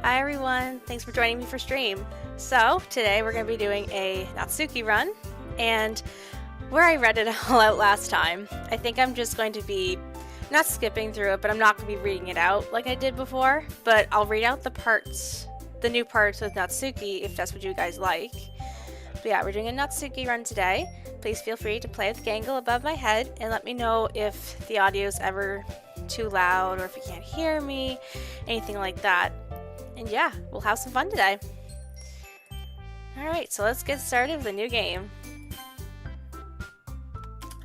Hi everyone, thanks for joining me for stream. So today we're going to be doing a Natsuki run, and where I read it all out last time, I think I'm just going to be not skipping through it, but I'm not going to be reading it out like I did before, but I'll read out the new parts with Natsuki if that's what you guys like. But yeah, we're doing a Natsuki run today. Please feel free to play with Gangle above my head and let me know if the audio is ever too loud or if you can't hear me, anything like that. And yeah, we'll have some fun today. Alright, so let's get started with a new game.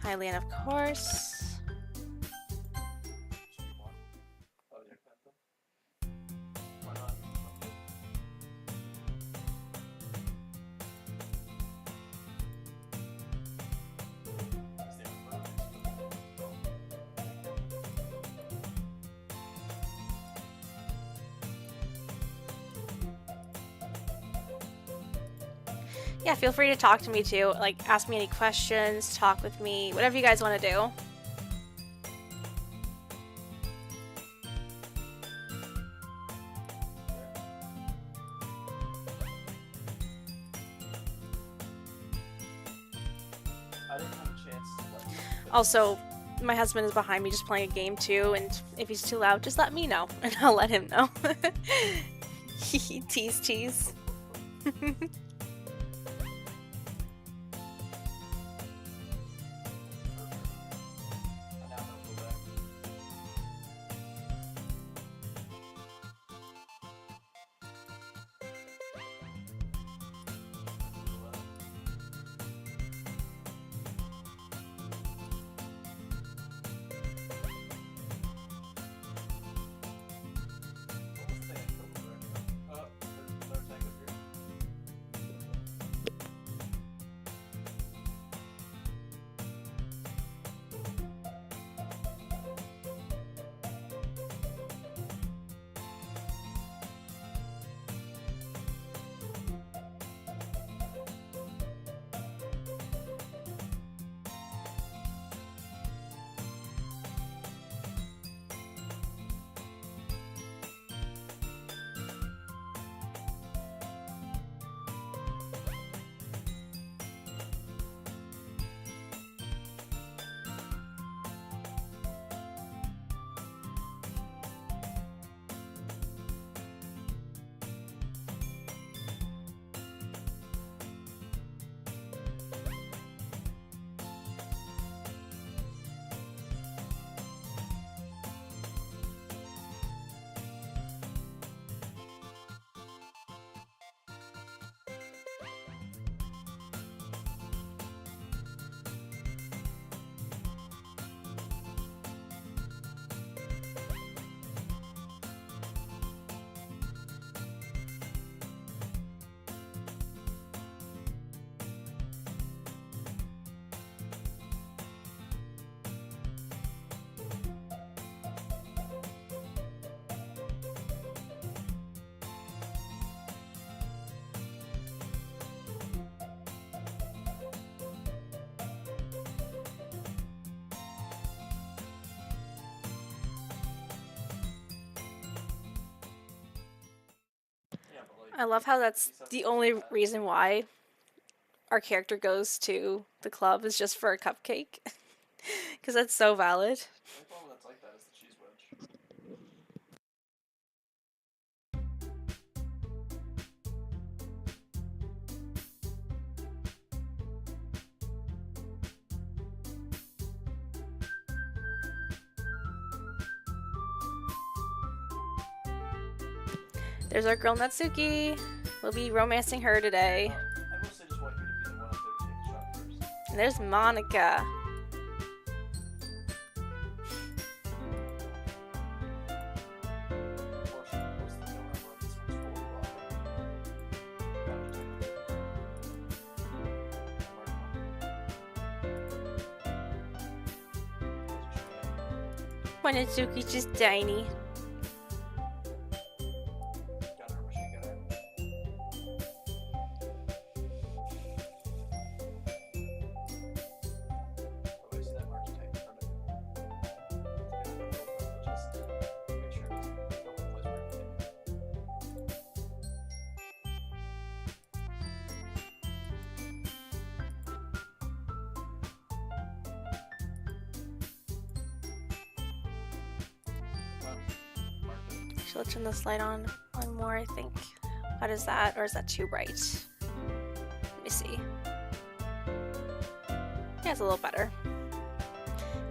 Hi, Leanne, of course. Yeah, feel free to talk to me too. Like, ask me any questions, talk with me, whatever you guys want to do. Also, my husband is behind me just playing a game too, and if he's too loud, just let me know, and I'll let him know. Tease, tease. I love how that's the only reason why our character goes to the club is just for a cupcake. Because that's so valid. There's our girl Natsuki. We'll be romancing her today. And there's Monica. When Natsuki's just tiny. So let's turn this light on more, I think. How does that, or is that too bright? Let me see. Yeah, it's a little better.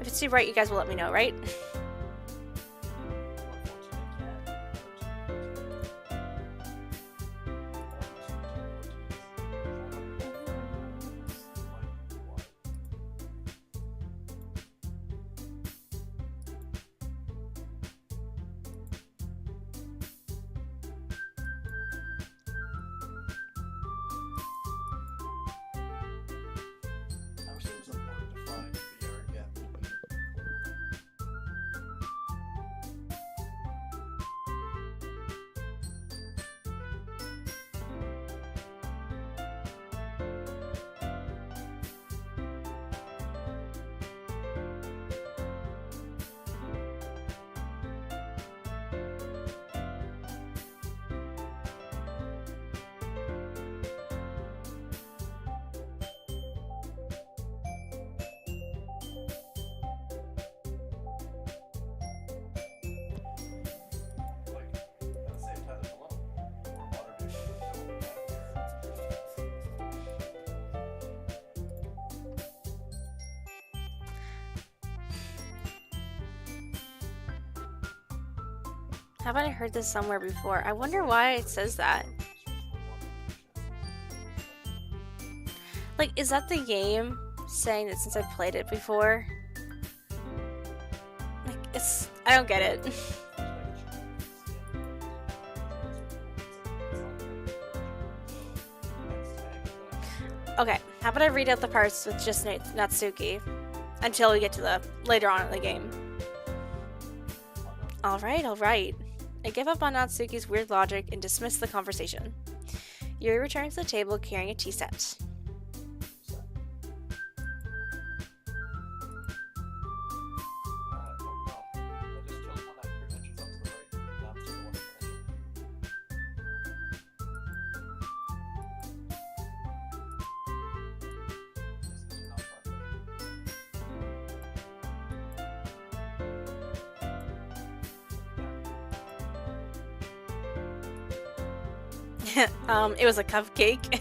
If it's too bright, you guys will let me know, right? Haven't I heard this somewhere before? I wonder why it says that. Like, is that the game saying that since I played it before? Like, I don't get it. Okay, how about I read out the parts with just Natsuki until we get to the later on in the game. Alright. I give up on Natsuki's weird logic and dismiss the conversation. Yuri returns to the table carrying a tea set. It was a cupcake.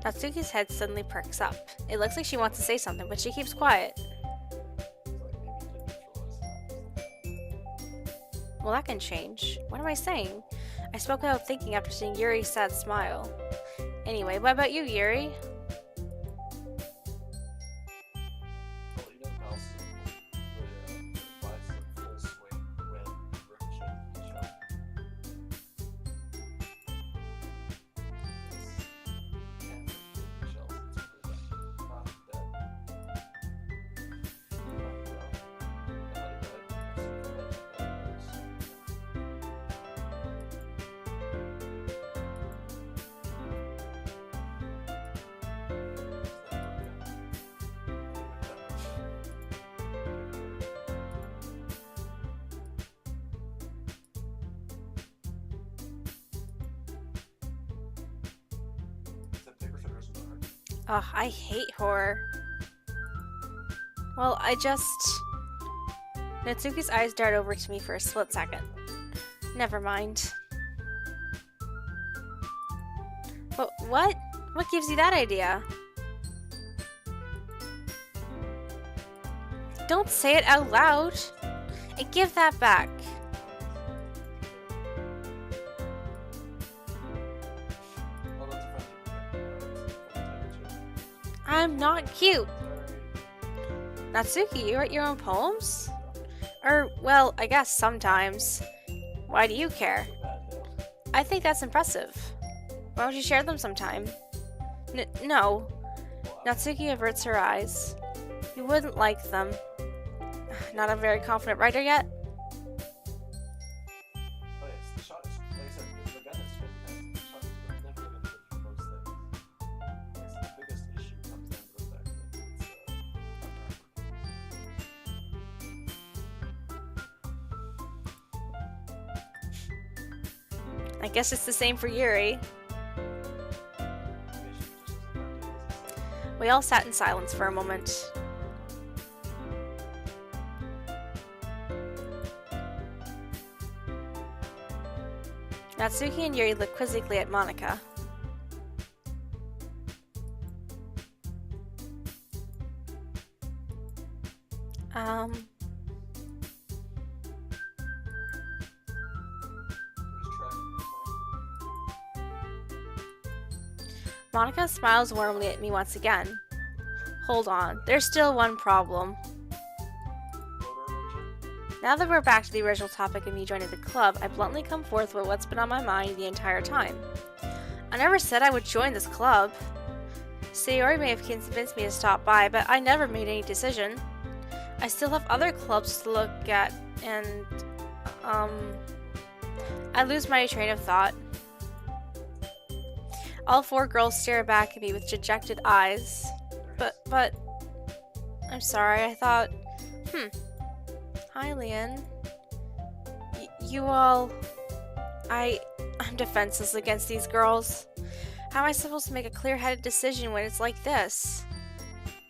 Natsuki's head suddenly perks up. It looks like she wants to say something, but she keeps quiet. Well, that can change. What am I saying? I spoke without thinking after seeing Yuri's sad smile. Anyway, what about you, Yuri? Ugh, I hate horror. Well, Natsuki's eyes dart over to me for a split second. Never mind. But what? What gives you that idea? Don't say it out loud. And give that back. I'm not cute. Natsuki, you write your own poems? Or, well, I guess sometimes. Why do you care? I think that's impressive. Why don't you share them sometime? No. Natsuki averts her eyes. You wouldn't like them. Not a very confident writer yet? I guess it's the same for Yuri. We all sat in silence for a moment. Natsuki and Yuri looked quizzically at Monika. Monika smiles warmly at me once again. Hold on, there's still one problem. Now that we're back to the original topic of me joining the club, I bluntly come forth with what's been on my mind the entire time. I never said I would join this club. Sayori may have convinced me to stop by, but I never made any decision. I still have other clubs to look at, and, I lose my train of thought. All four girls stare back at me with dejected eyes. But, I'm sorry, I thought, Hi, Leon. I'm defenseless against these girls. How am I supposed to make a clear-headed decision when it's like this?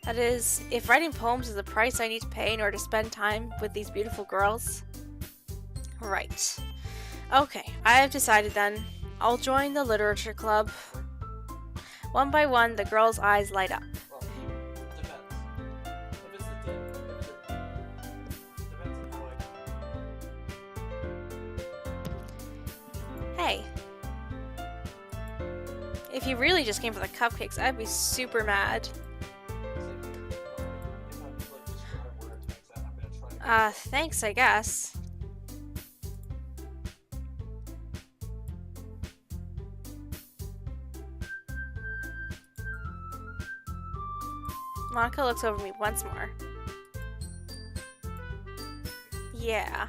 That is, if writing poems is the price I need to pay in order to spend time with these beautiful girls. Right. Okay, I have decided then. I'll join the literature club. One by one, the girls' eyes light up. Hey. If you really just came for the cupcakes, I'd be super mad. Thanks, I guess. Monika looks over me once more. Yeah.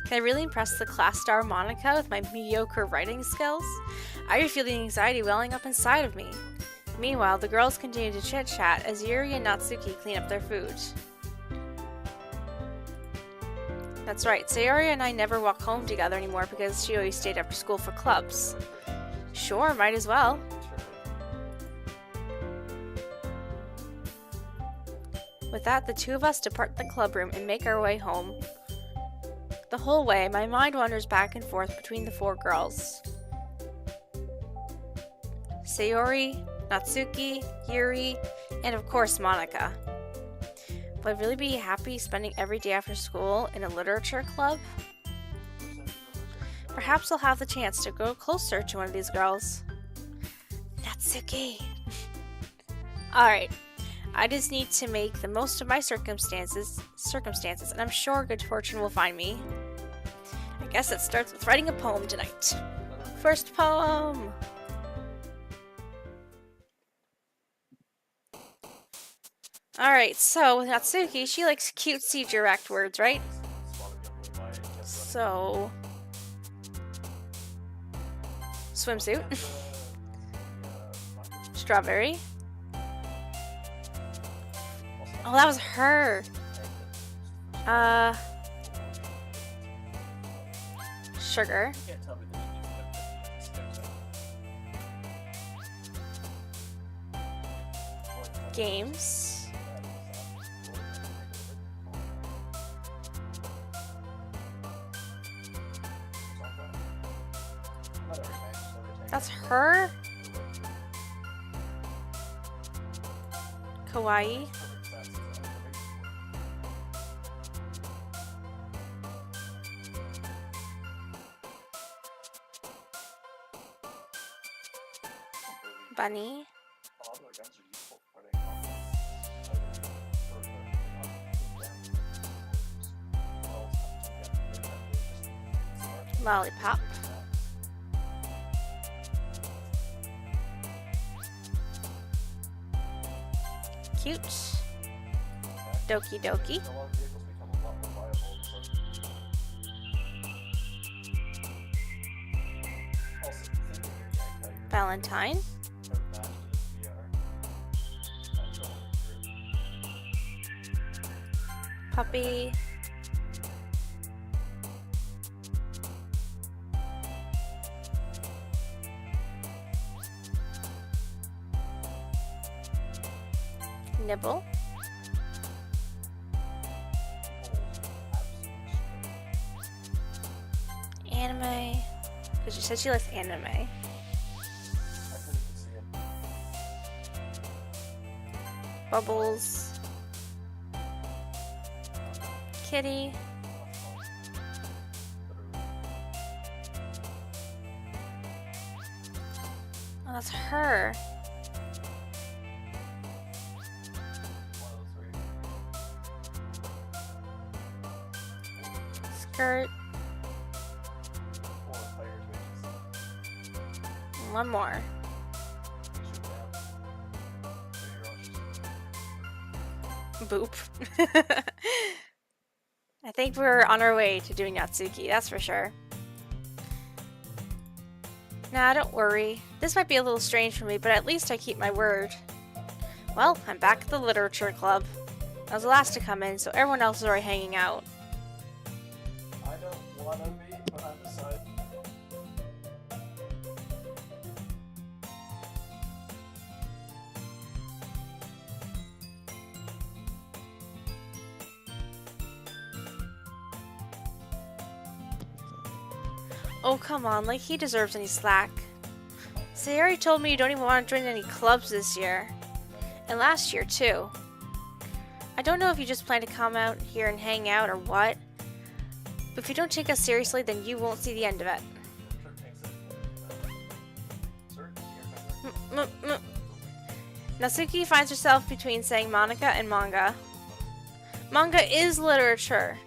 Can I really impress the class star Monika with my mediocre writing skills? I feel the anxiety welling up inside of me. Meanwhile, the girls continue to chit-chat as Yuri and Natsuki clean up their food. That's right, Sayori and I never walk home together anymore because she always stayed after school for clubs. Sure, might as well. With that, the two of us depart the club room and make our way home. The whole way, my mind wanders back and forth between the four girls. Sayori, Natsuki, Yuri, and of course Monika. Will I really be happy spending every day after school in a literature club? Perhaps I'll have the chance to go closer to one of these girls. Natsuki! Alright, I just need to make the most of my circumstances, and I'm sure good fortune will find me. I guess it starts with writing a poem tonight. First poem! Alright, so with Natsuki, she likes cutesy direct words, right? So... swimsuit. Strawberry. Oh, that was her! Sugar. games. That's her? Kawaii. Bunny. Lollipop. Cute. Doki Doki. Valentine. Puppy. Nibble. Anime. Because she said she likes anime. Bubbles. Kitty. Oh, that's her. Skirt. One more. Boop. I think we're on our way to doing Natsuki, that's for sure. Nah, don't worry. This might be a little strange for me, but at least I keep my word. Well, I'm back at the literature club. I was the last to come in, so everyone else is already hanging out. I don't want to be, but I'm beside. Oh, come on, like he deserves any slack. Sayori told me you don't even want to join any clubs this year. And last year, too. I don't know if you just plan to come out here and hang out or what. But if you don't take us seriously, then you won't see the end of it. Natsuki finds herself between saying Monica and manga. Manga is literature.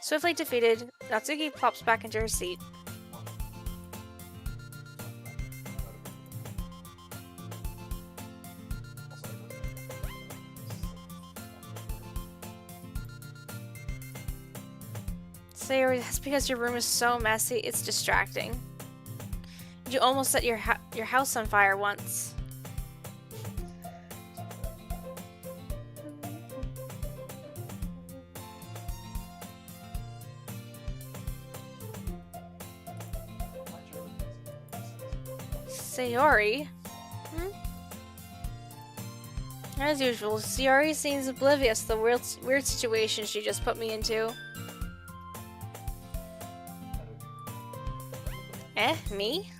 Swiftly defeated, Natsuki plops back into her seat. Sayori, that's because your room is so messy, it's distracting. You almost set your house on fire once. Sayori? As usual, Sayori seems oblivious to the weird situation she just put me into. Me?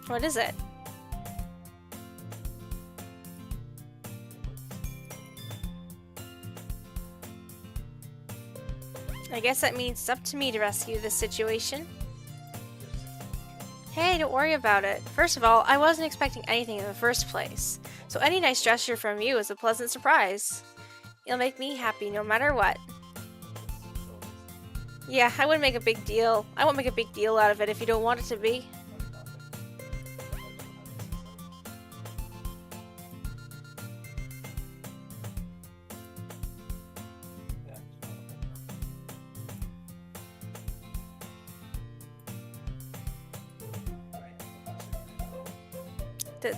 What is it? I guess that means it's up to me to rescue this situation. Hey, don't worry about it. First of all, I wasn't expecting anything in the first place, so any nice gesture from you is a pleasant surprise. You'll make me happy no matter what. Yeah, I wouldn't make a big deal. I won't make a big deal out of it if you don't want it to be.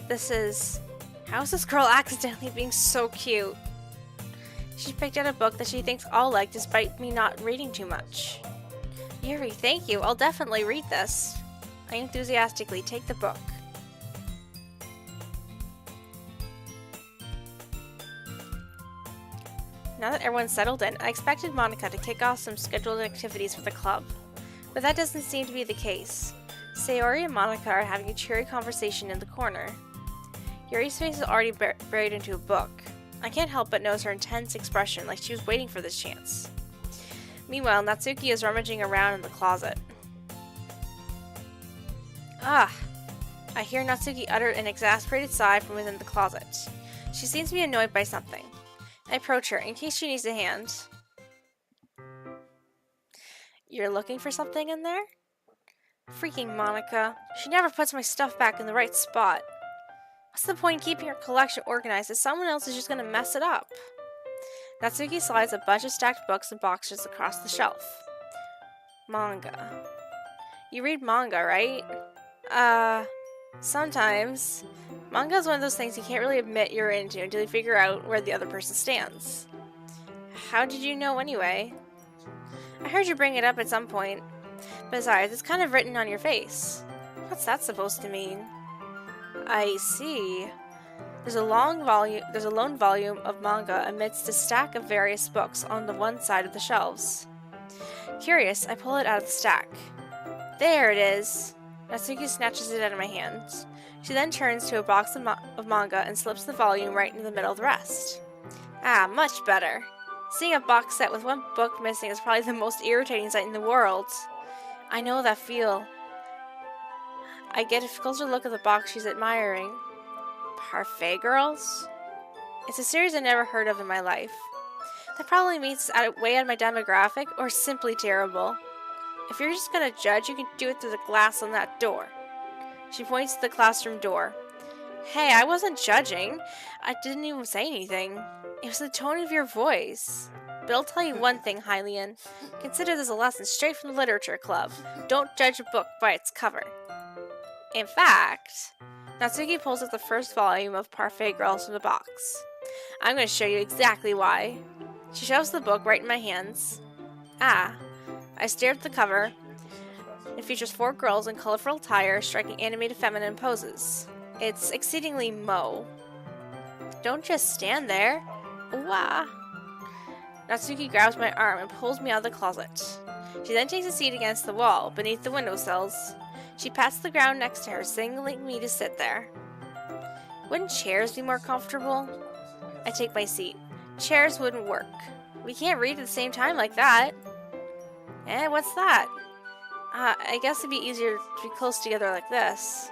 This is... How is this girl accidentally being so cute? She picked out a book that she thinks I'll like despite me not reading too much. Yuri, thank you. I'll definitely read this. I enthusiastically take the book. Now that everyone's settled in, I expected Monica to kick off some scheduled activities for the club. But that doesn't seem to be the case. Sayori and Monica are having a cheery conversation in the corner. Yuri's face is already buried into a book. I can't help but notice her intense expression, like she was waiting for this chance. Meanwhile, Natsuki is rummaging around in the closet. Ah! I hear Natsuki utter an exasperated sigh from within the closet. She seems to be annoyed by something. I approach her, in case she needs a hand. You're looking for something in there? Freaking Monica. She never puts my stuff back in the right spot. What's the point in keeping her collection organized if someone else is just gonna mess it up? Natsuki slides a bunch of stacked books and boxes across the shelf. Manga. You read manga, right? Sometimes. Manga is one of those things you can't really admit you're into until you figure out where the other person stands. How did you know anyway? I heard you bring it up at some point. Besides, it's kind of written on your face. What's that supposed to mean? I see. There's a lone volume of manga amidst a stack of various books on the one side of the shelves. Curious, I pull it out of the stack. There it is. Natsuki snatches it out of my hands. She then turns to a box of manga and slips the volume right in the middle of the rest. Ah, much better. Seeing a box set with one book missing is probably the most irritating sight in the world. I know that feel. I get a closer look at the box she's admiring. Parfait Girls? It's a series I never heard of in my life. That probably means it's way out of my demographic or simply terrible. If you're just gonna judge, you can do it through the glass on that door. She points to the classroom door. Hey, I wasn't judging. I didn't even say anything. It was the tone of your voice. But I'll tell you one thing, Hylian. Consider this a lesson straight from the literature club. Don't judge a book by its cover. In fact, Natsuki pulls out the first volume of Parfait Girls from the box. I'm going to show you exactly why. She shoves the book right in my hands. Ah. I stare at the cover. It features 4 girls in colorful attire striking animated feminine poses. It's exceedingly mo. Don't just stand there. Wah. Natsuki grabs my arm and pulls me out of the closet. She then takes a seat against the wall, beneath the windowsills. She pats the ground next to her, signaling me to sit there. Wouldn't chairs be more comfortable? I take my seat. Chairs wouldn't work. We can't read at the same time like that. What's that? I guess it'd be easier to be close together like this.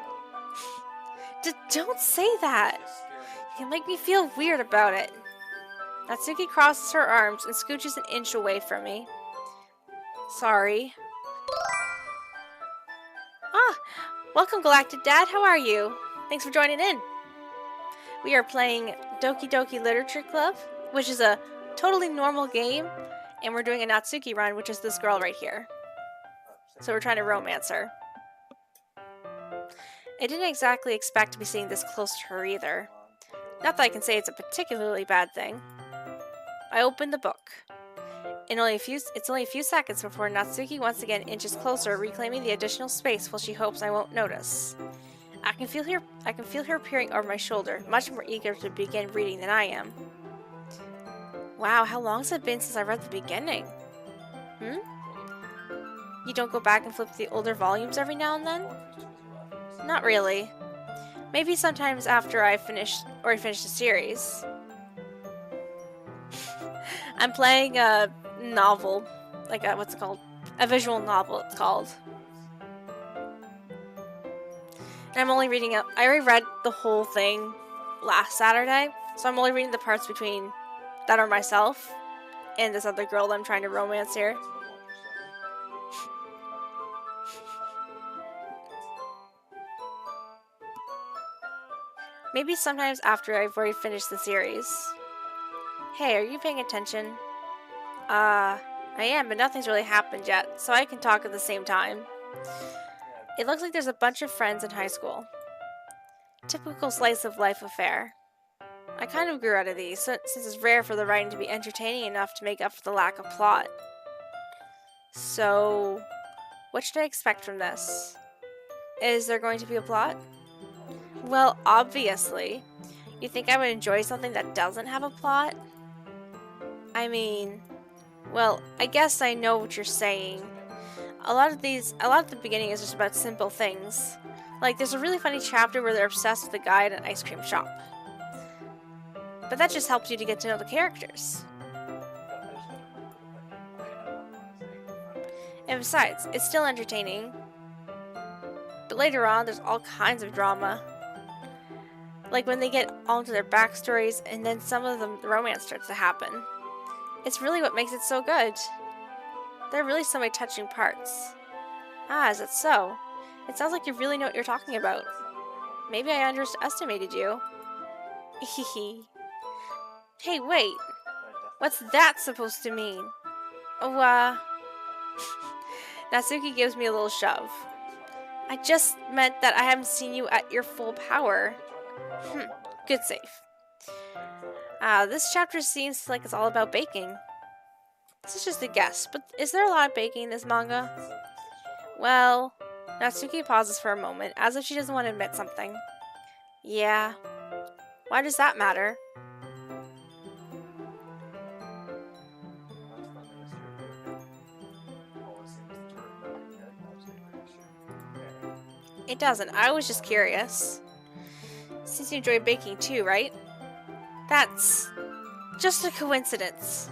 Don't say that! You can make me feel weird about it. Natsuki crosses her arms and scooches an inch away from me. Sorry. Welcome, Galactic Dad. How are you? Thanks for joining in. We are playing Doki Doki Literature Club, which is a totally normal game, and we're doing a Natsuki run, which is this girl right here. So we're trying to romance her. I didn't exactly expect to be sitting this close to her either. Not that I can say it's a particularly bad thing. I opened the book. It's only a few seconds before Natsuki once again inches closer, reclaiming the additional space while she hopes I won't notice. I can feel her peering over my shoulder, much more eager to begin reading than I am. Wow, how long has it been since I read the beginning? You don't go back and flip the older volumes every now and then? Not really. Maybe sometimes after I finish the series. I'm playing a novel, like what's it called? A visual novel, it's called. And I'm only reading I already read the whole thing last Saturday, so I'm only reading the parts between that are myself and this other girl that I'm trying to romance here. Maybe sometimes after I've already finished the series. Hey, are you paying attention? I am, but nothing's really happened yet, so I can talk at the same time. It looks like there's a bunch of friends in high school. Typical slice of life affair. I kind of grew out of these, since it's rare for the writing to be entertaining enough to make up for the lack of plot. So, What should I expect from this? Is there going to be a plot? Well, obviously. You think I would enjoy something that doesn't have a plot? I mean, well, I guess I know what you're saying. A lot of the beginning is just about simple things. Like, there's a really funny chapter where they're obsessed with a guy at an ice cream shop. But that just helps you to get to know the characters. And besides, it's still entertaining. But later on, there's all kinds of drama. Like when they get onto their backstories, and then some of the romance starts to happen. It's really what makes it so good. There are really so many touching parts. Ah, is that so? It sounds like you really know what you're talking about. Maybe I underestimated you. Hehe. Hey, wait. What's that supposed to mean? Oh, Natsuki gives me a little shove. I just meant that I haven't seen you at your full power. Good save. This chapter seems like it's all about baking. This is just a guess, but is there a lot of baking in this manga? Well, Natsuki pauses for a moment, as if she doesn't want to admit something. Yeah. Why does that matter? It doesn't. I was just curious. Since you enjoy baking too, right? That's just a coincidence.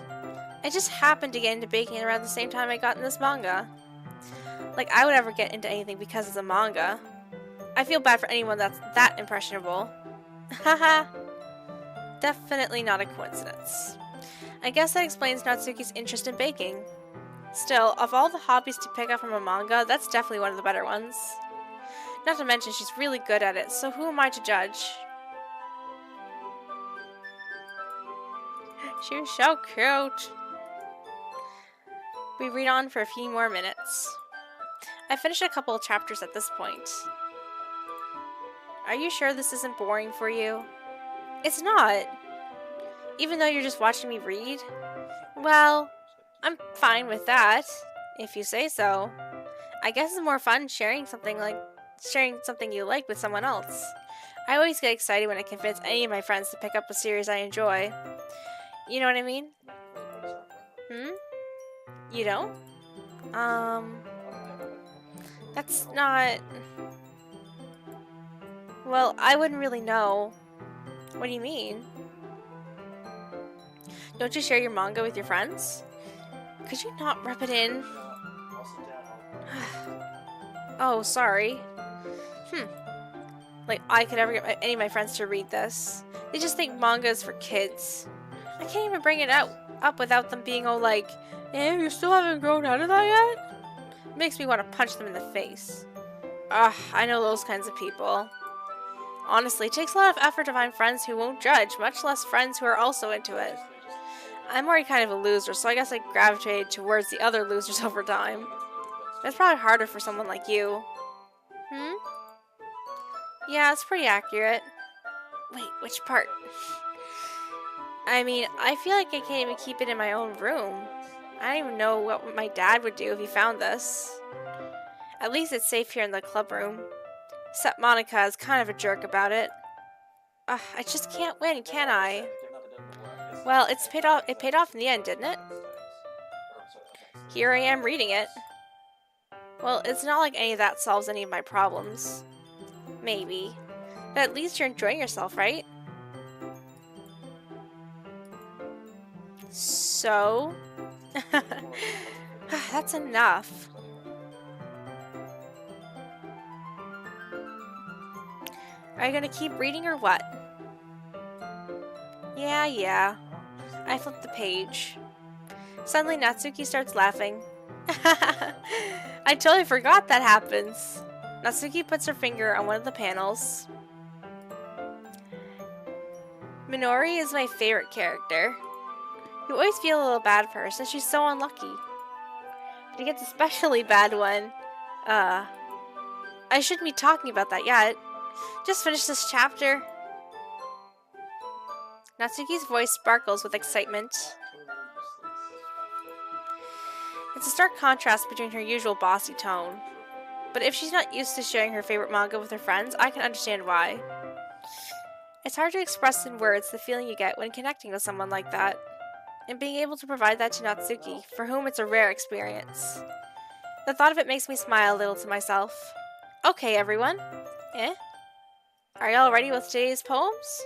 I just happened to get into baking around the same time I got in this manga. Like, I would ever get into anything because it's a manga. I feel bad for anyone that's that impressionable. Haha. Definitely not a coincidence. I guess that explains Natsuki's interest in baking. Still, of all the hobbies to pick up from a manga, that's definitely one of the better ones. Not to mention, she's really good at it, so who am I to judge? She was so cute. We read on for a few more minutes. I finished a couple of chapters at this point. Are you sure this isn't boring for you? It's not. Even though you're just watching me read? Well, I'm fine with that, if you say so. I guess it's more fun sharing something you like with someone else. I always get excited when I convince any of my friends to pick up a series I enjoy. You know what I mean? You don't? That's not... Well, I wouldn't really know. What do you mean? Don't you share your manga with your friends? Could you not rub it in? Oh, sorry. Like, I could ever get any of my friends to read this. They just think manga is for kids. I can't even bring it up without them being all like, eh, you still haven't grown out of that yet? It makes me want to punch them in the face. I know those kinds of people. Honestly, it takes a lot of effort to find friends who won't judge, much less friends who are also into it. I'm already kind of a loser, so I guess I gravitated towards the other losers over time. It's probably harder for someone like you. Yeah, it's pretty accurate. Wait, which part? I mean, I feel like I can't even keep it in my own room. I don't even know what my dad would do if he found this. At least it's safe here in the club room. Except Monica is kind of a jerk about it. I just can't win, can I? Well, it paid off in the end, didn't it? Here I am reading it. Well, it's not like any of that solves any of my problems. Maybe. But at least you're enjoying yourself, right? So? That's enough. Are you gonna keep reading or what? Yeah. I flipped the page. Suddenly, Natsuki starts laughing. I totally forgot that happens. Natsuki puts her finger on one of the panels. Minori is my favorite character. You always feel a little bad for her since she's so unlucky. But he gets a especially bad one. I shouldn't be talking about that yet. Just finished this chapter. Natsuki's voice sparkles with excitement. It's a stark contrast between her usual bossy tone. But if she's not used to sharing her favorite manga with her friends, I can understand why. It's hard to express in words the feeling you get when connecting with someone like that, and being able to provide that to Natsuki, for whom it's a rare experience. The thought of it makes me smile a little to myself. Okay, everyone. Are y'all ready with today's poems?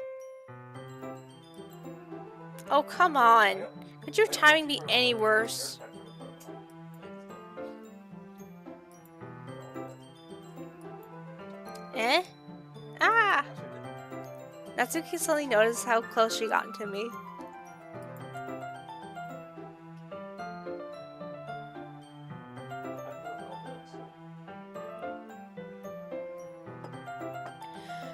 Oh, come on. Could your timing be any worse? Ah! Natsuki suddenly noticed how close she gotten to me.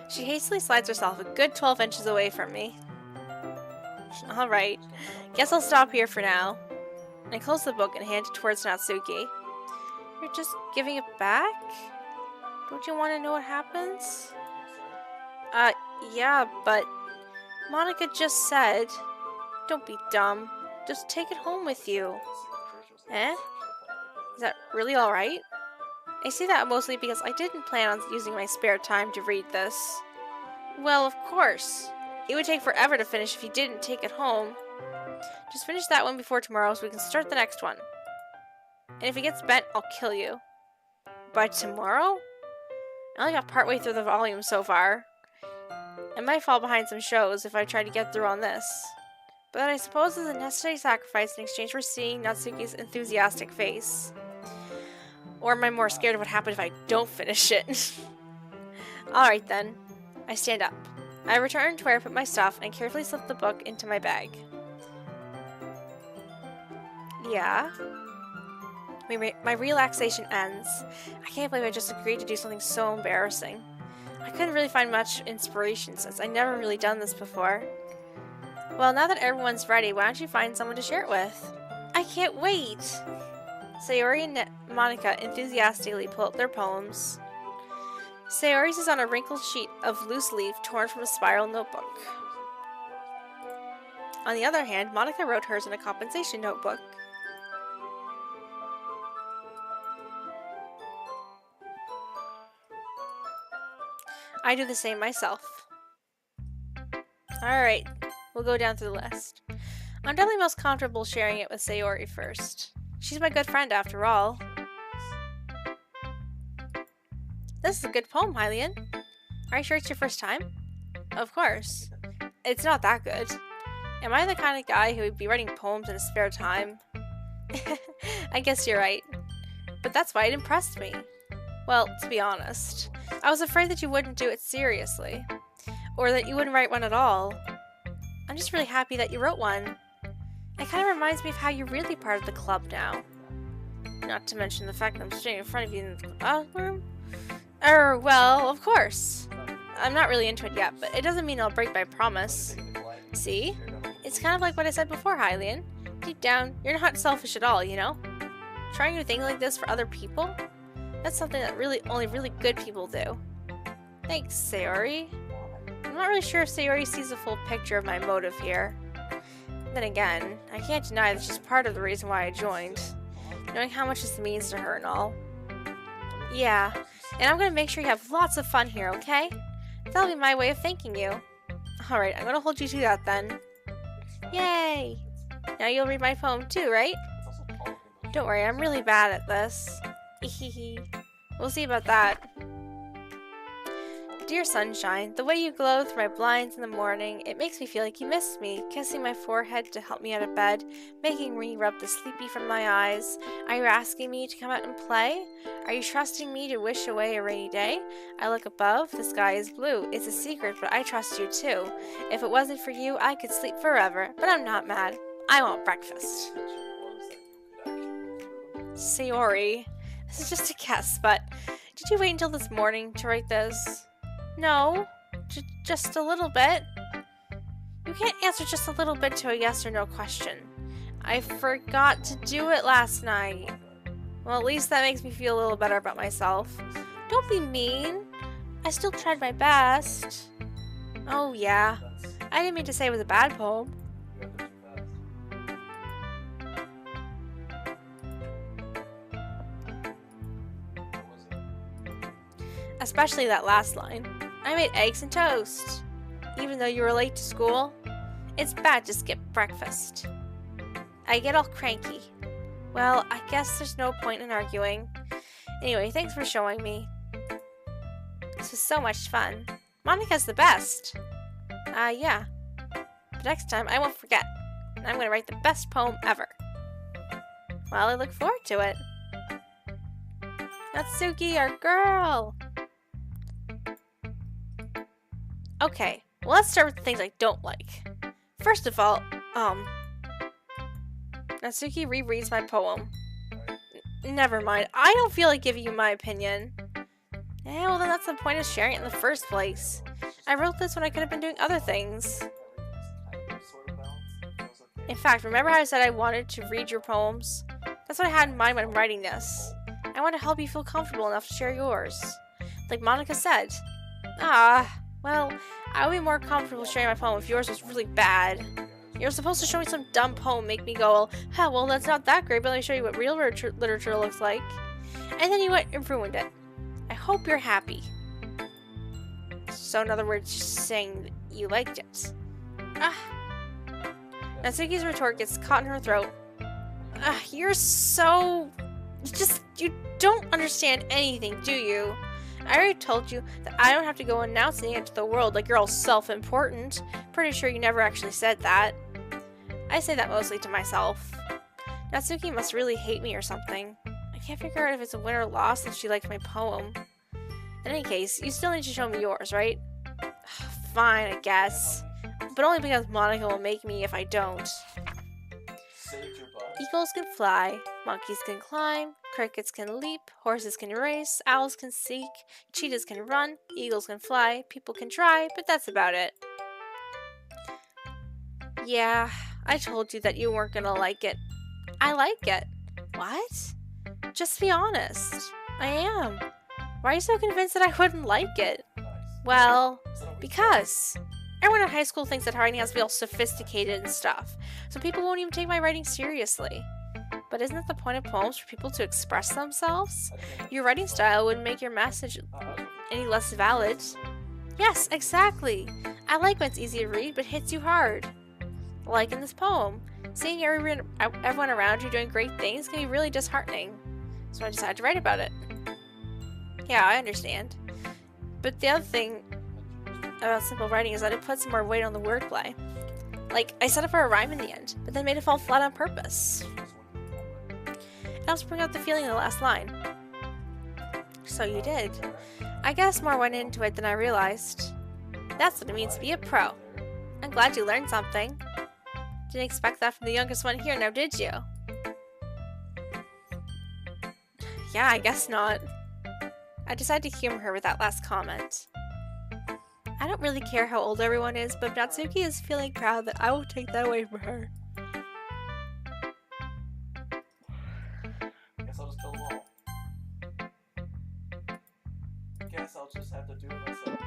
She hastily slides herself a good 12 inches away from me. Alright, guess I'll stop here for now. I close the book and hand it towards Natsuki. You're just giving it back? Don't you want to know what happens? Yeah, but Monica just said, don't be dumb. Just take it home with you. Is that really alright? I say that mostly because I didn't plan on using my spare time to read this. Well, of course. It would take forever to finish if you didn't take it home. Just finish that one before tomorrow so we can start the next one. And if it gets bent, I'll kill you. By tomorrow? I only got partway through the volume so far. I might fall behind some shows if I try to get through on this. But I suppose it's a necessary sacrifice in exchange for seeing Natsuki's enthusiastic face. Or am I more scared of what happens if I don't finish it? Alright then. I stand up. I return to where I put my stuff and carefully slip the book into my bag. Yeah? My relaxation ends. I can't believe I just agreed to do something so embarrassing. I couldn't really find much inspiration since I'd never really done this before. Well, now that everyone's ready, why don't you find someone to share it with? I can't wait! Sayori and Monica enthusiastically pull up their poems. Sayori's is on a wrinkled sheet of loose leaf torn from a spiral notebook. On the other hand, Monica wrote hers in a compensation notebook. I do the same myself. Alright, we'll go down through the list. I'm definitely most comfortable sharing it with Sayori first. She's my good friend after all. This is a good poem, Hylian. Are you sure it's your first time? Of course. It's not that good. Am I the kind of guy who would be writing poems in his spare time? I guess you're right. But that's why it impressed me. Well, to be honest, I was afraid that you wouldn't do it seriously. Or that you wouldn't write one at all. I'm just really happy that you wrote one. It kind of reminds me of how you're really part of the club now. Not to mention the fact that I'm sitting in front of you in the bathroom. Well, of course. I'm not really into it yet, but it doesn't mean I'll break my promise. See? It's kind of like what I said before, Hylian. Deep down, you're not selfish at all, you know? Trying to think like this for other people? That's something that only really good people do. Thanks, Sayori. I'm not really sure if Sayori sees the full picture of my motive here. Then again, I can't deny that she's part of the reason why I joined. Knowing how much this means to her and all. Yeah, and I'm gonna make sure you have lots of fun here, okay? That'll be my way of thanking you. Alright, I'm gonna hold you to that then. Yay! Now you'll read my poem too, right? Don't worry, I'm really bad at this. We'll see about that. Dear sunshine, the way you glow through my blinds in the morning, it makes me feel like you missed me, kissing my forehead to help me out of bed, making me rub the sleepy from my eyes. Are you asking me to come out and play? Are you trusting me to wish away a rainy day? I look above, the sky is blue. It's a secret, but I trust you too. If it wasn't for you, I could sleep forever, but I'm not mad. I want breakfast. Sayori, this is just a guess, but did you wait until this morning to write this? No, just a little bit. You can't answer just a little bit to a yes or no question. I forgot to do it last night. Well, at least that makes me feel a little better about myself. Don't be mean. I still tried my best. Oh yeah, I didn't mean to say it was a bad poem. Especially that last line. I made eggs and toast. Even though you were late to school, it's bad to skip breakfast. I get all cranky. Well, I guess there's no point in arguing. Anyway, thanks for showing me. This was so much fun. Monica's the best. Yeah. But next time, I won't forget. I'm gonna write the best poem ever. Well, I look forward to it. Natsuki, our girl! Okay, well, let's start with the things I don't like. First of all, Natsuki rereads my poem. Never mind, I don't feel like giving you my opinion. Yeah, well then that's the point of sharing it in the first place. I wrote this when I could have been doing other things. In fact, remember how I said I wanted to read your poems? That's what I had in mind when writing this. I want to help you feel comfortable enough to share yours. Like Monica said. Well, I would be more comfortable sharing my poem if yours was really bad. You're supposed to show me some dumb poem, make me go, well, that's not that great, but let me show you what real literature looks like. And then you went and ruined it. I hope you're happy. So in other words, just saying that you liked it. Natsuki's retort gets caught in her throat. You're so... You don't understand anything, do you? I already told you that I don't have to go announcing it to the world like you're all self-important. Pretty sure you never actually said that. I say that mostly to myself. Natsuki must really hate me or something. I can't figure out if it's a win or loss if she liked my poem. In any case, you still need to show me yours, right? Fine, I guess. But only because Monica will make me if I don't. Eagles can fly, monkeys can climb, crickets can leap, horses can race, owls can seek, cheetahs can run, eagles can fly, people can try, but that's about it. Yeah, I told you that you weren't gonna like it. I like it. What? Just be honest. I am. Why are you so convinced that I wouldn't like it? Well, because everyone in high school thinks that writing has to be all sophisticated and stuff, so people won't even take my writing seriously. But isn't it the point of poems for people to express themselves? Your writing style wouldn't make your message any less valid. Yes, exactly. I like when it's easy to read, but hits you hard. Like in this poem, seeing everyone around you doing great things can be really disheartening. So I decided to write about it. Yeah, I understand. But the other thing about simple writing is that it puts more weight on the wordplay. Like, I set up for a rhyme in the end, but then made it fall flat on purpose. It helps bring out the feeling in the last line. So you did. I guess more went into it than I realized. That's what it means to be a pro. I'm glad you learned something. Didn't expect that from the youngest one here, now did you? Yeah, I guess not. I decided to humor her with that last comment. I don't really care how old everyone is, but Natsuki is feeling proud that I will take that away from her. Guess I'll just kill them all. Guess I'll just have to do it myself.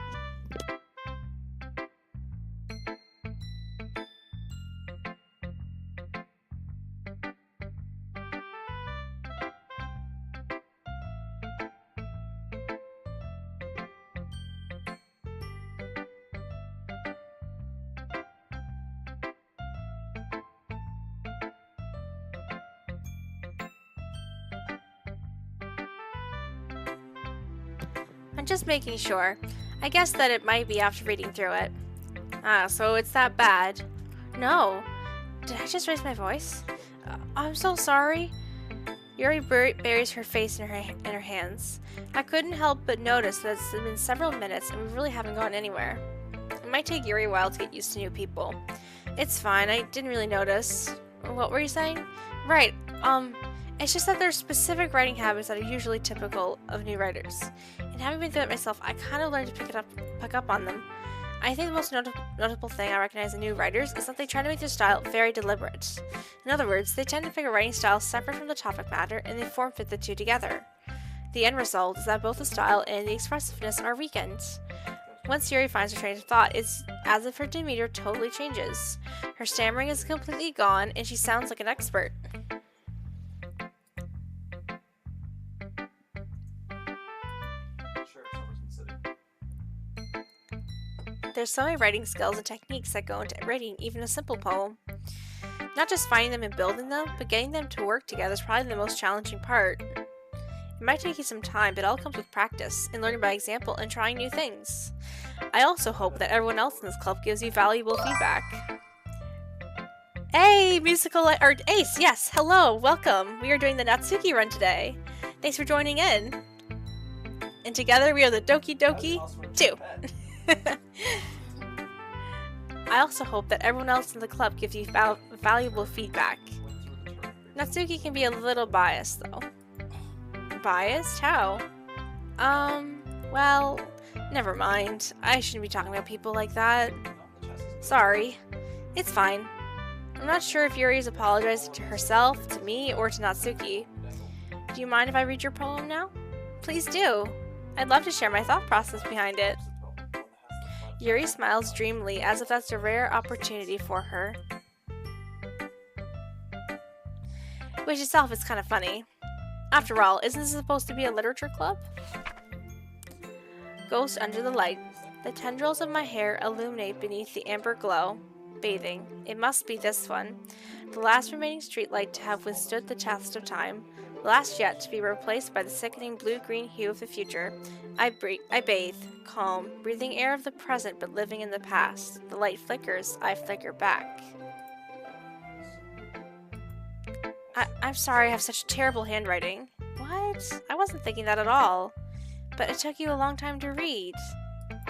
I'm just making sure. I guess that it might be after reading through it. So it's that bad. No. Did I just raise my voice? I'm so sorry. Yuri buries her face in her hands. I couldn't help but notice that it's been several minutes and we really haven't gone anywhere. It might take Yuri a while to get used to new people. It's fine, I didn't really notice. What were you saying? Right, it's just that there's specific writing habits that are usually typical of new writers. And having been through it myself, I kind of learned to pick up on them. I think the most notable thing I recognize in new writers is that they try to make their style very deliberate. In other words, they tend to pick a writing style separate from the topic matter and they form fit the two together. The end result is that both the style and the expressiveness are weakened. Once Yuri finds her train of thought, it's as if her demeanor totally changes. Her stammering is completely gone and she sounds like an expert. Sure, someone's been There's so many writing skills and techniques that go into writing even a simple poem. Not just finding them and building them, but getting them to work together is probably the most challenging part. It might take you some time, but it all comes with practice and learning by example and trying new things. I also hope that everyone else in this club gives you valuable feedback. Hey, or Ace, yes, hello, welcome. We are doing the Natsuki run today. Thanks for joining in. And together we are the Doki Doki 2. I also hope that everyone else in the club gives you valuable feedback. Natsuki can be a little biased, though. Biased? How? Well, never mind. I shouldn't be talking about people like that. Sorry. It's fine. I'm not sure if Yuri is apologizing to herself, to me, or to Natsuki. Do you mind if I read your poem now? Please do. I'd love to share my thought process behind it. Yuri smiles dreamily, as if that's a rare opportunity for her. Which itself is kind of funny. After all, isn't this supposed to be a literature club? Ghost under the light. The tendrils of my hair illuminate beneath the amber glow. Bathing. It must be this one. The last remaining streetlight to have withstood the test of time. The last yet to be replaced by the sickening blue-green hue of the future. I bathe, calm, breathing air of the present but living in the past. The light flickers, I flicker back. I'm sorry I have such terrible handwriting. What? I wasn't thinking that at all. But it took you a long time to read.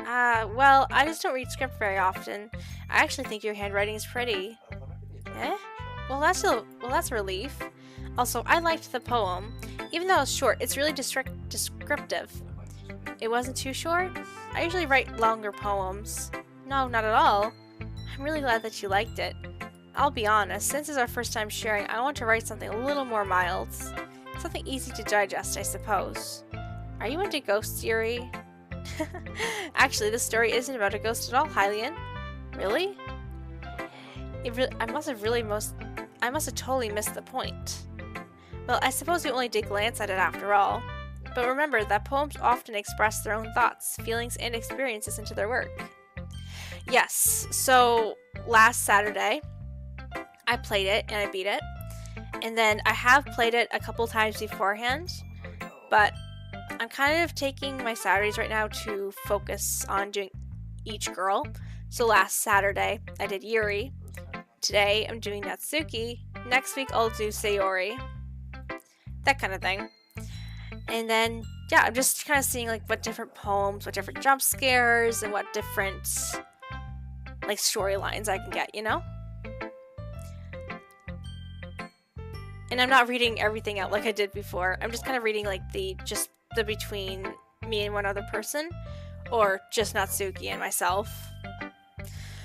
Well, I just don't read script very often. I actually think your handwriting is pretty. Eh? Well, that's a relief. Also, I liked the poem. Even though it's short, it's really descriptive. It wasn't too short? I usually write longer poems. No, not at all. I'm really glad that you liked it. I'll be honest, since it's our first time sharing, I want to write something a little more mild. Something easy to digest, I suppose. Are you into ghosts, Yuri? Actually, this story isn't about a ghost at all, Hylian. Really? I must have totally missed the point. Well, I suppose you only did glance at it after all. But remember that poems often express their own thoughts, feelings, and experiences into their work. Yes, so last Saturday, I played it and I beat it. And then I have played it a couple times beforehand, but I'm kind of taking my Saturdays right now to focus on doing each girl. So last Saturday, I did Yuri. Today, I'm doing Natsuki. Next week, I'll do Sayori. That kind of thing. And then, yeah, I'm just kind of seeing like what different poems, what different jump scares, and what different like storylines I can get, you know? And I'm not reading everything out like I did before. I'm just kind of reading like the between me and one other person, or just Natsuki and myself.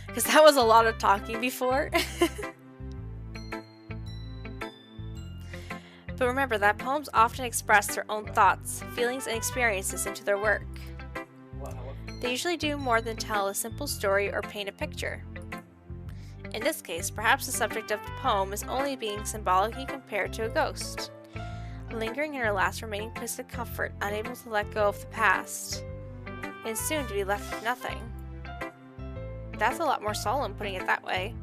Because that was a lot of talking before. But remember that poems often express their own thoughts, feelings, and experiences into their work. They usually do more than tell a simple story or paint a picture. In this case, perhaps the subject of the poem is only being symbolically compared to a ghost, lingering in her last remaining place of comfort, unable to let go of the past, and soon to be left with nothing. That's a lot more solemn putting it that way.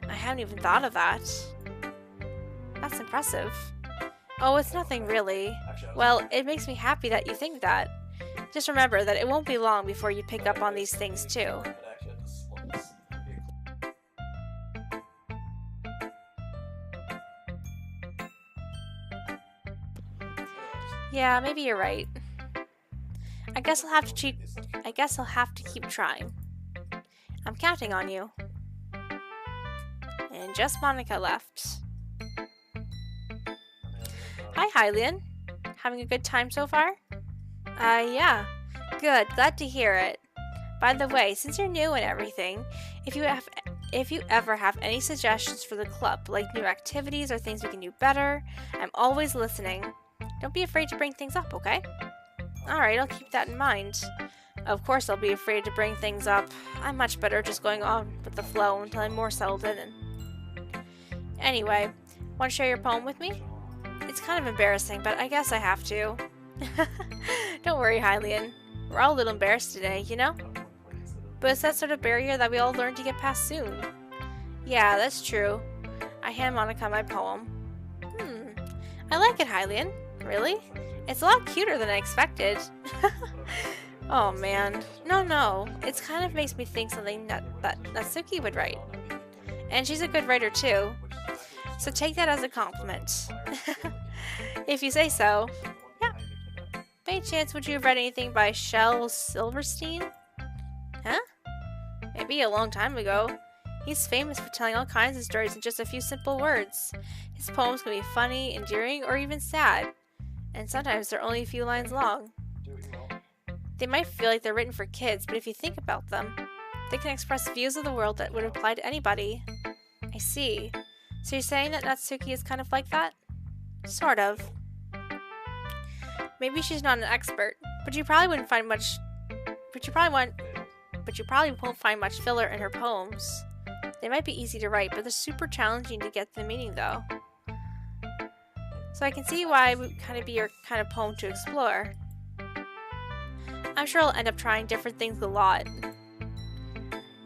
I hadn't even thought of that. That's impressive. Oh, it's nothing really. Well, it makes me happy that you think that. Just remember that it won't be long before you pick up on these things too. Yeah, maybe you're right. I guess I'll have to keep trying. I'm counting on you. And just Monica left. Hi, Hylian. Having a good time so far? Yeah. Good. Glad to hear it. By the way, since you're new and everything, if you ever have any suggestions for the club, like new activities or things we can do better, I'm always listening. Don't be afraid to bring things up, okay? Alright, I'll keep that in mind. Of course I'll be afraid to bring things up. I'm much better just going on with the flow until I'm more settled in. Anyway, want to share your poem with me? It's kind of embarrassing, but I guess I have to. Don't worry, Hylian. We're all a little embarrassed today, you know? but it's that sort of barrier that we all learn to get past soon. Yeah, that's true. I hand Monica my poem. I like it, Hylian. Really? It's a lot cuter than I expected. Oh man. No. It kind of makes me think something that Natsuki would write. And she's a good writer too. So take that as a compliment. If you say so. Yeah. By any chance, would you have read anything by Shel Silverstein? Huh? Maybe a long time ago. He's famous for telling all kinds of stories in just a few simple words. His poems can be funny, endearing, or even sad. And sometimes they're only a few lines long. They might feel like they're written for kids, but if you think about them, they can express views of the world that would apply to anybody. I see. So you're saying that Natsuki is kind of like that? Sort of. Maybe she's not an expert, but you probably won't find much filler in her poems. They might be easy to write, but they're super challenging to get the meaning though. So I can see why it would kind of be your kind of poem to explore. I'm sure I'll end up trying different things a lot.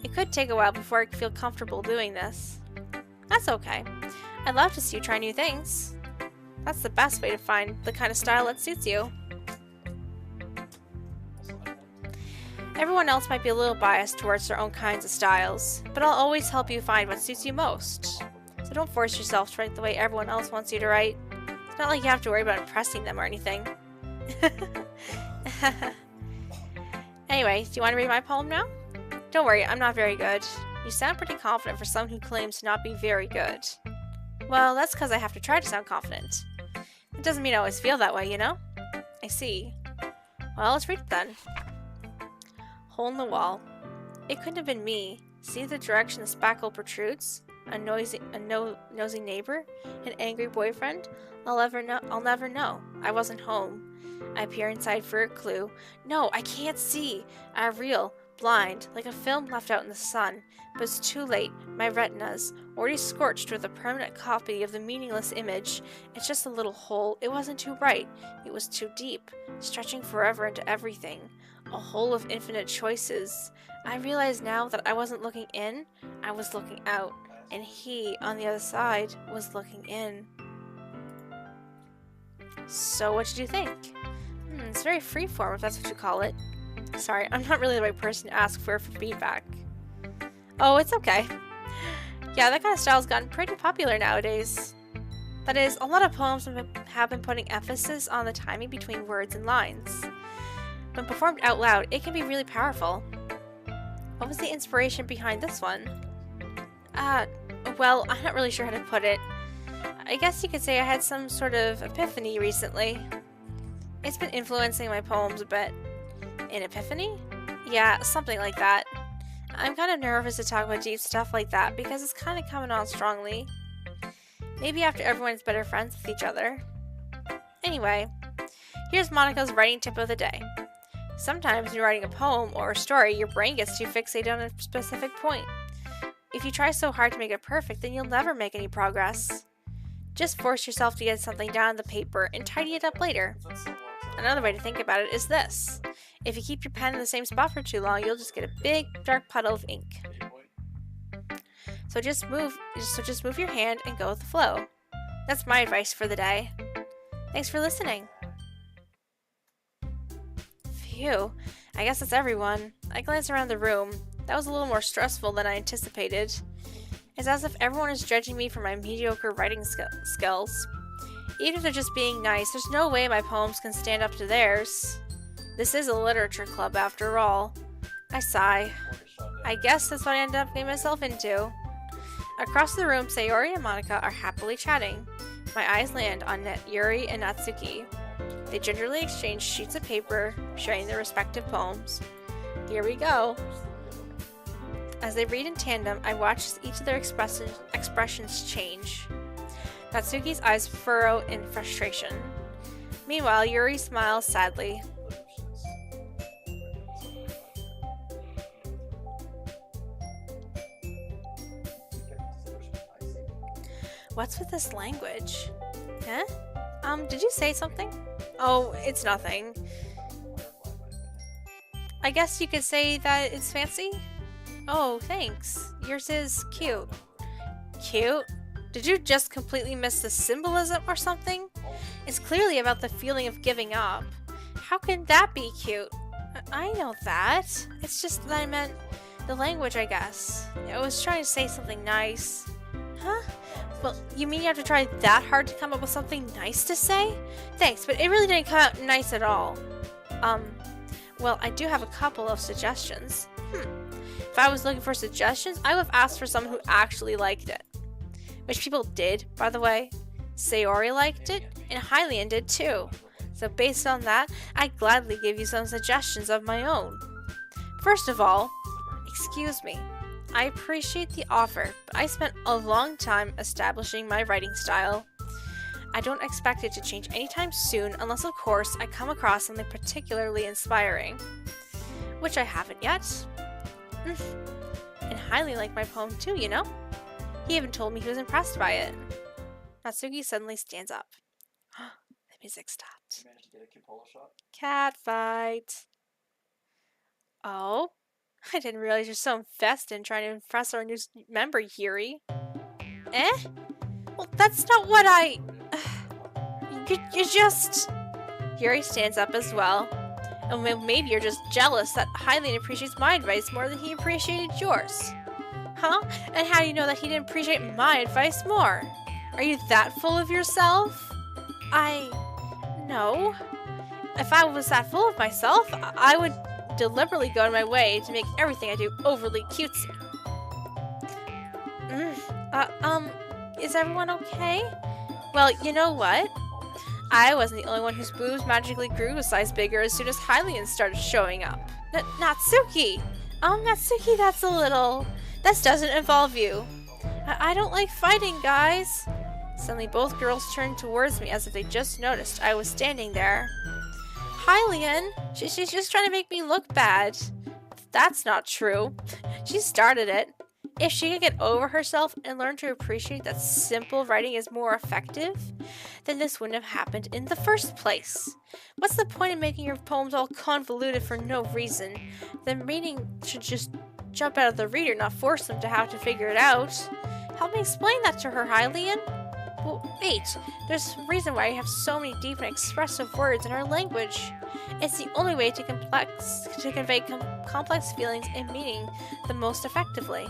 It could take a while before I feel comfortable doing this. That's okay. I'd love to see you try new things. That's the best way to find the kind of style that suits you. Everyone else might be a little biased towards their own kinds of styles, but I'll always help you find what suits you most. So don't force yourself to write the way everyone else wants you to write. It's not like you have to worry about impressing them or anything. Anyway, do you want to read my poem now? Don't worry, I'm not very good. You sound pretty confident for someone who claims to not be very good. Well, that's because I have to try to sound confident. It doesn't mean I always feel that way, you know? I see. Well, let's read it then. Hole in the wall. It couldn't have been me. See the direction the spackle protrudes? A nosy neighbor? An angry boyfriend? I'll never know. I wasn't home. I peer inside for a clue. No, I can't see. I reel, blind, like a film left out in the sun. But it's too late. My retina's already scorched with a permanent copy of the meaningless image. It's just a little hole. It wasn't too bright. It was too deep, stretching forever into everything. A hole of infinite choices. I realize now that I wasn't looking in, I was looking out. And he, on the other side, was looking in. So what did you think? It's very freeform, if that's what you call it. Sorry, I'm not really the right person to ask for feedback. Oh, it's okay. Yeah, that kind of style's gotten pretty popular nowadays. That is, a lot of poems have been putting emphasis on the timing between words and lines. When performed out loud, it can be really powerful. What was the inspiration behind this one? Well, I'm not really sure how to put it. I guess you could say I had some sort of epiphany recently. It's been influencing my poems a bit. An epiphany? Yeah, something like that. I'm kind of nervous to talk about deep stuff like that because it's kind of coming on strongly. Maybe after everyone's better friends with each other. Anyway, here's Monica's writing tip of the day. Sometimes when you're writing a poem or a story, your brain gets too fixated on a specific point. If you try so hard to make it perfect, then you'll never make any progress. Just force yourself to get something down on the paper and tidy it up later. Another way to think about it is this. If you keep your pen in the same spot for too long, you'll just get a big, dark puddle of ink. So just move your hand and go with the flow. That's my advice for the day. Thanks for listening. Phew, I guess that's everyone. I glanced around the room. That was a little more stressful than I anticipated. It's as if everyone is judging me for my mediocre writing skills. Even if they're just being nice, there's no way my poems can stand up to theirs. This is a literature club after all. I sigh. I guess that's what I ended up getting myself into. Across the room, Sayori and Monica are happily chatting. My eyes land on Yuri and Natsuki. They gingerly exchange sheets of paper, sharing their respective poems. Here we go. As they read in tandem, I watch each of their expressions change. Natsuki's eyes furrow in frustration. Meanwhile, Yuri smiles sadly. What's with this language? Huh? Did you say something? Oh, it's nothing. I guess you could say that it's fancy? Oh, thanks. Yours is cute. Cute? Did you just completely miss the symbolism or something? It's clearly about the feeling of giving up. How can that be cute? I know that. It's just that I meant the language, I guess. I was trying to say something nice. Huh? Well, you mean you have to try that hard to come up with something nice to say? Thanks, but it really didn't come out nice at all. Well, I do have a couple of suggestions. If I was looking for suggestions, I would have asked for someone who actually liked it. Which people did, by the way. Sayori liked it, and Hylian did too. So based on that, I'd gladly give you some suggestions of my own. First of all, excuse me. I appreciate the offer, but I spent a long time establishing my writing style. I don't expect it to change anytime soon unless, of course, I come across something particularly inspiring. Which I haven't yet. And Hylian liked my poem too, you know? He even told me he was impressed by it. Natsuki suddenly stands up. The music stopped. You managed to get a cupola shot? Cat fight. Oh? I didn't realize you're so invested in trying to impress our new member, Yuri. Eh? Well, that's not what I... You just... Yuri stands up as well. And maybe you're just jealous that Hylian appreciates my advice more than he appreciated yours. Huh? And how do you know that he didn't appreciate my advice more? Are you that full of yourself? No. If I was that full of myself, I would deliberately go out of my way to make everything I do overly cutesy. Is everyone okay? Well, you know what? I wasn't the only one whose boobs magically grew a size bigger as soon as Hylian started showing up. Natsuki! Natsuki, that's a little... This doesn't involve you. I don't like fighting, guys. Suddenly, both girls turned towards me as if they just noticed I was standing there. Hylian, she's just trying to make me look bad. That's not true. She started it. If she could get over herself and learn to appreciate that simple writing is more effective, then this wouldn't have happened in the first place. What's the point of making your poems all convoluted for no reason? The meaning should just jump out of the reader, not force them to have to figure it out. Help me explain that to her, Hylian. Well, wait, there's a reason why we have so many deep and expressive words in our language. It's the only way to convey complex feelings and meaning the most effectively.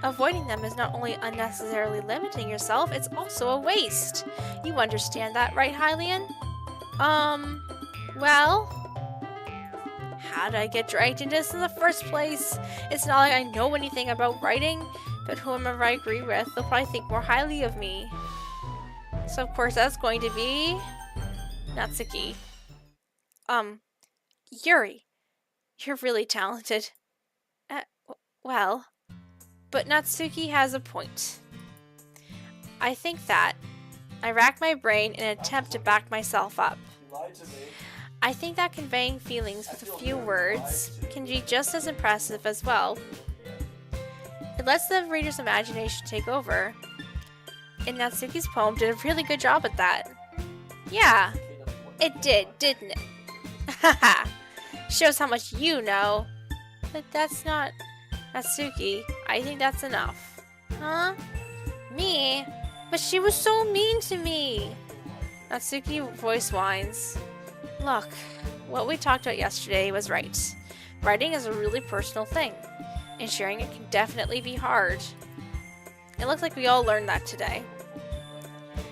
Avoiding them is not only unnecessarily limiting yourself, it's also a waste. You understand that, right, Hylian? Well... How did I get dragged into this in the first place? It's not like I know anything about writing, but whomever I agree with, they'll probably think more highly of me. So of course that's going to be... Natsuki. Yuri. You're really talented. Well... But Natsuki has a point. I think that I rack my brain in an attempt to back myself up. You lied to me. I think that conveying feelings with a few words can be just as impressive as well. It lets the reader's imagination take over. And Natsuki's poem did a really good job at that. Yeah, it did, didn't it? Haha. Shows how much you know. But that's not... Natsuki, I think that's enough. Huh? Me? But she was so mean to me! Natsuki voice whines. Look, what we talked about yesterday was right. Writing is a really personal thing, and sharing it can definitely be hard. It looks like we all learned that today.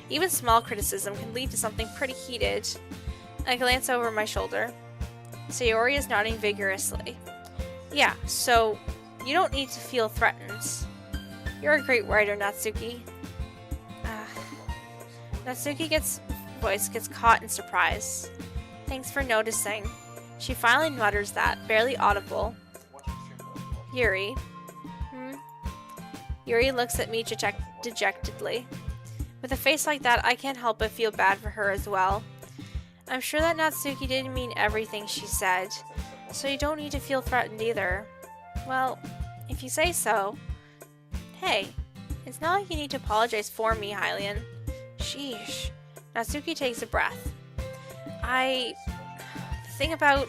Even small criticism can lead to something pretty heated. I glance over my shoulder. Sayori is nodding vigorously. Yeah, so... You don't need to feel threatened. You're a great writer, Natsuki. Natsuki's voice gets caught in surprise. Thanks for noticing. She finally mutters that, barely audible. Yuri. Yuri looks at me dejectedly. With a face like that, I can't help but feel bad for her as well. I'm sure that Natsuki didn't mean everything she said, so you don't need to feel threatened either. Well, if you say so. Hey, it's not like you need to apologize for me, Hylian. Sheesh. Natsuki takes a breath. The thing about,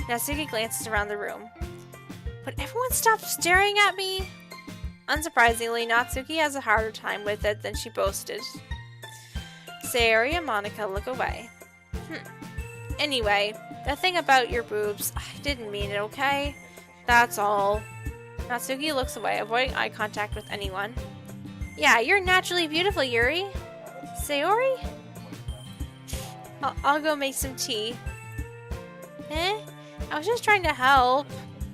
Natsuki glances around the room. Would everyone stop staring at me? Unsurprisingly, Natsuki has a harder time with it than she boasted. Sayori and Monica look away. Anyway, the thing about your boobs, I didn't mean it, okay? That's all. Natsuki looks away, avoiding eye contact with anyone. Yeah, you're naturally beautiful, Yuri. Sayori? I'll go make some tea. I was just trying to help.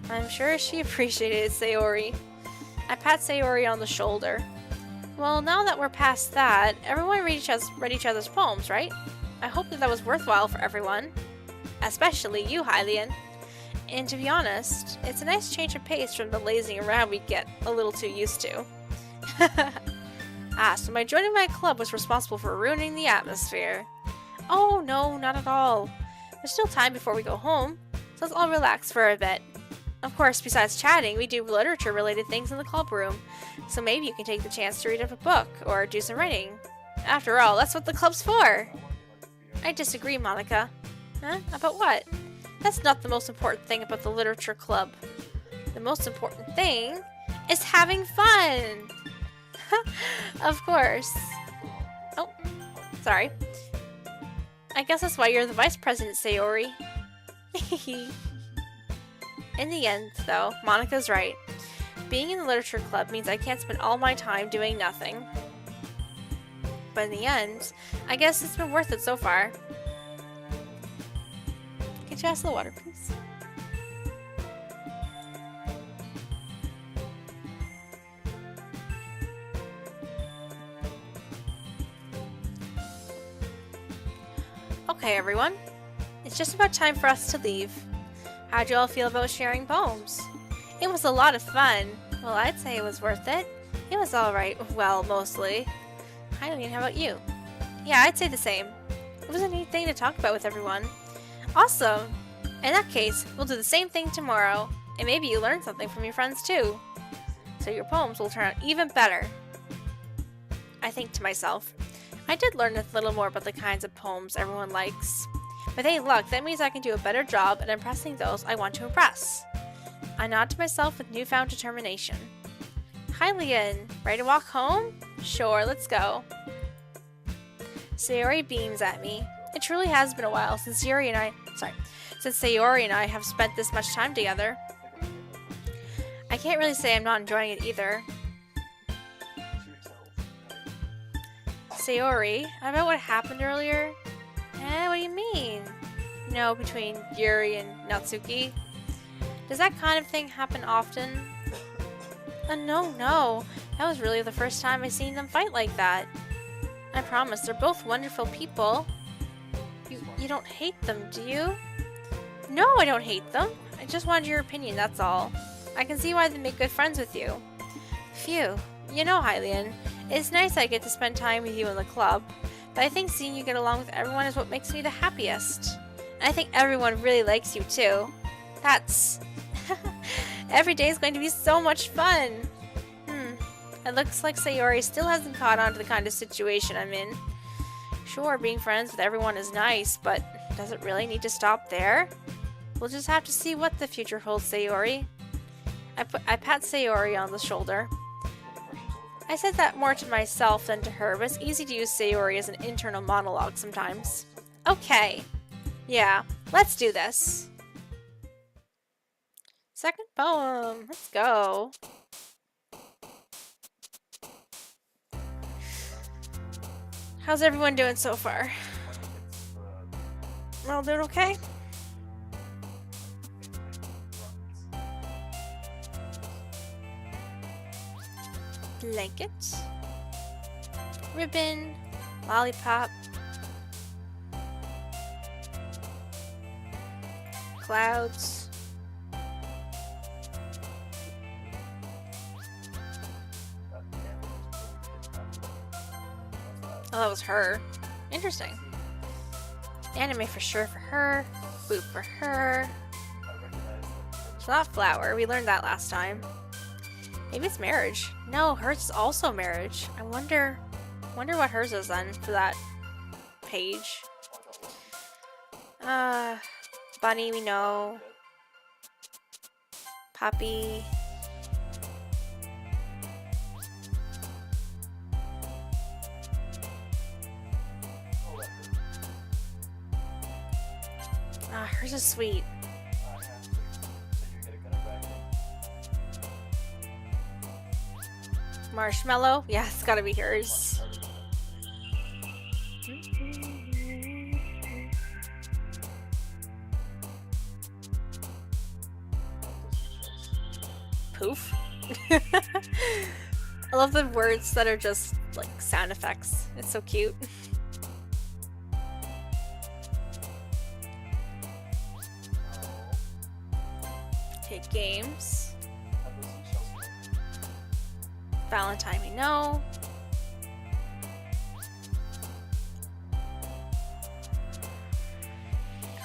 I'm sure she appreciated Sayori. I pat Sayori on the shoulder. Well, now that we're past that, everyone read each other's poems, right? I hope that was worthwhile for everyone. Especially you, Hylian. And to be honest, it's a nice change of pace from the lazing around we get a little too used to. So my joining my club was responsible for ruining the atmosphere. Oh no, not at all. There's still time before we go home, so let's all relax for a bit. Of course, besides chatting, we do literature-related things in the club room, so maybe you can take the chance to read up a book or do some writing. After all, that's what the club's for. I disagree, Monica. Huh? About what? That's not the most important thing about the literature club. The most important thing is having fun! Of course. Oh, sorry. I guess that's why you're the vice president, Sayori. In the end, though, Monica's right. Being in the literature club means I can't spend all my time doing nothing. But in the end, I guess it's been worth it so far. Could you ask the water, please? Okay, everyone. It's just about time for us to leave. How'd you all feel about sharing poems? It was a lot of fun. Well, I'd say it was worth it. It was alright. Well, mostly. Hylian, how about you? Yeah, I'd say the same. It was a neat thing to talk about with everyone. Awesome! In that case, we'll do the same thing tomorrow, and maybe you learn something from your friends too. So your poems will turn out even better. I think to myself, I did learn a little more about the kinds of poems everyone likes. With any luck, that means I can do a better job at impressing those I want to impress. I nod to myself with newfound determination. Hylian, ready to walk home? Sure, let's go. Sayori beams at me. It truly has been a while since Sayori and I have spent this much time together. I can't really say I'm not enjoying it either. Sayori, about what happened earlier? What do you mean? No, between Yuri and Natsuki? Does that kind of thing happen often? No. That was really the first time I seen them fight like that. I promise, they're both wonderful people. You don't hate them, do you? No, I don't hate them. I just wanted your opinion, that's all. I can see why they make good friends with you. Phew. You know, Hylian, it's nice I get to spend time with you in the club, but I think seeing you get along with everyone is what makes me the happiest. And I think everyone really likes you too. That's... Every day is going to be so much fun. It looks like Sayori still hasn't caught on to the kind of situation I'm in. Sure, being friends with everyone is nice, but does it really need to stop there? We'll just have to see what the future holds, Sayori. I pat Sayori on the shoulder. I said that more to myself than to her, but it's easy to use Sayori as an internal monologue sometimes. Okay. Yeah, let's do this. Second poem. Let's go. How's everyone doing so far? All doing okay? Blanket, ribbon, lollipop, clouds, oh, that was her. Interesting. Anime for sure for her, boop for her. It's not flower, we learned that last time. Maybe it's marriage. No, hers is also marriage. I wonder what hers is then for that page. Bunny, we know. Puppy. Ah, hers is sweet. I have to. So you're gonna get it back in. Marshmallow? Yeah, it's gotta be hers. Poof. I love the words that are just like sound effects. It's so cute. Okay, games. Valentine, we know.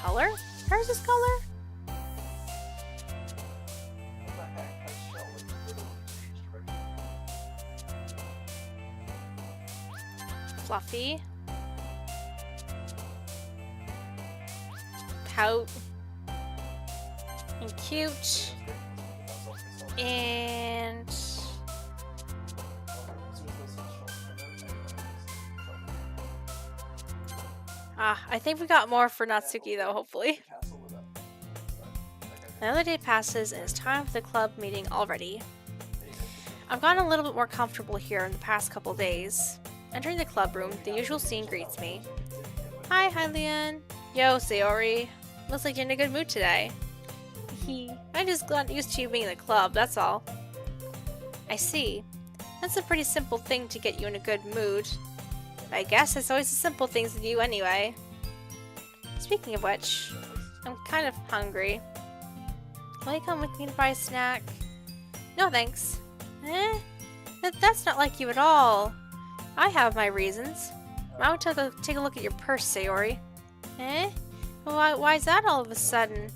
Color? Hers is color? What the heck? That shell is literally changed direction. Fluffy. Pout. And cute. And I think we got more for Natsuki though, hopefully. Another day passes and it's time for the club meeting already. I've gotten a little bit more comfortable here in the past couple days. Entering the club room, the usual scene greets me. Hi, Hylian. Yo, Sayori. Looks like you're in a good mood today. I just got used to you being in the club, that's all. I see. That's a pretty simple thing to get you in a good mood. I guess it's always the simple things with you anyway. Speaking of which, I'm kind of hungry. Will you come with me to buy a snack? No thanks. That's not like you at all. I have my reasons. I want to take a look at your purse, Sayori. Why is that all of a sudden?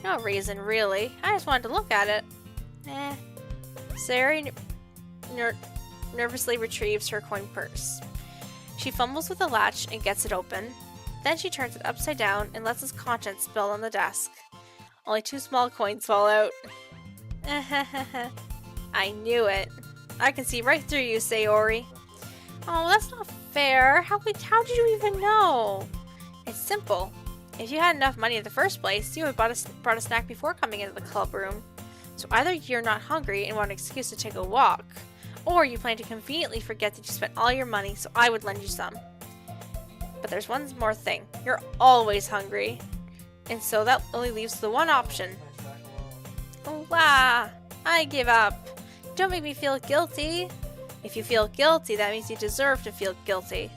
No reason, really. I just wanted to look at it. Sayori nervously retrieves her coin purse. She fumbles with the latch and gets it open. Then she turns it upside down and lets its contents spill on the desk. Only 2 small coins fall out. I knew it. I can see right through you, Sayori. Oh, that's not fair. How did you even know? It's simple. If you had enough money in the first place, you would have brought a snack before coming into the club room. So either you're not hungry and want an excuse to take a walk, or you plan to conveniently forget that you spent all your money, so I would lend you some. But there's one more thing. You're always hungry. And so that only leaves the one option. Wow, I give up. Don't make me feel guilty. If you feel guilty, that means you deserve to feel guilty.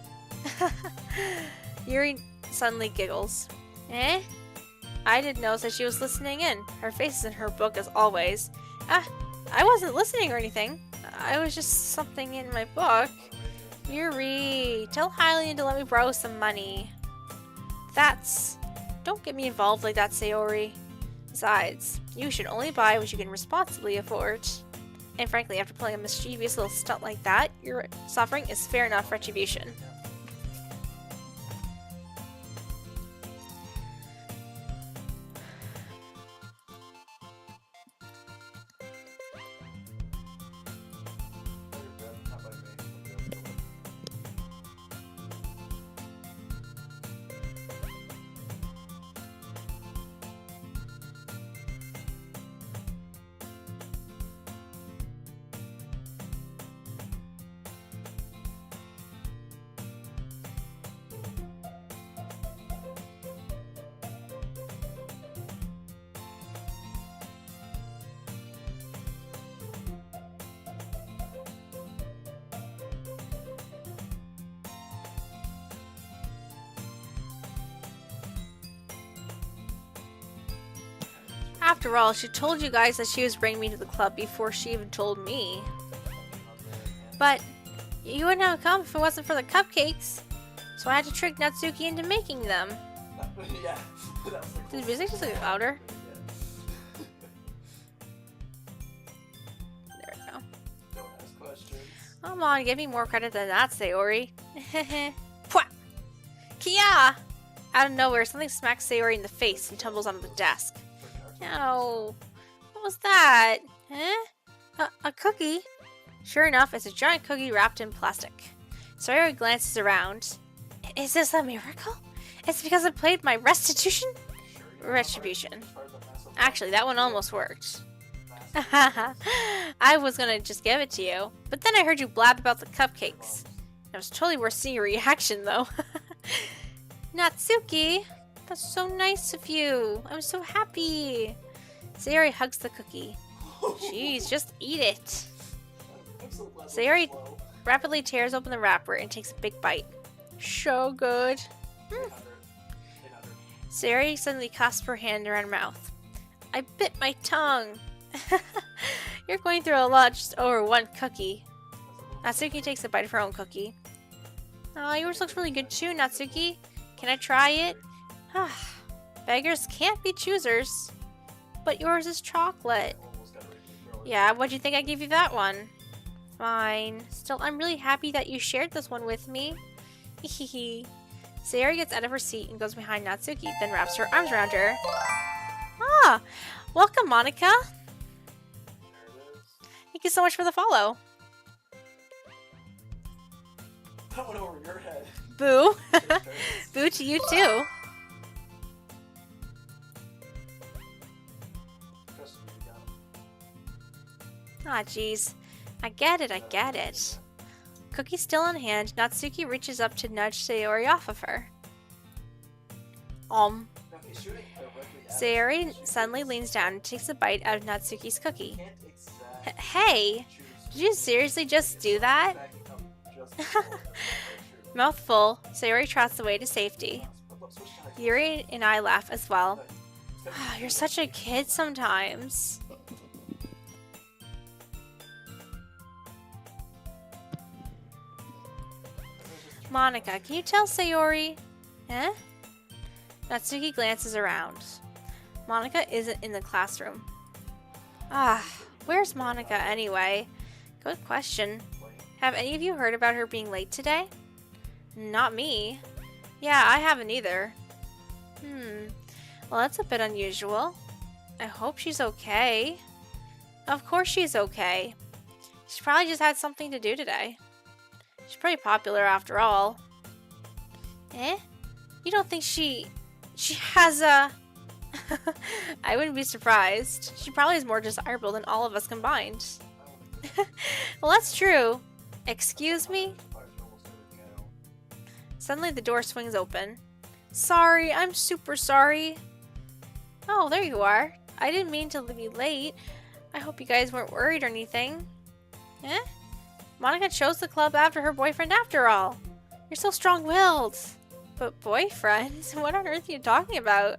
Yuri suddenly giggles. I didn't notice that she was listening in. Her face is in her book as always. I wasn't listening or anything. I was just something in my book. Yuri, tell Hylian to let me borrow some money. Don't get me involved like that, Sayori. Besides, you should only buy what you can responsibly afford. And frankly, after playing a mischievous little stunt like that, your suffering is fair enough retribution. After all, she told you guys that she was bringing me to the club before she even told me. But you wouldn't have come if it wasn't for the cupcakes. So I had to trick Natsuki into making them. Yeah. Did the music just get louder? There we go. Don't ask questions. Come on, give me more credit than that, Sayori. Pwah! Kia! Out of nowhere, something smacks Sayori in the face and tumbles onto the desk. No. What was that? Huh? A cookie? Sure enough, it's a giant cookie wrapped in plastic. Sayori glances around. Is this a miracle? It's because I played my restitution? Retribution. Actually, that one almost worked. I was gonna just give it to you, but then I heard you blab about the cupcakes. It was totally worth seeing your reaction, though. Natsuki, that's so nice of you. I'm so happy. Sayori hugs the cookie. Jeez, just eat it. Sayori rapidly tears open the wrapper and takes a big bite. So good. Sayori suddenly clasps her hand around her mouth. I bit my tongue. You're going through a lot just over one cookie. Natsuki takes a bite of her own cookie. Aw, yours looks really good too, Natsuki. Can I try it? Beggars can't be choosers. But yours is chocolate. Yeah, what'd you think I gave you that one? Fine. Still, I'm really happy that you shared this one with me. Hehehe. Sayori gets out of her seat and goes behind Natsuki, then wraps her arms around her. Ah! Welcome, Monica! Thank you so much for the follow. That went over your head. Boo! Boo to you too. Ah, jeez. I get it. Cookie still in hand, Natsuki reaches up to nudge Sayori off of her. Sayori suddenly leans down and takes a bite out of Natsuki's cookie. Hey! Did you seriously just do that? Mouth full, Sayori trots away to safety. Yuri and I laugh as well. You're such a kid sometimes. Monica, can you tell Sayori? Eh? Natsuki glances around. Monica isn't in the classroom. Where's Monica anyway? Good question. Have any of you heard about her being late today? Not me. Yeah, I haven't either. Well, that's a bit unusual. I hope she's okay. Of course she's okay. She probably just had something to do today. She's pretty popular after all. Eh? You don't think she has a... I wouldn't be surprised. She probably is more desirable than all of us combined. Well, that's true. Excuse me? Suddenly the door swings open. Sorry, I'm super sorry. Oh, there you are. I didn't mean to be late. I hope you guys weren't worried or anything. Eh? Monica chose the club after her boyfriend after all. You're so strong-willed. But boyfriend? What on earth are you talking about?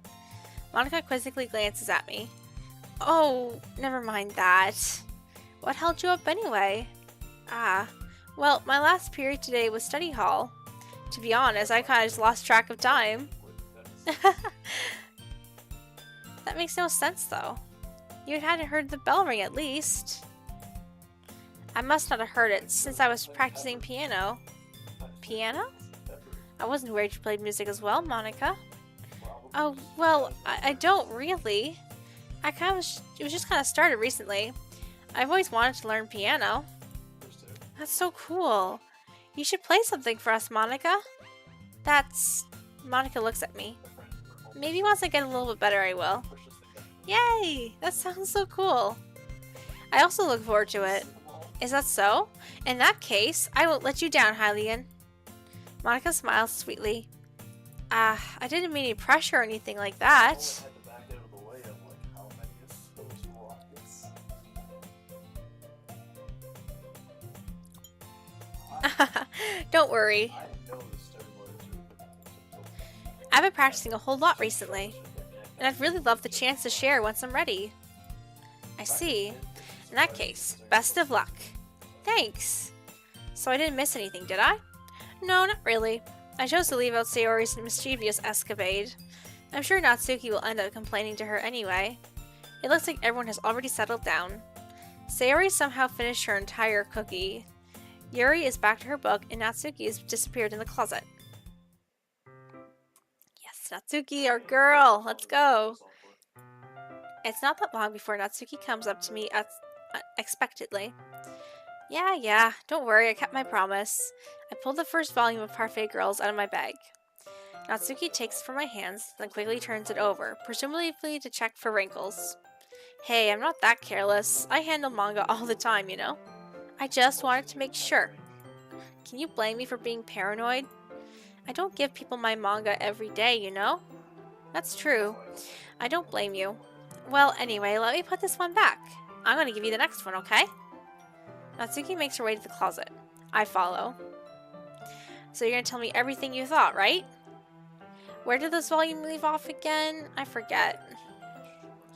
Monica quizzically glances at me. Oh, never mind that. What held you up anyway? Well, my last period today was study hall. To be honest, I kind of just lost track of time. That makes no sense, though. You hadn't heard the bell ring at least. I must not have heard it since I was practicing piano. Piano? I wasn't aware you played music as well, Monica. Oh, well, I don't really. It was just kind of started recently. I've always wanted to learn piano. That's so cool. You should play something for us, Monica. Monica looks at me. Maybe once I get a little bit better, I will. Yay! That sounds so cool. I also look forward to it. Is that so? In that case, I won't let you down, Hylian. Monica smiles sweetly. I didn't mean any pressure or anything like that. Don't worry. I've been practicing a whole lot recently, and I'd really love the chance to share once I'm ready. I see. In that case, best of luck. Thanks. So I didn't miss anything, did I? No, not really. I chose to leave out Sayori's mischievous escapade. I'm sure Natsuki will end up complaining to her anyway. It looks like everyone has already settled down. Sayori somehow finished her entire cookie. Yuri is back to her book, and Natsuki has disappeared in the closet. Yes, Natsuki, our girl! Let's go! It's not that long before Natsuki comes up to me unexpectedly. Yeah, don't worry, I kept my promise. I pulled the first volume of Parfait Girls out of my bag. Natsuki takes it from my hands, then quickly turns it over, presumably to check for wrinkles. Hey, I'm not that careless. I handle manga all the time, you know? I just wanted to make sure. Can you blame me for being paranoid? I don't give people my manga every day, you know? That's true. I don't blame you. Well, anyway, let me put this one back. I'm gonna give you the next one, okay? Natsuki makes her way to the closet. I follow. So you're gonna tell me everything you thought, right? Where did this volume leave off again? I forget.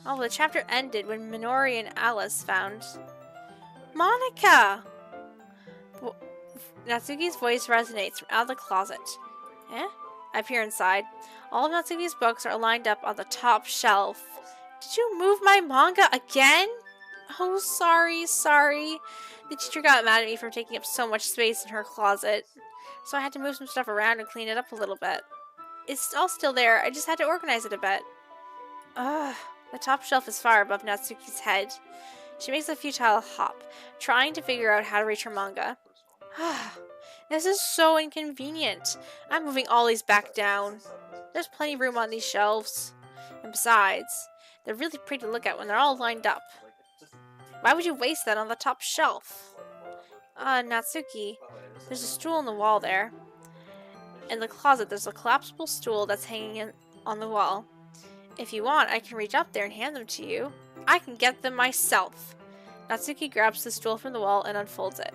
Oh, the chapter ended when Minori and Alice found... Monica! Natsuki's voice resonates from out of the closet. Eh? I peer inside. All of Natsuki's books are lined up on the top shelf. Did you move my manga again? Oh, sorry. The teacher got mad at me for taking up so much space in her closet. So I had to move some stuff around and clean it up a little bit. It's all still there, I just had to organize it a bit. Ugh, the top shelf is far above Natsuki's head. She makes a futile hop, trying to figure out how to reach her manga. This is so inconvenient. I'm moving all these back down. There's plenty of room on these shelves. And besides, they're really pretty to look at when they're all lined up. Why would you waste that on the top shelf? Natsuki, there's a stool on the wall there. In the closet, there's a collapsible stool that's hanging on the wall. If you want, I can reach up there and hand them to you. I can get them myself. Natsuki grabs the stool from the wall and unfolds it.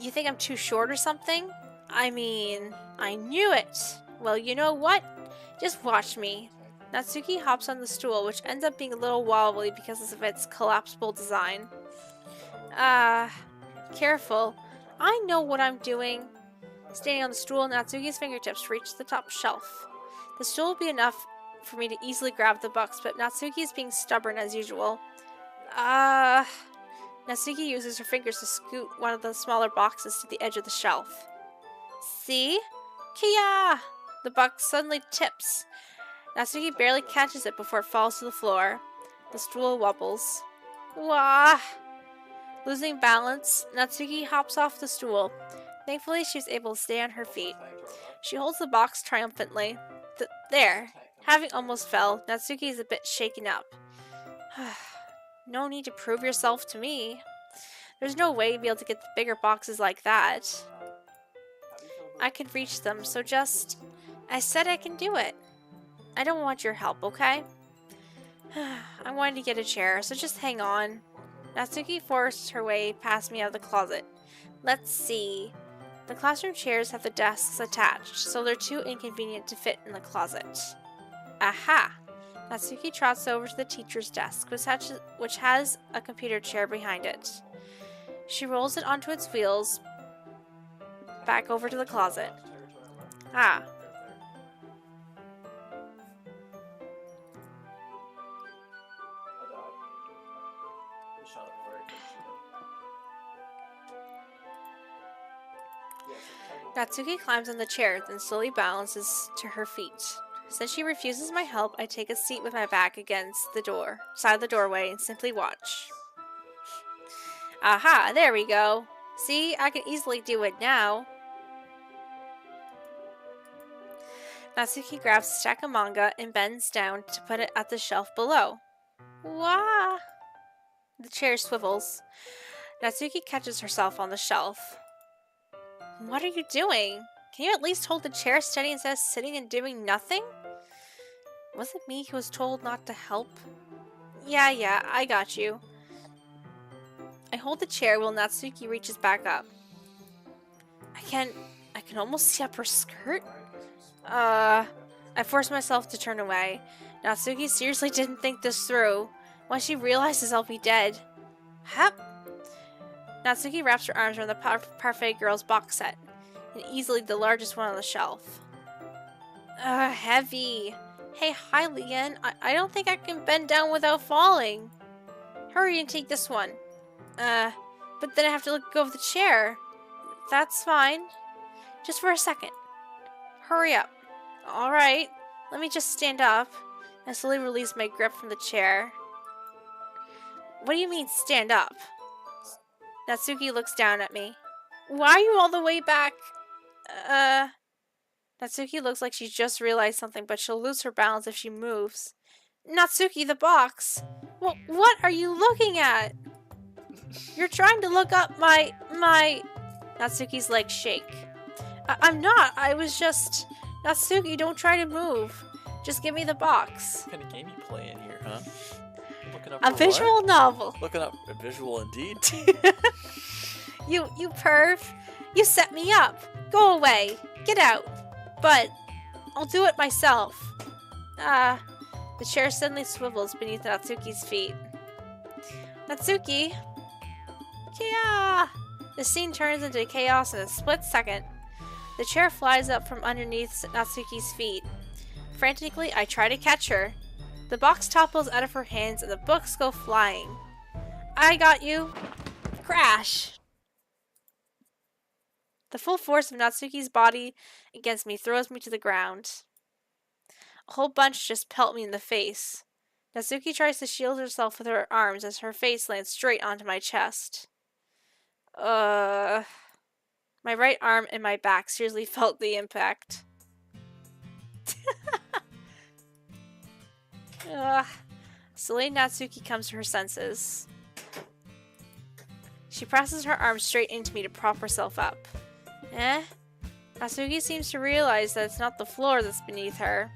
You think I'm too short or something? I mean, I knew it. Well, you know what? Just watch me. Natsuki hops on the stool, which ends up being a little wobbly because of its collapsible design. Careful. I know what I'm doing. Standing on the stool, Natsuki's fingertips reach the top shelf. The stool will be enough for me to easily grab the books, but Natsuki is being stubborn as usual. Natsuki uses her fingers to scoot one of the smaller boxes to the edge of the shelf. See? Kia! The box suddenly tips. Natsuki barely catches it before it falls to the floor. The stool wobbles. Wah! Losing balance, Natsuki hops off the stool. Thankfully, she's able to stay on her feet. She holds the box triumphantly. There. Having almost fell, Natsuki is a bit shaken up. No need to prove yourself to me. There's no way to be able to get the bigger boxes like that. I could reach them, so just... I said I can do it. I don't want your help, okay? I wanted to get a chair, so just hang on. Natsuki forced her way past me out of the closet. Let's see. The classroom chairs have the desks attached, so they're too inconvenient to fit in the closet. Aha! Natsuki trots over to the teacher's desk, which has a computer chair behind it. She rolls it onto its wheels, back over to the closet. Ah. Natsuki climbs on the chair, then slowly balances to her feet. Since she refuses my help, I take a seat with my back against the side of the doorway, and simply watch. Aha, there we go. See, I can easily do it now. Natsuki grabs a stack of manga and bends down to put it at the shelf below. Wah! The chair swivels. Natsuki catches herself on the shelf. What are you doing? Can you at least hold the chair steady instead of sitting and doing nothing? Was it me who was told not to help? Yeah, I got you. I hold the chair while Natsuki reaches back up. I can almost see up her skirt? I force myself to turn away. Natsuki seriously didn't think this through. When she realizes I'll be dead. Hep! Natsuki wraps her arms around the Parfait Girls box set, and easily the largest one on the shelf. Heavy. Hey, hi, Leon. I don't think I can bend down without falling. Hurry and take this one. But then I have to let go of the chair. That's fine. Just for a second. Hurry up. Alright. Let me just stand up. I slowly release my grip from the chair. What do you mean, stand up? Natsuki looks down at me. Why are you all the way back? Natsuki looks like she's just realized something, but she'll lose her balance if she moves. Natsuki, the box! What are you looking at? You're trying to look up my... Natsuki's legs shake. I'm not. I was just... Natsuki, don't try to move. Just give me the box. What kind of game you playing here, huh? Looking up A for visual what? novel. Looking up a visual indeed. You perv. You set me up. Go away. Get out. But I'll do it myself. The chair suddenly swivels beneath Natsuki's feet. Natsuki. Kia! The scene turns into chaos in a split second. The chair flies up from underneath Natsuki's feet. Frantically, I try to catch her. The box topples out of her hands and the books go flying. I got you. Crash! The full force of Natsuki's body against me throws me to the ground. A whole bunch just pelt me in the face. Natsuki tries to shield herself with her arms as her face lands straight onto my chest. My right arm and my back seriously felt the impact. Slowly, Natsuki comes to her senses. She presses her arm straight into me to prop herself up. Natsuki seems to realize that it's not the floor that's beneath her.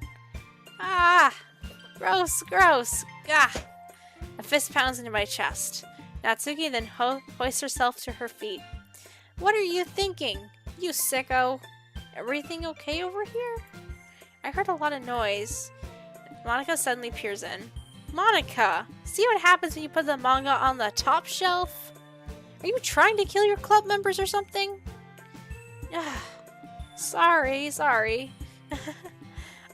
Gross, gross. Gah! A fist pounds into my chest. Natsuki then hoists herself to her feet. What are you thinking? You sicko. Everything okay over here? I heard a lot of noise. Monica suddenly peers in. Monica! See what happens when you put the manga on the top shelf? Are you trying to kill your club members or something? Sorry.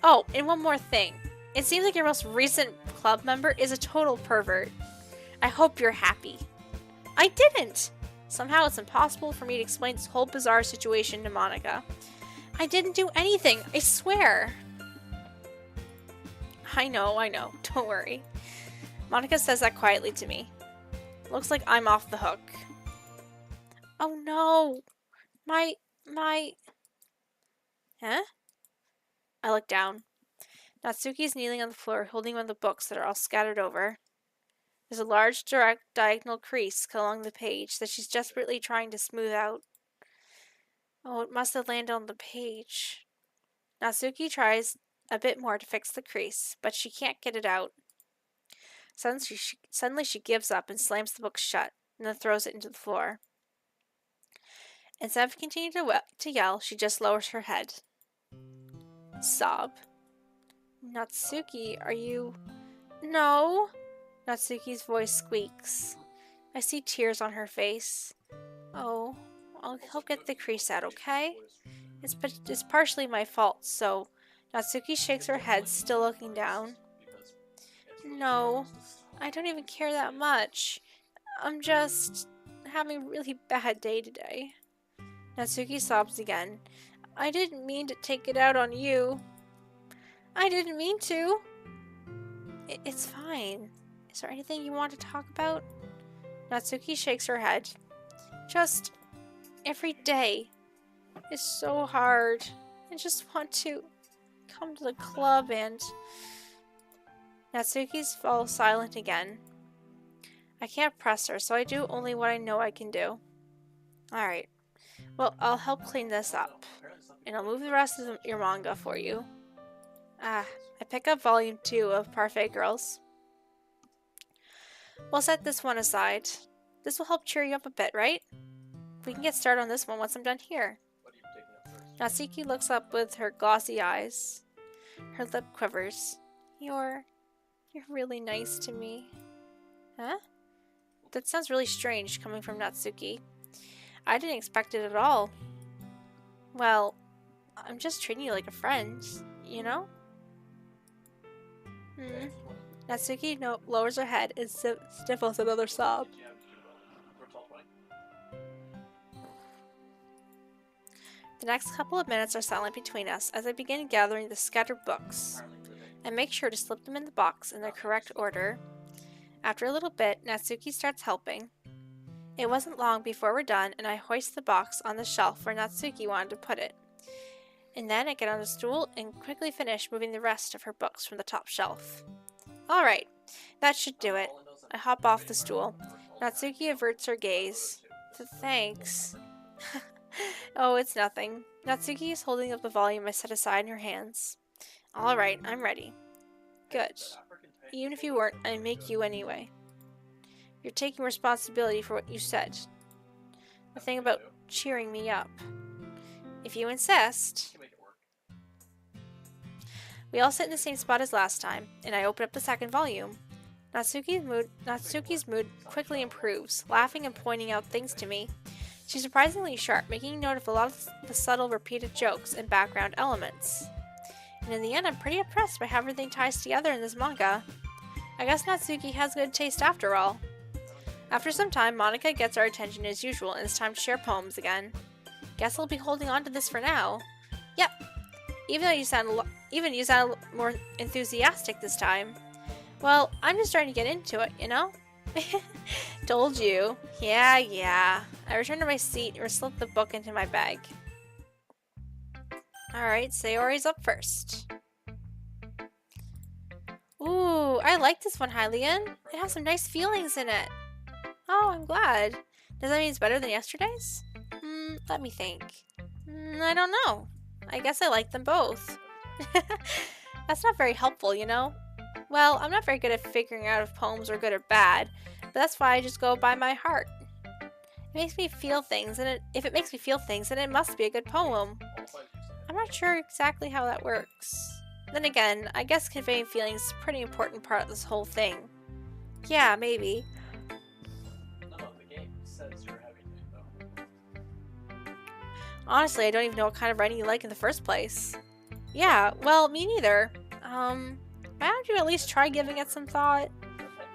Oh, and one more thing. It seems like your most recent club member is a total pervert. I hope you're happy. I didn't! Somehow it's impossible for me to explain this whole bizarre situation to Monica. I didn't do anything, I swear. I know. Don't worry. Monica says that quietly to me. Looks like I'm off the hook. Oh no! My... Huh? I look down. Natsuki's kneeling on the floor, holding one of the books that are all scattered over. There's a large, direct, diagonal crease along the page that she's desperately trying to smooth out. Oh, it must have landed on the page. Natsuki tries a bit more to fix the crease, but she can't get it out. Suddenly she gives up and slams the book shut, and then throws it into the floor. Instead of continuing to yell, she just lowers her head. Sob. Natsuki, are you... No! Natsuki's voice squeaks. I see tears on her face. Oh, I'll help get the crease out, okay? It's partially my fault, so... Natsuki shakes her head, still looking down. No, I don't even care that much. I'm just having a really bad day today. Natsuki sobs again. I didn't mean to take it out on you. I didn't mean to. It's fine. Is there anything you want to talk about? Natsuki shakes her head. Just every day is so hard. I just want to come to the club and... Natsuki's fall silent again. I can't press her, so I do only what I know I can do. Alright. Well, I'll help clean this up. And I'll move the rest of your manga for you. I pick up volume 2 of Parfait Girls. We'll set this one aside. This will help cheer you up a bit, right? We can get started on this one once I'm done here. Natsuki looks up with her glossy eyes. Her lip quivers. You're really nice to me. Huh? That sounds really strange coming from Natsuki. I didn't expect it at all. Well, I'm just treating you like a friend, you know? Natsuki lowers her head and stifles another sob. The next couple of minutes are silent between us as I begin gathering the scattered books. I make sure to slip them in the box in their correct order. After a little bit, Natsuki starts helping. It wasn't long before we're done, and I hoist the box on the shelf where Natsuki wanted to put it. And then I get on the stool and quickly finish moving the rest of her books from the top shelf. Alright, that should do it. I hop off the stool. Natsuki averts her gaze. Thanks. Oh, it's nothing. Natsuki is holding up the volume I set aside in her hands. Alright, I'm ready. Good. Even if you weren't, I'd make you anyway. You're taking responsibility for what you said. The thing about cheering me up. If you insist. We all sit in the same spot as last time, and I open up the second volume. Natsuki's mood quickly improves, laughing and pointing out things to me. She's surprisingly sharp, making note of a lot of the subtle repeated jokes and background elements. And in the end, I'm pretty impressed by how everything ties together in this manga. I guess Natsuki has good taste after all. After some time, Monika gets our attention as usual, and it's time to share poems again. Guess I'll be holding on to this for now. Yep. Even you sound more enthusiastic this time. Well, I'm just starting to get into it, you know? Told you. Yeah. I return to my seat and slip the book into my bag. Alright, Sayori's up first. Ooh, I like this one, Hylian. It has some nice feelings in it. Oh, I'm glad. Does that mean it's better than yesterday's? Let me think. I don't know. I guess I like them both. That's not very helpful, you know? Well, I'm not very good at figuring out if poems are good or bad, but that's why I just go by my heart. It makes me feel things, and if it makes me feel things, then it must be a good poem. I'm not sure exactly how that works. Then again, I guess conveying feelings is a pretty important part of this whole thing. Yeah, maybe. The game says you're having it, though. Honestly, I don't even know what kind of writing you like in the first place. Yeah, well, me neither. Why don't you at least try giving it some thought?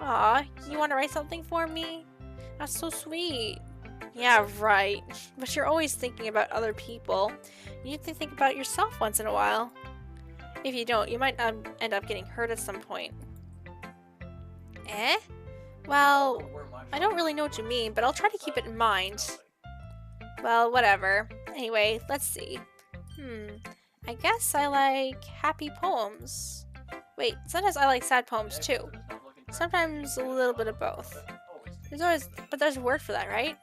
Aw, you want to write something for me? That's so sweet. Yeah, right. But you're always thinking about other people. You need to think about yourself once in a while. If you don't, you might end up getting hurt at some point. Eh? Well, I don't really know what you mean, but I'll try to keep it in mind. Well, whatever. Anyway, let's see. I guess I like happy poems. Wait, sometimes I like sad poems too. Sometimes a little bit of both. There's a word for that, right?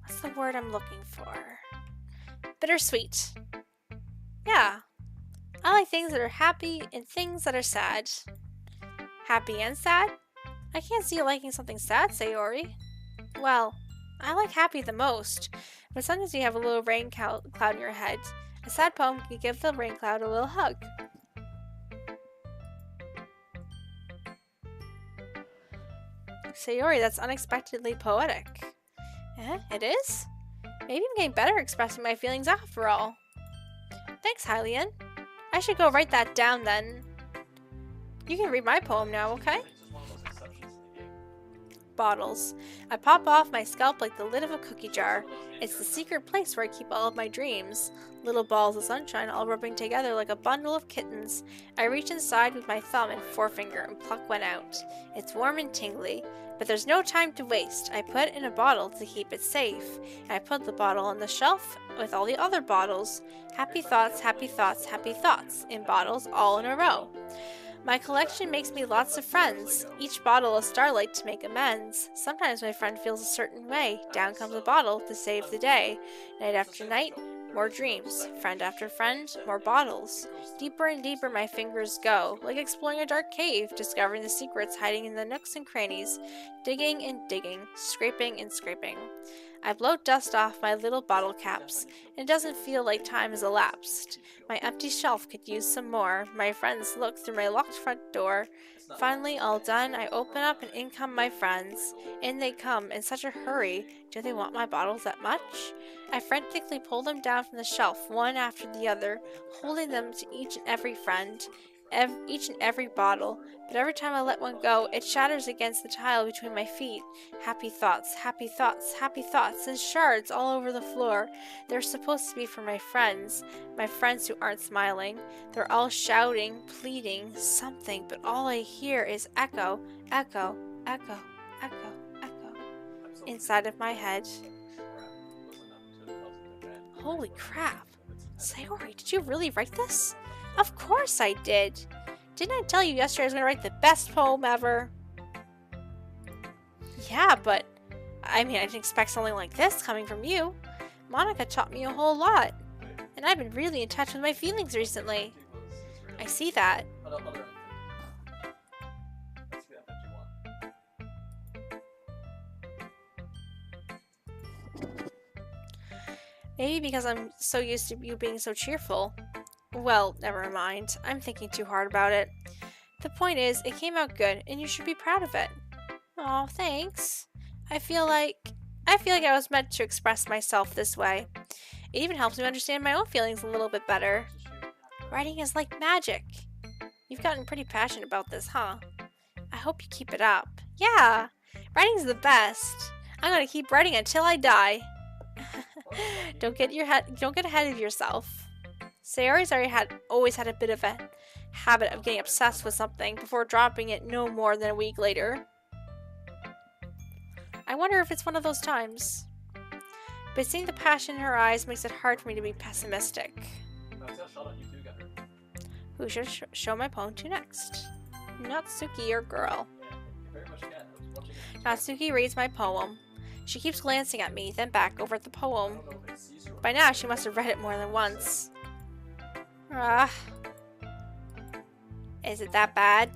What's the word I'm looking for? Bittersweet. Yeah. I like things that are happy and things that are sad. Happy and sad? I can't see you liking something sad, Sayori. Well, I like happy the most, but sometimes you have a little rain cloud in your head. A sad poem can give the rain cloud a little hug. Sayori, that's unexpectedly poetic. It is? Maybe I'm getting better expressing my feelings after all. Thanks, Hylian. I should go write that down then. You can read my poem now, okay? Bottles. I pop off my scalp like the lid of a cookie jar. It's the secret place where I keep all of my dreams. Little balls of sunshine all rubbing together like a bundle of kittens. I reach inside with my thumb and forefinger and pluck one out. It's warm and tingly, but there's no time to waste. I put it in a bottle to keep it safe. I put the bottle on the shelf with all the other bottles. Happy thoughts, happy thoughts, happy thoughts in bottles all in a row. My collection makes me lots of friends, each bottle a starlight to make amends. Sometimes my friend feels a certain way, down comes a bottle to save the day. Night after night, more dreams. Friend after friend, more bottles. Deeper and deeper my fingers go, like exploring a dark cave, discovering the secrets hiding in the nooks and crannies. Digging and digging, scraping and scraping. I blow dust off my little bottle caps. It doesn't feel like time has elapsed. My empty shelf could use some more. My friends look through my locked front door. Finally, all done, I open up and in come my friends. In they come in such a hurry. Do they want my bottles that much? I frantically pull them down from the shelf, one after the other, holding them to each and every friend. each and every bottle, but every time I let one go, it shatters against the tile between my feet. Happy thoughts, happy thoughts, happy thoughts, and shards all over the floor. They're supposed to be for my friends who aren't smiling. They're all shouting, pleading, something, but all I hear is echo, echo, echo, echo, echo, inside of my head. Holy crap. Sayori, did you really write this? Of course I did. Didn't I tell you yesterday I was going to write the best poem ever? Yeah, but I mean, I didn't expect something like this coming from you. Monica taught me a whole lot, and I've been really in touch with my feelings recently. I see that. Maybe because I'm so used to you being so cheerful. Well, never mind. I'm thinking too hard about it. The point is, it came out good, and you should be proud of it. Aw, thanks. I feel like I was meant to express myself this way. It even helps me understand my own feelings a little bit better. Writing is like magic. You've gotten pretty passionate about this, huh? I hope you keep it up. Yeah, writing's the best. I'm gonna keep writing until I die. Don't get ahead of yourself. Sayori's always had a bit of a habit of getting obsessed with something before dropping it no more than a week later. I wonder if it's one of those times. But seeing the passion in her eyes makes it hard for me to be pessimistic. Who should show my poem to next? Natsuki, your girl. Natsuki reads my poem. She keeps glancing at me, then back over at the poem. By now, she must have read it more than once. Is it that bad?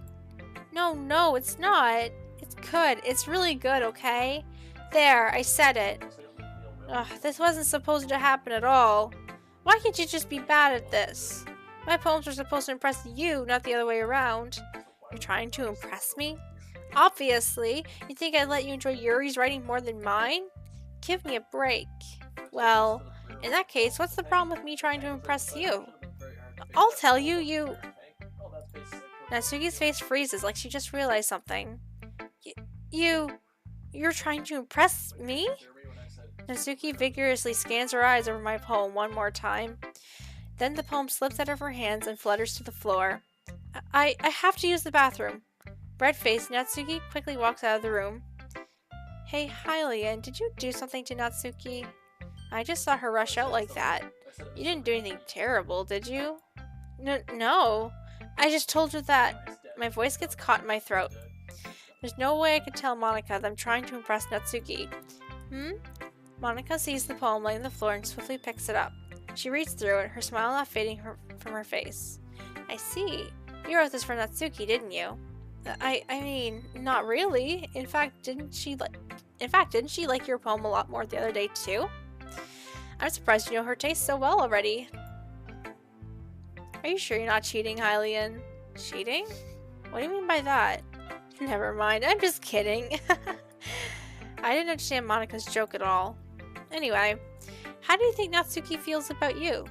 No, it's not. It's good. It's really good, okay? There, I said it. This wasn't supposed to happen at all. Why can't you just be bad at this? My poems are supposed to impress you, not the other way around. You're trying to impress me? Obviously. You think I'd let you enjoy Yuri's writing more than mine? Give me a break. Well, in that case, what's the problem with me trying to impress you? I'll tell you, Natsuki's face freezes like she just realized something. You're trying to impress me? Natsuki vigorously scans her eyes over my poem one more time. Then the poem slips out of her hands and flutters to the floor. I have to use the bathroom. Red-faced, Natsuki quickly walks out of the room. Hey, Hylian, did you do something to Natsuki? I just saw her rush out like that. You didn't do anything terrible, did you? No. I just told her that. My voice gets caught in my throat. There's no way I could tell Monica that I'm trying to impress Natsuki. Monica sees the poem laying on the floor and swiftly picks it up. She reads through it, her smile not fading from her face. I see. You wrote this for Natsuki, didn't you? I mean, not really. In fact, didn't she like your poem a lot more the other day too? I'm surprised you know her taste so well already. Are you sure you're not cheating, Hylian? Cheating? What do you mean by that? Never mind, I'm just kidding. I didn't understand Monica's joke at all. Anyway, how do you think Natsuki feels about you?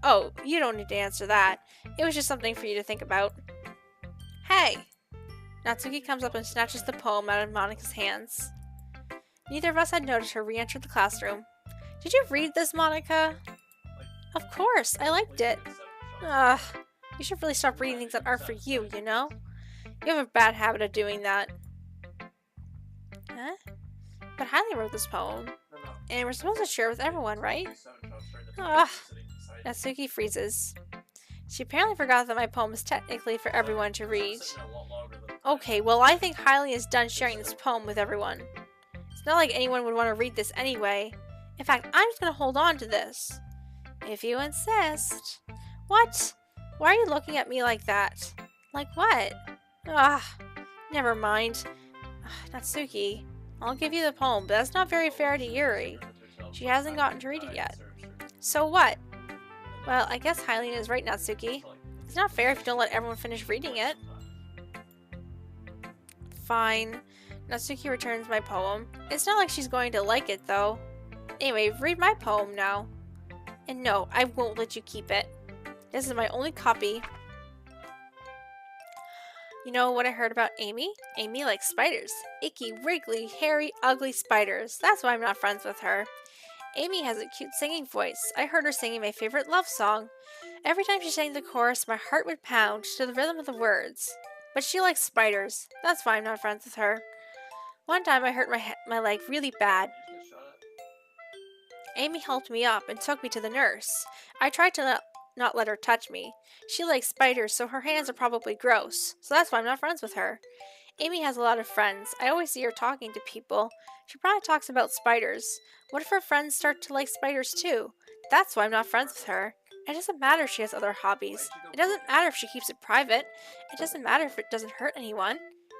Oh, you don't need to answer that. It was just something for you to think about. Hey! Natsuki comes up and snatches the poem out of Monica's hands. Neither of us had noticed her re-enter the classroom. Did you read this, Monica? Of course, I liked it. You should really stop reading things that aren't for you, you know? You have a bad habit of doing that. Huh? But Hylian wrote this poem. And we're supposed to share it with everyone, right? Natsuki freezes. She apparently forgot that my poem is technically for everyone to read. Okay, well I think Hylian is done sharing this poem with everyone. It's not like anyone would want to read this anyway. In fact, I'm just going to hold on to this. If you insist. What? Why are you looking at me like that? Like what? Never mind. Natsuki, I'll give you the poem, but that's not very fair to Yuri. She hasn't gotten to read it yet. So what? Well, I guess Hylian is right, Natsuki. It's not fair if you don't let everyone finish reading it. Fine. Natsuki returns my poem. It's not like she's going to like it, though. Anyway, read my poem now. And no, I won't let you keep it. This is my only copy. You know what I heard about Amy? Amy likes spiders. Icky, wriggly, hairy, ugly spiders. That's why I'm not friends with her. Amy has a cute singing voice. I heard her singing my favorite love song. Every time she sang the chorus, my heart would pound to the rhythm of the words. But she likes spiders. That's why I'm not friends with her. One time I hurt my leg really bad. You just get shot at. Amy helped me up and took me to the nurse. I tried to not let her touch me. She likes spiders, so her hands are probably gross. So that's why I'm not friends with her. Amy has a lot of friends. I always see her talking to people. She probably talks about spiders. What if her friends start to like spiders too? That's why I'm not friends with her. It doesn't matter if she has other hobbies. It doesn't matter if she keeps it private. It doesn't matter if it doesn't hurt anyone.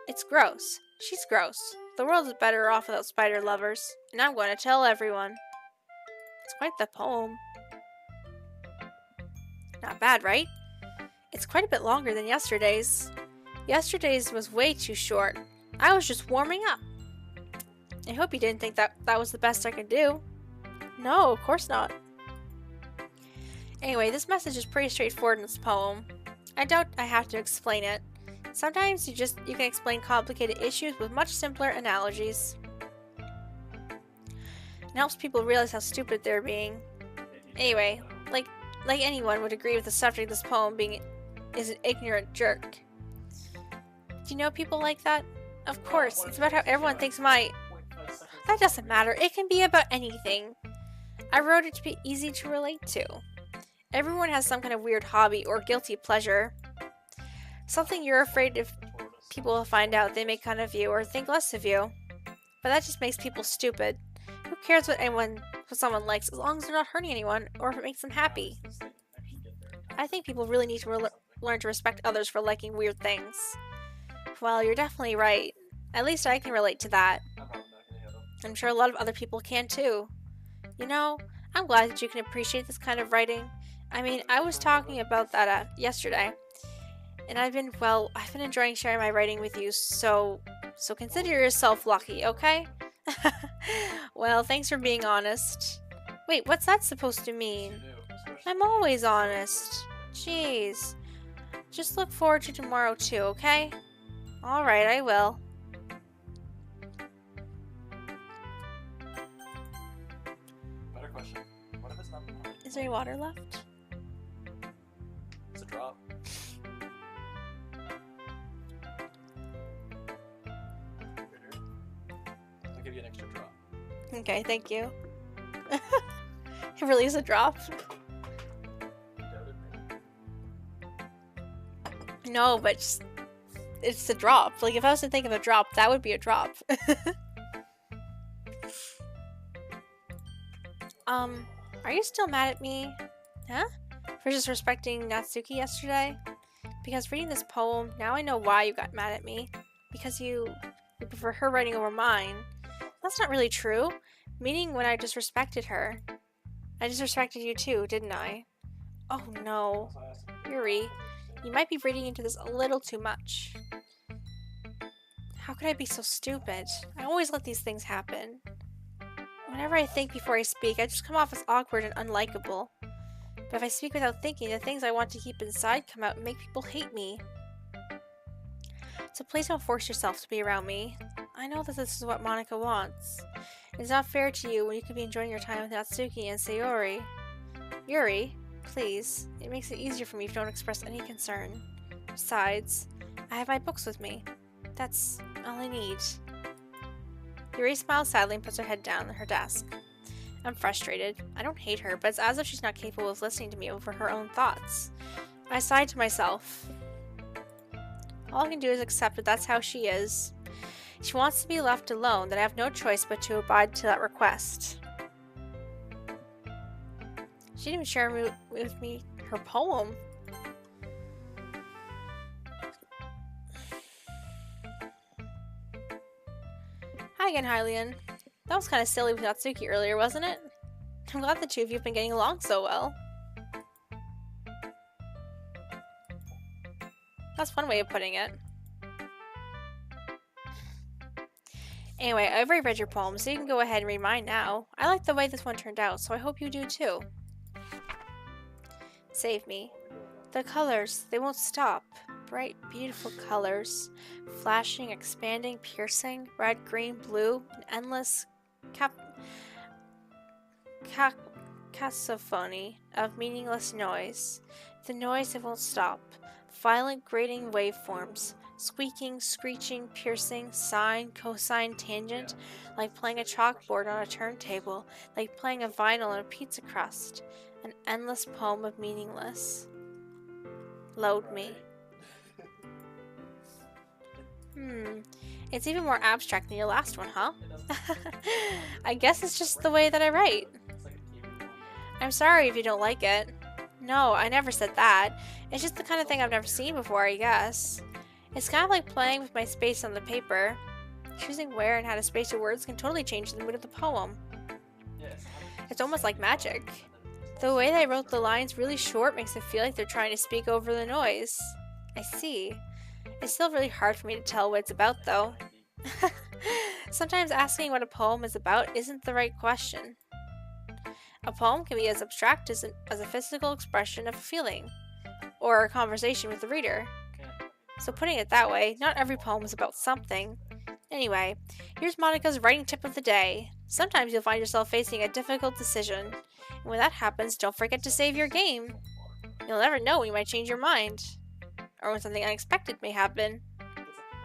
It's gross. She's gross. The world is better off without spider lovers. And I'm going to tell everyone. It's quite the poem. Not bad, right? It's quite a bit longer than yesterday's. Yesterday's was way too short. I was just warming up. I hope you didn't think that was the best I could do. No, of course not. Anyway, this message is pretty straightforward in this poem. I doubt I have to explain it. Sometimes you can explain complicated issues with much simpler analogies. It helps people realize how stupid they're being. Anyway, like anyone would agree with the subject of this poem is an ignorant jerk. Do you know people like that? Of course, it's about how everyone thinks my... That doesn't matter, it can be about anything. I wrote it to be easy to relate to. Everyone has some kind of weird hobby or guilty pleasure. Something you're afraid if people will find out, they make fun of you or think less of you. But that just makes people stupid. Who cares what someone likes as long as they're not hurting anyone or if it makes them happy? I think people really need to learn to respect others for liking weird things. Well, you're definitely right. At least I can relate to that. I'm sure a lot of other people can too. You know, I'm glad that you can appreciate this kind of writing. I mean, I was talking about that yesterday. And I've been enjoying sharing my writing with you, so consider yourself lucky, okay? Well, thanks for being honest. Wait, what's that supposed to mean? I'm always honest. Jeez. Just look forward to tomorrow too, okay? Alright, I will. Better question. What if it's not? Is there any water left? It's a drop. I'll give you an extra drop. Okay, thank you. It really is a drop. You doubted me. No, but it's a drop. Like, if I was to think of a drop, that would be a drop. Are you still mad at me? Huh? For disrespecting Natsuki yesterday? Because reading this poem, now I know why you got mad at me. Because you prefer her writing over mine. That's not really true. Meaning when I disrespected her. I disrespected you too, didn't I? Oh no. So I asked Yuri, you might be reading into this a little too much. How could I be so stupid? I always let these things happen. Whenever I think before I speak, I just come off as awkward and unlikable. But if I speak without thinking, the things I want to keep inside come out and make people hate me. So please don't force yourself to be around me. I know that this is what Monica wants. It's not fair to you when you could be enjoying your time with Natsuki and Sayori. Yuri, please. It makes it easier for me if you don't express any concern. Besides, I have my books with me. That's all I need. Yuri smiles sadly and puts her head down on her desk. I'm frustrated. I don't hate her, but it's as if she's not capable of listening to me over her own thoughts. I sigh to myself. All I can do is accept that that's how she is. She wants to be left alone, that I have no choice but to abide to that request. She didn't even share with me her poem. Hi again, Hylian. That was kind of silly with Natsuki earlier, wasn't it? I'm glad the two of you have been getting along so well. That's one way of putting it. Anyway, I've already read your poem, so you can go ahead and read mine now. I like the way this one turned out, so I hope you do too. Save me. The colors, they won't stop. bright, beautiful colors, flashing, expanding, piercing, red, green, blue, an endless cacophony of meaningless noise. The noise that won't stop. Violent, grating waveforms. Squeaking, screeching, piercing, sine, cosine, tangent, like playing a chalkboard on a turntable, like playing a vinyl on a pizza crust. An endless poem of meaningless. Load me. It's even more abstract than your last one, huh? I guess it's just the way that I write. It's like a TV remote. I'm sorry if you don't like it. No, I never said that. It's just the kind of thing I've never seen before, I guess. It's kind of like playing with my space on the paper. Choosing where and how to space your words can totally change the mood of the poem. Yes. It's almost like magic. The way they wrote the lines really short makes it feel like they're trying to speak over the noise. I see. It's still really hard for me to tell what it's about, though. Sometimes asking what a poem is about isn't the right question. A poem can be as abstract as a physical expression of a feeling, or a conversation with the reader. So putting it that way, not every poem is about something. Anyway, here's Monica's writing tip of the day. Sometimes you'll find yourself facing a difficult decision. And when that happens, don't forget to save your game. You'll never know when you might change your mind. Or when something unexpected may happen.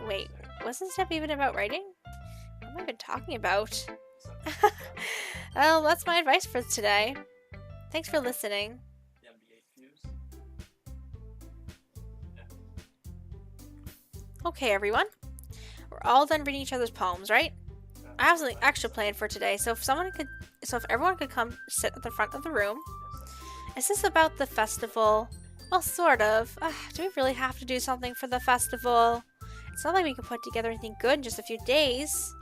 Wait, wasn't this tip even about writing? What have I been talking about? Well, that's my advice for today. Thanks for listening. The NBA fuse. Okay, everyone. We're all done reading each other's poems, right? I have something extra planned for today, so if everyone could come sit at the front of the room. Is this about the festival? Well, sort of. Do we really have to do something for the festival? It's not like we can put together anything good in just a few days.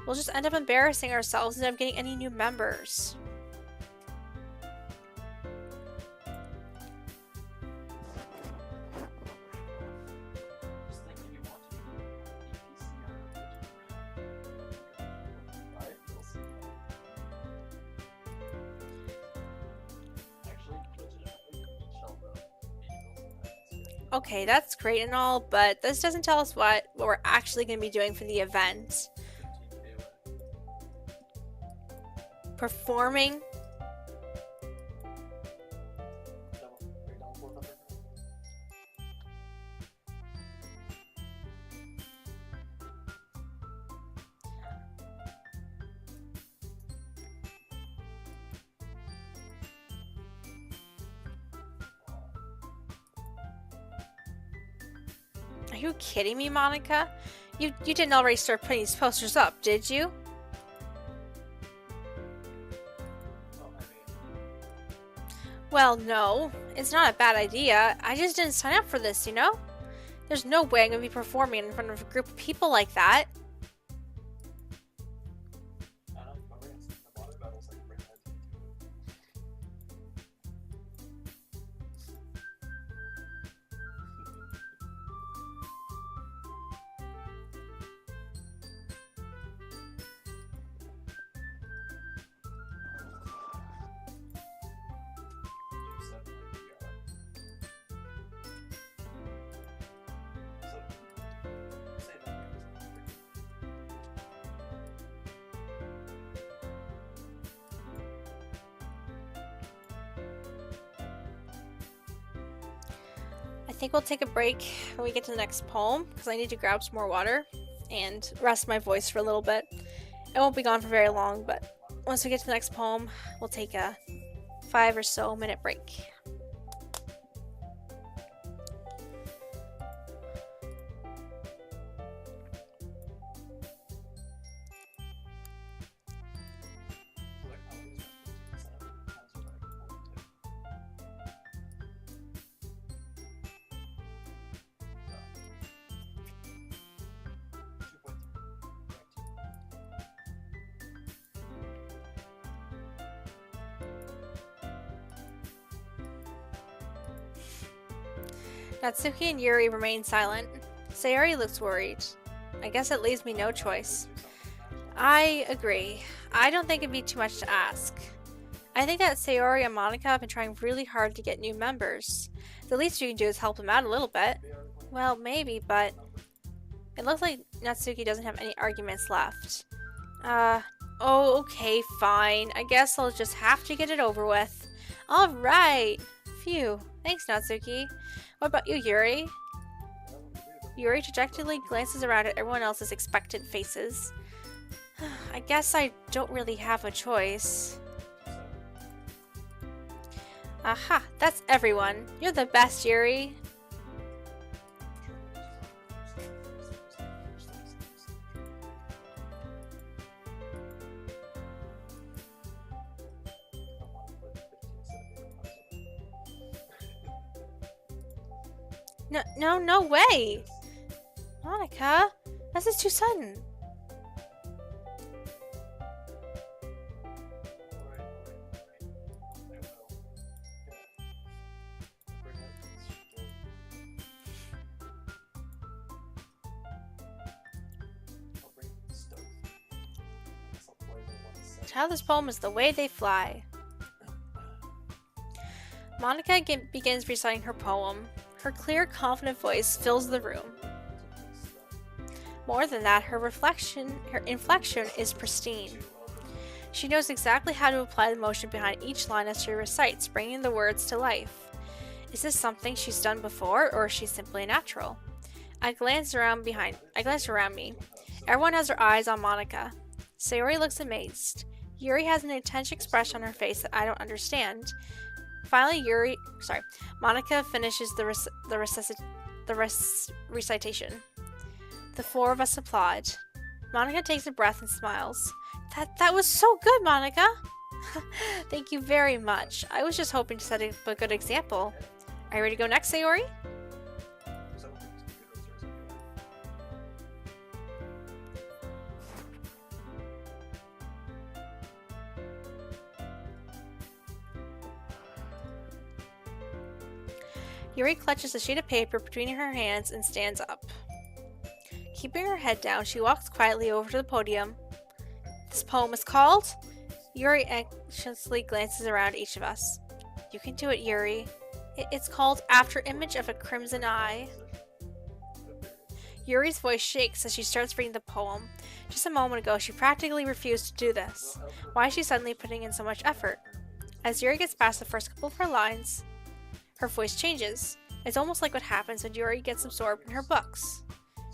We'll just end up embarrassing ourselves instead of getting any new members. Just think if you want to do Alright, we'll see. Actually, legitimately, Shelbo. Okay, that's great and all, but this doesn't tell us what we're actually going to be doing for the event. 15K away. Performing. Down 400. Are you kidding me, Monica? You didn't already start putting these posters up, did you? Oh, I mean, Well, no. It's not a bad idea. I just didn't sign up for this, you know? There's no way I'm going to be performing in front of a group of people like that. I don't know. Remember against the water battles like Red Dead 2? You said like we are. So, say that again. I think we'll take a break when we get to the next poem because I need to grab some more water and rest my voice for a little bit. I won't be gone for very long, but once we get to the next poem, we'll take a 5 or so minute break. So like how it is at 15% of the times we're like 42. So 2.3. Natsuki and Yuri remain silent. Sayori looks worried. I guess it leaves me no choice. I agree. I don't think it'd be too much to ask. I think that Sayori and Monica have been trying really hard to get new members. The least we can do is help them out a little bit. They are going Well, maybe, but it looks like Natsuki doesn't have any arguments left. Oh, okay, fine. I guess I'll just have to get it over with. Alright! Phew. Thanks, Natsuki. What about you, Yuri? Yuri dejectedly glances around at everyone else's expectant faces. I guess I don't really have a choice. Aha, that's everyone. You're the best, Yuri. No way! Monica, this is too sudden. The title of this poem is The Way They Fly. Monica begins reciting her poem. Her clear, confident voice fills the room. More than that, her inflection is pristine. She knows exactly how to apply the emotion behind each line as she recites, bringing the words to life. Is this something she's done before, or is she simply natural? I glance around me. Everyone has their eyes on Monica. Sayori looks amazed. Yuri has an intense expression on her face that I don't understand. Finally, Monica finishes the recitation. The four of us applaud. Monica takes a breath and smiles. That was so good, Monica! Thank you very much. I was just hoping to set a good example. Are you ready to go next, Sayori? Yuri clutches a sheet of paper between her hands and stands up. Keeping her head down, she walks quietly over to the podium. This poem is called? Yuri anxiously glances around each of us. You can do it, Yuri. It's called After Image of a Crimson Eye. Yuri's voice shakes as she starts reading the poem. Just a moment ago, she practically refused to do this. Why is she suddenly putting in so much effort? As Yuri gets past the first couple of her lines, her voice changes. It's almost like what happens when Yuri gets absorbed in her books.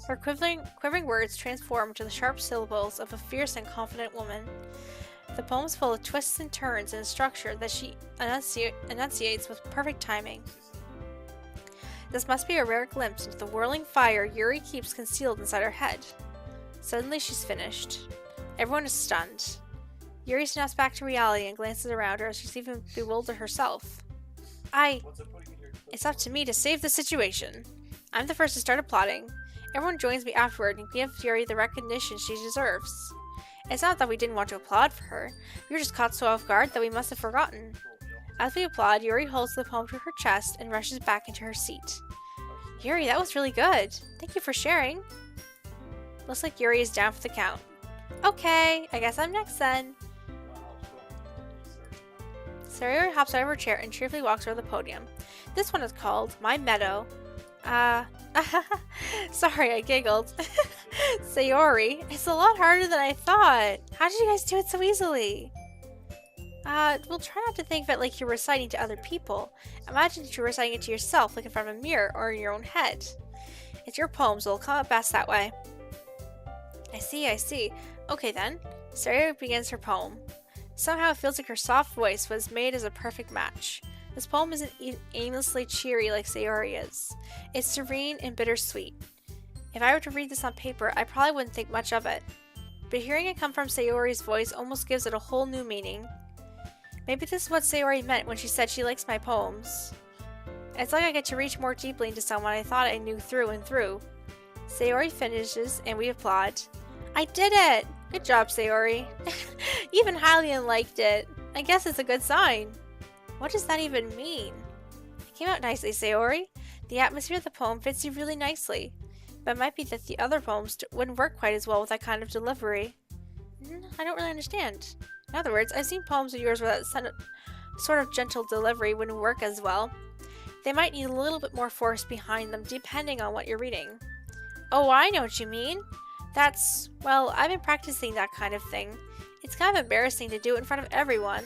Her quivering words transform into the sharp syllables of a fierce and confident woman. The poem is full of twists and turns in a structure that she enunciates with perfect timing. This must be a rare glimpse into the whirling fire Yuri keeps concealed inside her head. Suddenly she's finished. Everyone is stunned. Yuri snaps back to reality and glances around her as she's even bewildered herself. It's up to me to save the situation. I'm the first to start applauding. Everyone joins me afterward and gives Yuri the recognition she deserves. It's not that we didn't want to applaud for her. We were just caught so off guard that we must have forgotten. As we applaud, Yuri holds the poem to her chest and rushes back into her seat. Yuri, that was really good. Thank you for sharing. Looks like Yuri is down for the count. Okay, I guess I'm next then. Sayori hops out of her chair and cheerfully walks over the podium. This one is called My Meadow. Sorry, I giggled. Sayori, it's a lot harder than I thought. How did you guys do it so easily? Well, try not to think of it like you're reciting to other people. Imagine that you're reciting it to yourself, like in front of a mirror or in your own head. It's your poem, so it'll come out best that way. I see. Okay then. Sayori begins her poem. Somehow it feels like her soft voice was made as a perfect match. This poem isn't aimlessly cheery like Sayori is. It's serene and bittersweet. If I were to read this on paper, I probably wouldn't think much of it. But hearing it come from Sayori's voice almost gives it a whole new meaning. Maybe this is what Sayori meant when she said she likes my poems. It's like I get to reach more deeply into someone I thought I knew through and through. Sayori finishes and we applaud. I did it! Good job, Sayori. Even Hylian liked it. I guess it's a good sign. What does that even mean? It came out nicely, Sayori. The atmosphere of the poem fits you really nicely. But it might be that the other poems wouldn't work quite as well with that kind of delivery. I don't really understand. In other words, I've seen poems of yours where that sort of gentle delivery wouldn't work as well. They might need a little bit more force behind them depending on what you're reading. Oh, I know what you mean. Well, I've been practicing that kind of thing. It's kind of embarrassing to do it in front of everyone.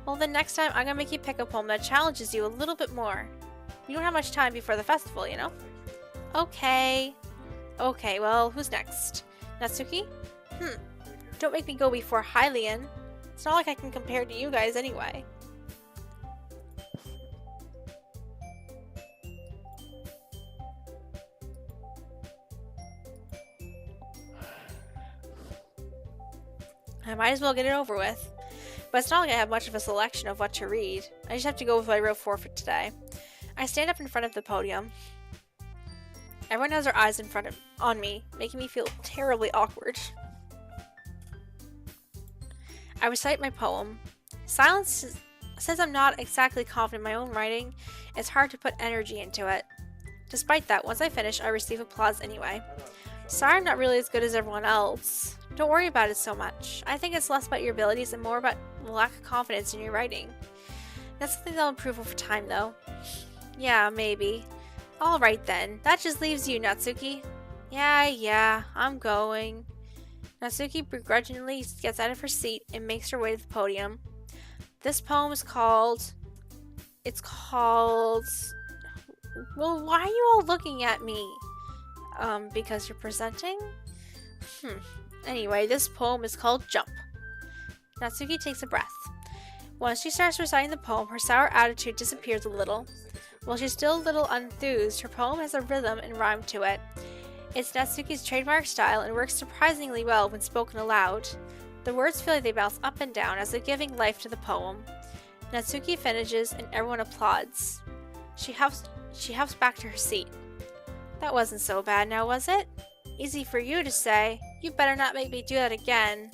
Well, then next time I'm gonna make you pick a poem that challenges you a little bit more. We don't have much time before the festival, you know? Okay. Okay, well, who's next? Natsuki? Don't make me go before Hylian. It's not like I can compare to you guys anyway. I might as well get it over with. But it's not like I have much of a selection of what to read. I just have to go with what I wrote for today. I stand up in front of the podium. Everyone has their eyes on me, making me feel terribly awkward. I recite my poem. Since I'm not exactly confident in my own writing, it's hard to put energy into it. Despite that, once I finish, I receive applause anyway. Sorry I'm not really as good as everyone else. Don't worry about it so much. I think it's less about your abilities and more about the lack of confidence in your writing. That's something that'll improve over time, though. Yeah, maybe. Alright then, that just leaves you, Natsuki. Yeah, I'm going. Natsuki begrudgingly gets out of her seat and makes her way to the podium. This poem is called... Well, why are you all looking at me? Because you're presenting? Anyway, this poem is called Jump. Natsuki takes a breath. Once she starts reciting the poem, her sour attitude disappears a little. While she's still a little enthused, her poem has a rhythm and rhyme to it. It's Natsuki's trademark style and works surprisingly well when spoken aloud. The words feel like they bounce up and down as if giving life to the poem. Natsuki finishes and everyone applauds. She huffs back to her seat. That wasn't so bad now, was it? Easy for you to say. You better not make me do that again.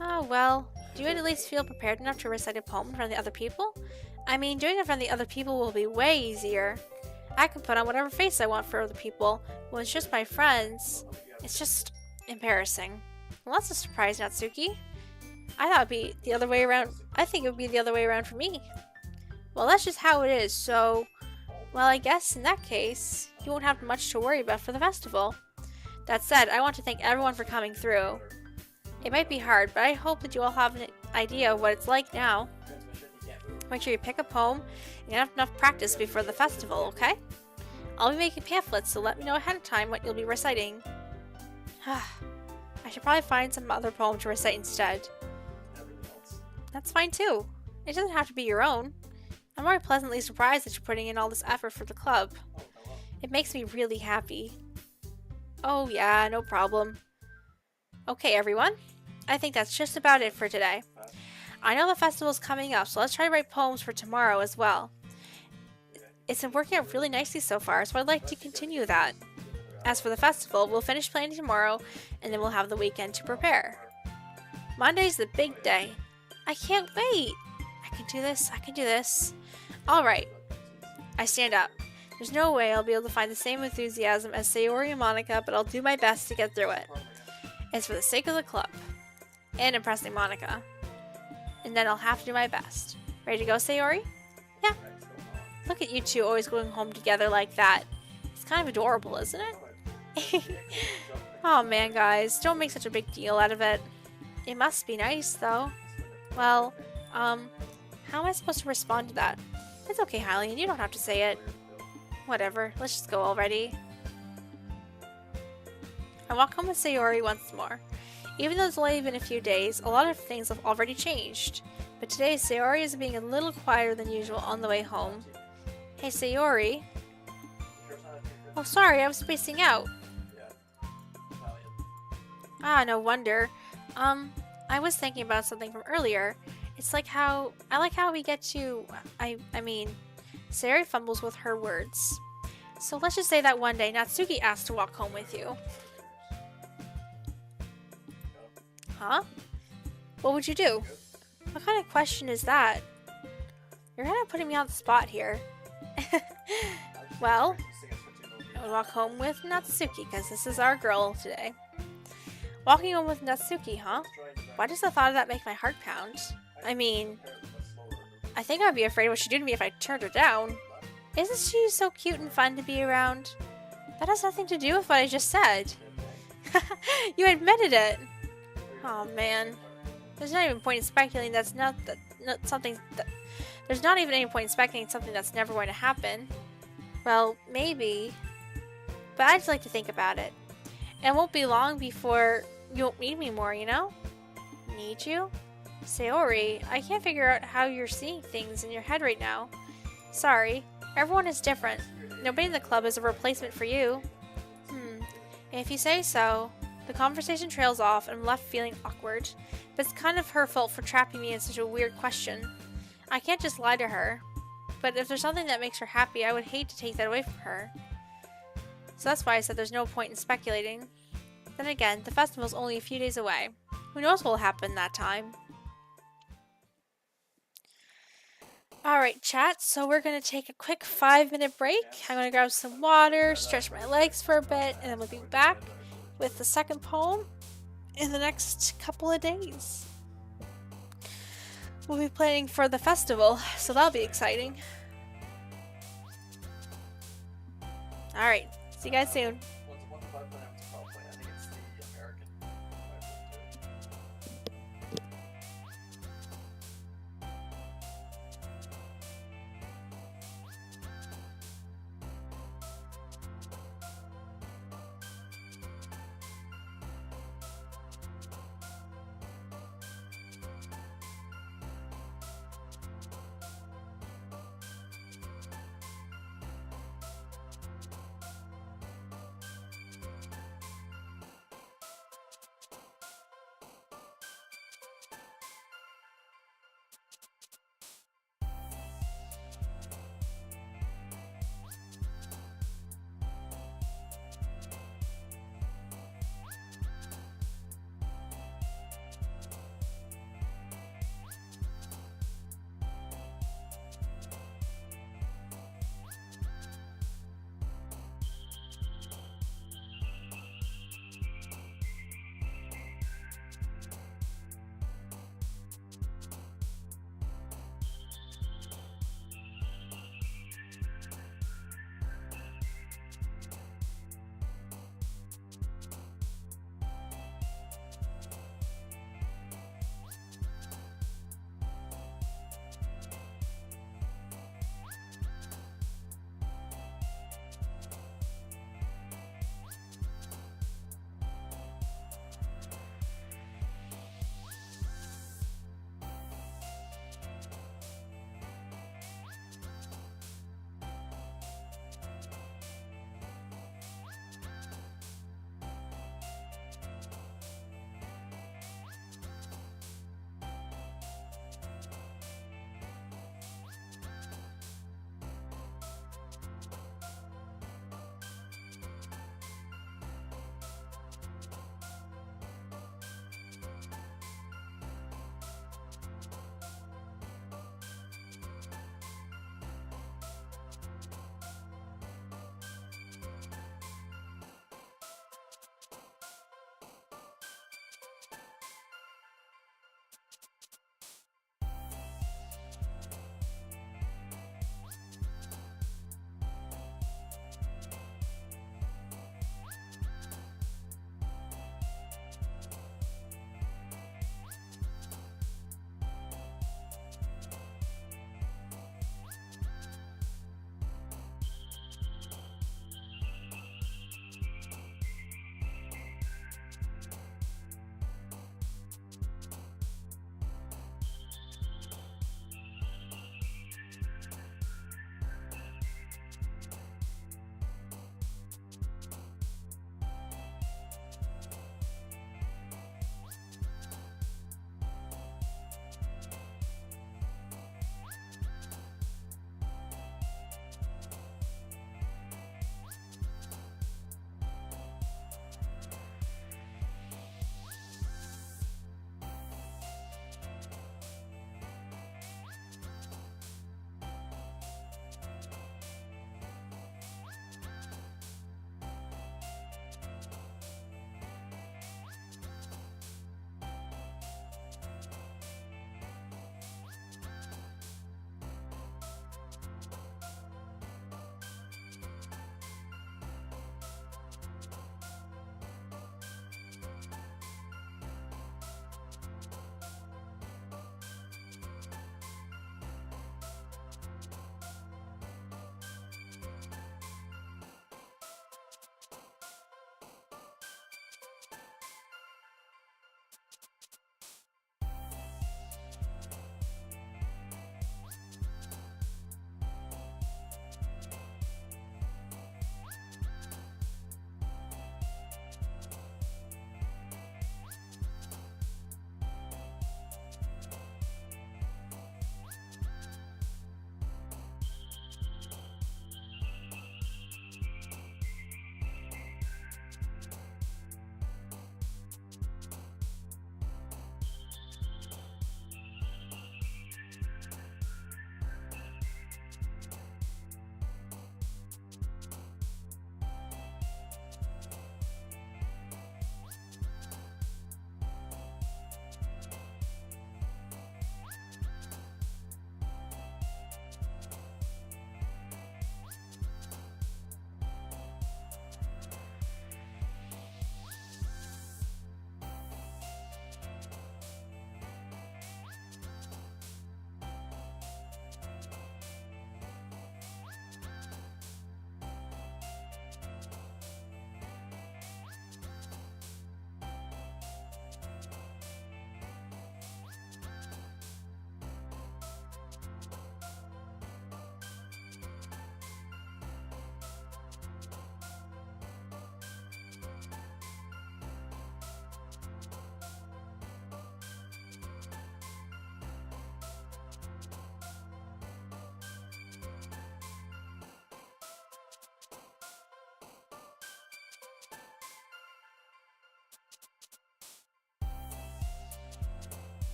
Oh well, do you at least feel prepared enough to recite a poem in front of the other people? I mean, doing it in front of the other people will be way easier. I can put on whatever face I want for other people. When it's just my friends, it's just embarrassing. Well, that's a surprise, Natsuki. I thought it'd be the other way around. I think it would be the other way around for me. Well, that's just how it is, so... Well, I guess in that case, you won't have much to worry about for the festival. That said, I want to thank everyone for coming through. It might be hard, but I hope that you all have an idea of what it's like now. Make sure you pick a poem and have enough practice before the festival, okay? I'll be making pamphlets, so let me know ahead of time what you'll be reciting. I should probably find some other poem to recite instead. That's fine too. It doesn't have to be your own. I'm very pleasantly surprised that you're putting in all this effort for the club. It makes me really happy. Oh yeah, no problem. Okay everyone, I think that's just about it for today. I know the festival's coming up, so let's try to write poems for tomorrow as well. It's been working out really nicely so far, so I'd like to continue that. As for the festival, we'll finish planning tomorrow, and then we'll have the weekend to prepare. Monday's the big day. I can't wait! I can do this. Alright. I stand up. There's no way I'll be able to find the same enthusiasm as Sayori and Monica, but I'll do my best to get through it. It's for the sake of the club. And impressing Monica. And then I'll have to do my best. Ready to go, Sayori? Yeah. Look at you two always going home together like that. It's kind of adorable, isn't it? Oh man, guys. Don't make such a big deal out of it. It must be nice, though. Well, how am I supposed to respond to that? It's okay, Hylian. You don't have to say it. Whatever. Let's just go already. I walk home with Sayori once more. Even though it's only been a few days, a lot of things have already changed. But today, Sayori is being a little quieter than usual on the way home. Hey, Sayori. Oh, sorry, I was spacing out. Ah, no wonder. I was thinking about something from earlier. It's like how... I like how we get to... I mean... Sayori fumbles with her words. So let's just say that one day, Natsuki asked to walk home with you. Huh? What would you do? What kind of question is that? You're kind of putting me on the spot here. Well, I would walk home with Natsuki, because this is our girl today. Walking home with Natsuki, huh? Why does the thought of that make my heart pound? I mean, I think I'd be afraid what she'd do to me if I turned her down. Isn't she so cute and fun to be around? That has nothing to do with what I just said. You admitted it. Oh man. There's not even point in speculating that's not something that there's not even any point in speculating something that's never going to happen. Well, maybe. But I'd just like to think about it. And it won't be long before you won't need me more, you know? Need you? Sayori, I can't figure out how you're seeing things in your head right now. Sorry. Everyone is different. Nobody in the club is a replacement for you. If you say so. The conversation trails off and I'm left feeling awkward. But it's kind of her fault for trapping me in such a weird question. I can't just lie to her. But if there's something that makes her happy, I would hate to take that away from her. So that's why I said there's no point in speculating. Then again, the festival's only a few days away. Who knows what will happen that time? Alright chat, so we're going to take a quick 5-minute break. I'm going to grab some water, stretch my legs for a bit, and then we'll be back with the second poem in the next couple of days. We'll be planning for the festival, so that'll be exciting. Alright, see you guys soon. What's the 5 minute call play? I think it's the American 5 minute.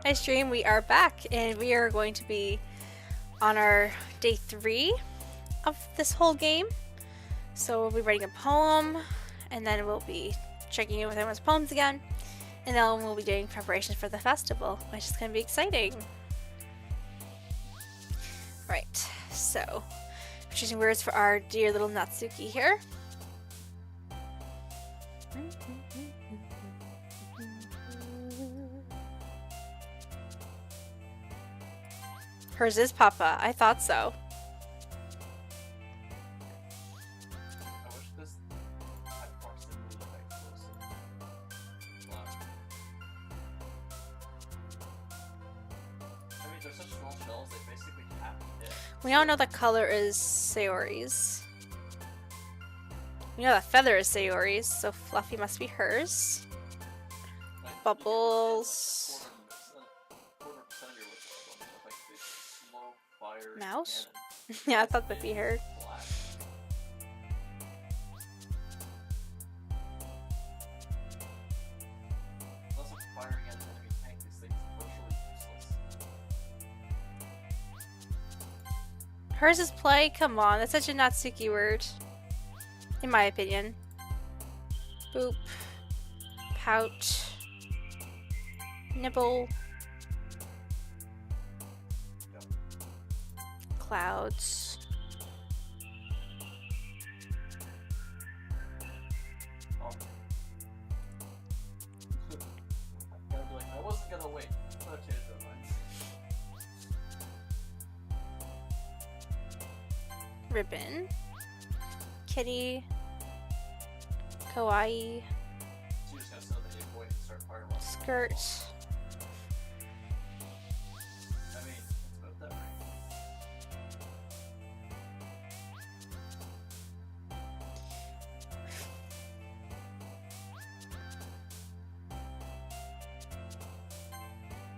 Hi stream, we are back and we are going to be on our day 3 of this whole game. So we'll be writing a poem and then we'll be checking in with everyone's poems again. And then we'll be doing preparations for the festival, which is going to be exciting. Right, so choosing words for our dear little Natsuki here. Hers is Papa. I thought so. I wish this had proximity effect closer. I mean, they're such small shells, they basically have to hit. We all know that color is Sayori's. We know that feather is Sayori's, so Fluffy must be hers. Like, Bubbles. you can quarter percent of your list with like this slow fire Mouse? cannon. Yeah, I thought that'd be her. Black. Unless it's firing at an enemy tank, this thing's virtually useless. Hers is play? Come on, that's such a Natsuki word. In my opinion. Boop. Pout. Nibble. Clouds. Oh. I'm gonna be like, I wasn't gonna wait. I'm gonna change their minds. Ribbon. Kitty. Kawaii. So you just gotta sell the 8 point and start firing off. Skirt. I mean, it's about that right.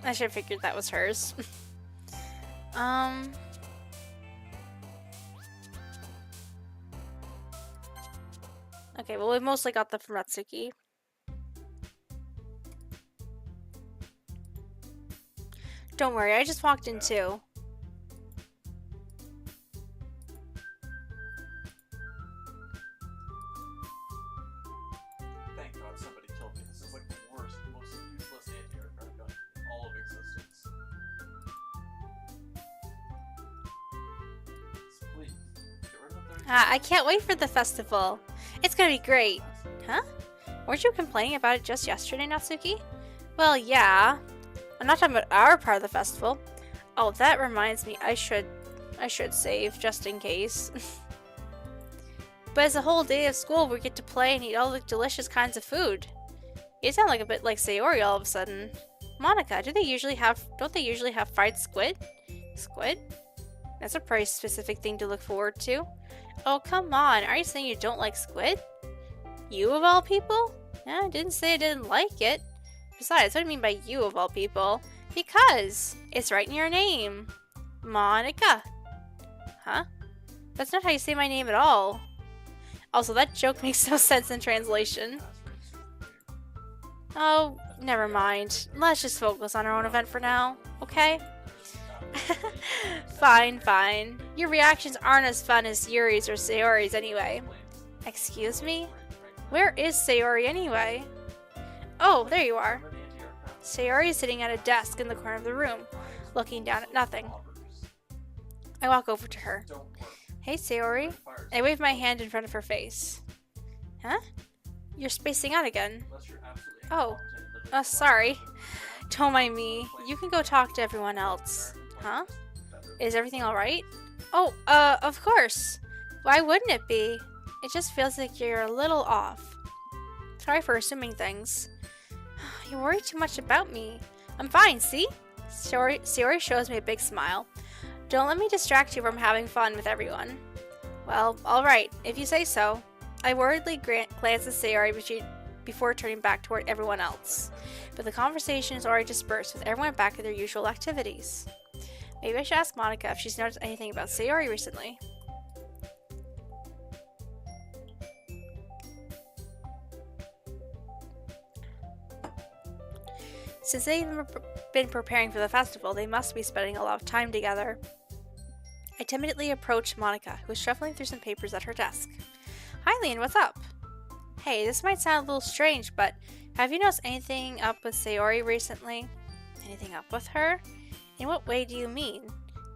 I should have figured that was hers. Okay, well we mostly got the from Natsuki. Don't worry, I just walked in too. Thank God somebody killed me. This is like the worst, most useless anti-aircraft gun in all of existence. So please, get rid of the 30. I can't wait for the festival. It's gonna be great. Huh? Weren't you complaining about it just yesterday, Natsuki? Well, yeah. I'm not talking about our part of the festival. Oh, that reminds me. I should save just in case. But it's a whole day of school where we get to play and eat all the delicious kinds of food. You sound like a bit like Sayori all of a sudden. Monica, don't they usually have fried squid? Squid? That's a pretty specific thing to look forward to. Oh, come on. Are you saying you don't like squid? You of all people? Yeah, I didn't say I didn't like it. Besides, what do you mean by you of all people? Because it's right in your name. Monica. Huh? That's not how you say my name at all. Also, that joke makes no sense in translation. Oh, never mind. Let's just focus on our own event for now, okay? Fine, fine. Your reactions aren't as fun as Yuri's or Sayori's anyway. Excuse me? Where is Sayori anyway? Oh, there you are. Sayori is sitting at a desk in the corner of the room, looking down at nothing. I walk over to her. Hey, Sayori. I wave my hand in front of her face. Huh? You're spacing out again. Oh. Oh, sorry. Don't mind me. You can go talk to everyone else. Huh? Is everything alright? Oh, of course. Why wouldn't it be? It just feels like you're a little off. Sorry for assuming things. You worry too much about me. I'm fine, see? Sayori shows me a big smile. Don't let me distract you from having fun with everyone. Well, alright, if you say so. I worriedly glance at Sayori before turning back toward everyone else. But the conversation is already dispersed with everyone back at their usual activities. Maybe I should ask Monica if she's noticed anything about Sayori recently. Since they even been preparing for the festival, they must be spending a lot of time together. I timidly approached Monica, who was shuffling through some papers at her desk. Hi, Leon, what's up? Hey, this might sound a little strange, but have you noticed anything up with Sayori recently? Anything up with her? In what way do you mean?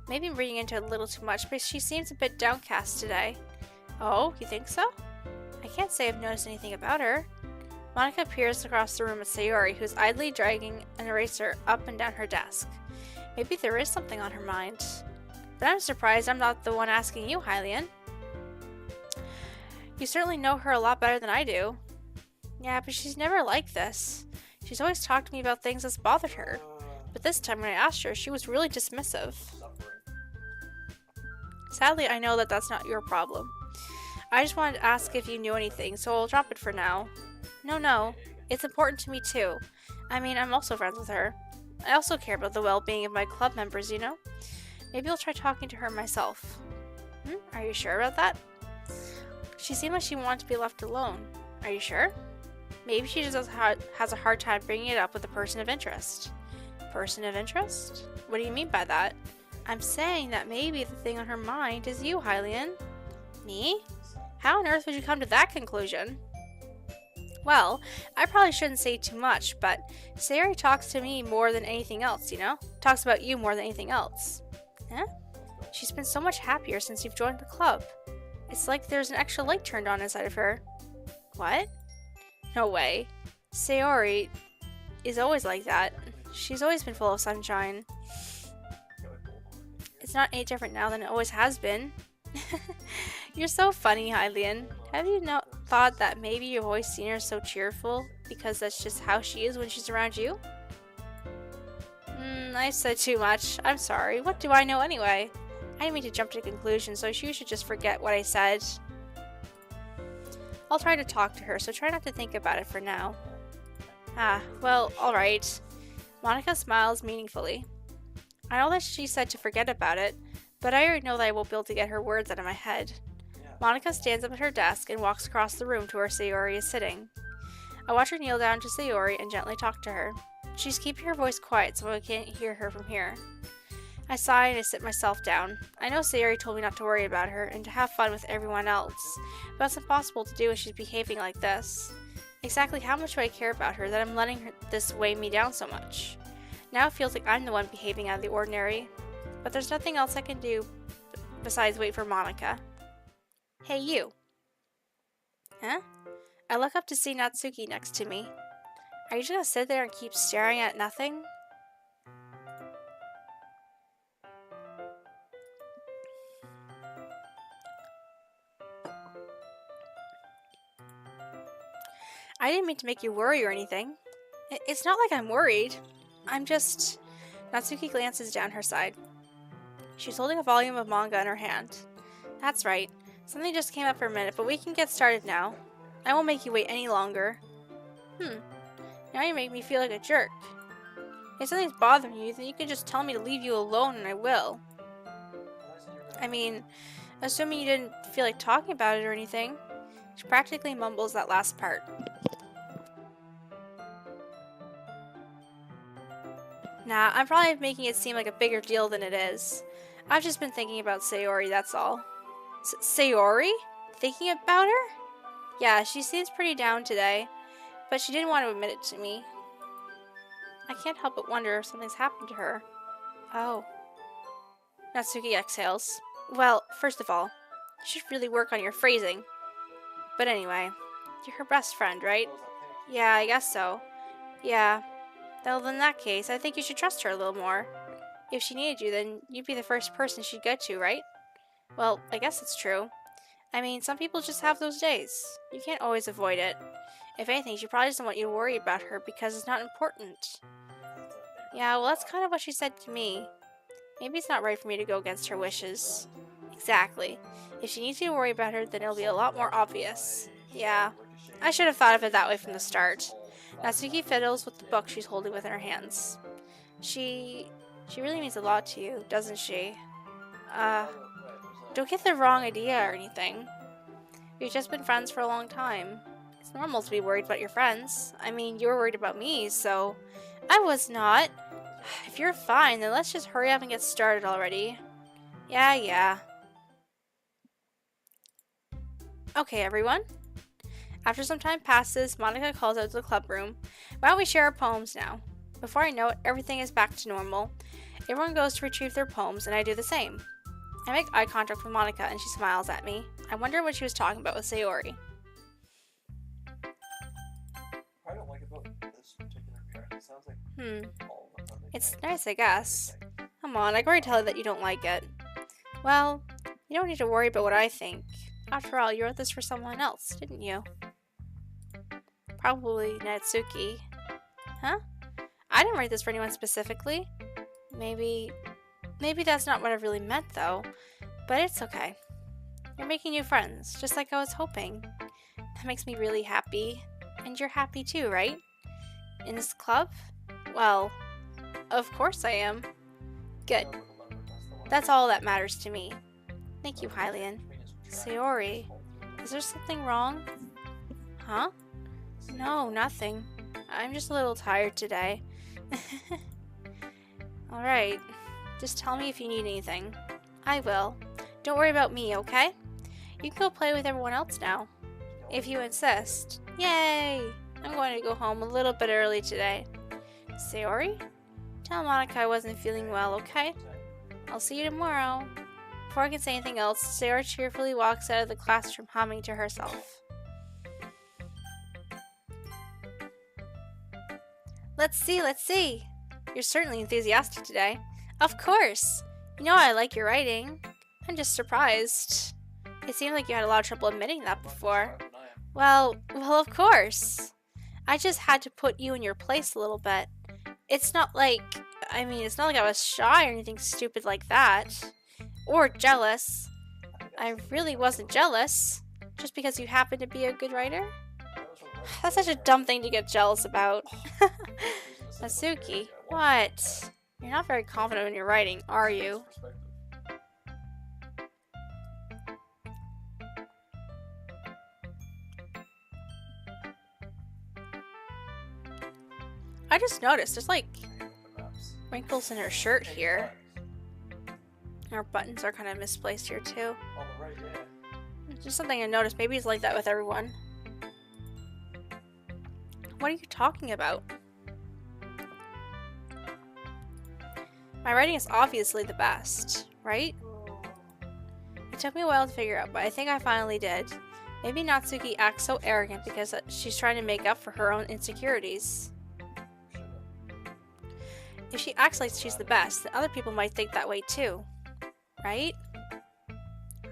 Maybe I'm reading into it a little too much, but she seems a bit downcast today. Oh, you think so? I can't say I've noticed anything about her. Monica peers across the room at Sayori, who's idly dragging an eraser up and down her desk. Maybe there is something on her mind. But I'm surprised I'm not the one asking you, Hylian. You certainly know her a lot better than I do. Yeah, but she's never like this. She's always talked to me about things that's bothered her. But this time when I asked her, she was really dismissive. Sadly, I know that that's not your problem. I just wanted to ask if you knew anything, so I'll drop it for now. No. It's important to me too. I mean, I'm also friends with her. I also care about the well-being of my club members, you know? Maybe I'll try talking to her myself. Are you sure about that? She seemed like she wanted to be left alone. Are you sure? Maybe she just has a hard time bringing it up with a person of interest. Person of interest? What do you mean by that? I'm saying that maybe the thing on her mind is you, Hylian. Me? How on earth would you come to that conclusion? Well, I probably shouldn't say too much, but Sayori talks to me more than anything else, you know? Talks about you more than anything else. Huh? She's been so much happier since you've joined the club. It's like there's an extra light turned on inside of her. What? No way. Sayori is always like that. She's always been full of sunshine. It's not any different now than it always has been. You're so funny, Hylian. Have you thought that maybe you've always seen her so cheerful because that's just how she is when she's around you? I said too much. I'm sorry. What do I know anyway? I didn't mean to jump to conclusions, so you should just forget what I said. I'll try to talk to her, so try not to think about it for now. Well, alright. Monica smiles meaningfully. I know that she said to forget about it, but I already know that I won't be able to get her words out of my head. Monica stands up at her desk and walks across the room to where Sayori is sitting. I watch her kneel down to Sayori and gently talk to her. She's keeping her voice quiet so I can't hear her from here. I sigh and I sit myself down. I know Sayori told me not to worry about her and to have fun with everyone else, but it's impossible to do when she's behaving like this. Exactly how much do I care about her that I'm letting this weigh me down so much? Now it feels like I'm the one behaving out of the ordinary, but there's nothing else I can do besides wait for Monica. Hey, you. Huh? I look up to see Natsuki next to me. Are you just gonna sit there and keep staring at nothing? I didn't mean to make you worry or anything. It's not like I'm worried. I'm just... Natsuki glances down her side. She's holding a volume of manga in her hand. That's right. Something just came up for a minute, but we can get started now. I won't make you wait any longer. Now you make me feel like a jerk. If something's bothering you, then you can just tell me to leave you alone and I will. I mean, assuming you didn't feel like talking about it or anything. She practically mumbles that last part. Nah, I'm probably making it seem like a bigger deal than it is. I've just been thinking about Sayori, that's all. Sayori? Thinking about her? Yeah, she seems pretty down today, but she didn't want to admit it to me. I can't help but wonder if something's happened to her. Oh. Natsuki exhales. Well, first of all, you should really work on your phrasing. But anyway, you're her best friend, right? Yeah, I guess so. Yeah. Well, in that case, I think you should trust her a little more. If she needed you, then you'd be the first person she'd go to, right? Well, I guess it's true. I mean, some people just have those days. You can't always avoid it. If anything, she probably doesn't want you to worry about her because it's not important. Yeah, well, that's kind of what she said to me. Maybe it's not right for me to go against her wishes. Exactly. If she needs you to worry about her, then it'll be a lot more obvious. Yeah, I should have thought of it that way from the start. Natsuki fiddles with the book she's holding within her hands. She really means a lot to you, doesn't she? Don't get the wrong idea or anything. We've just been friends for a long time. It's normal to be worried about your friends. I mean, you were worried about me, so... I was not. If you're fine, then let's just hurry up and get started already. Yeah. Okay, everyone. After some time passes, Monica calls out to the club room. Why don't we share our poems now? Before I know it, everything is back to normal. Everyone goes to retrieve their poems, and I do the same. I make eye contact with Monica, and she smiles at me. I wonder what she was talking about with Sayori. I don't like about this particular VR. It sounds like all of them. It's nice, I guess. Come on, I can already tell you that you don't like it. Well, you don't need to worry about what I think. After all, you wrote this for someone else, didn't you? Probably Natsuki. Huh? I didn't write this for anyone specifically. Maybe that's not what I really meant, though. But it's okay. You're making new friends, just like I was hoping. That makes me really happy. And you're happy too, right? In this club? Well, of course I am. Good. That's all that matters to me. Thank you, Hylian. Sayori, is there something wrong? Huh? No, nothing. I'm just a little tired today. Alright. Just tell me if you need anything. I will. Don't worry about me, okay? You can go play with everyone else now. If you insist. Yay! I'm going to go home a little bit early today. Sayori? Tell Monica I wasn't feeling well, okay? I'll see you tomorrow. Before I can say anything else, Sayori cheerfully walks out of the classroom humming to herself. Let's see. You're certainly enthusiastic today. Of course. You know I like your writing. I'm just surprised. It seemed like you had a lot of trouble admitting that before. Well, of course. I just had to put you in your place a little bit. It's not like I was shy or anything stupid like that. Or jealous. I really wasn't jealous. Just because you happen to be a good writer? That's such a dumb thing to get jealous about. Natsuki, what? You're not very confident in your writing, are you? I just noticed there's like wrinkles in her shirt here. Her buttons are kind of misplaced here too. It's just something I noticed. Maybe it's like that with everyone. What are you talking about? My writing is obviously the best, right? It took me a while to figure out, but I think I finally did. Maybe Natsuki acts so arrogant because she's trying to make up for her own insecurities. If she acts like she's the best, then other people might think that way too. Right?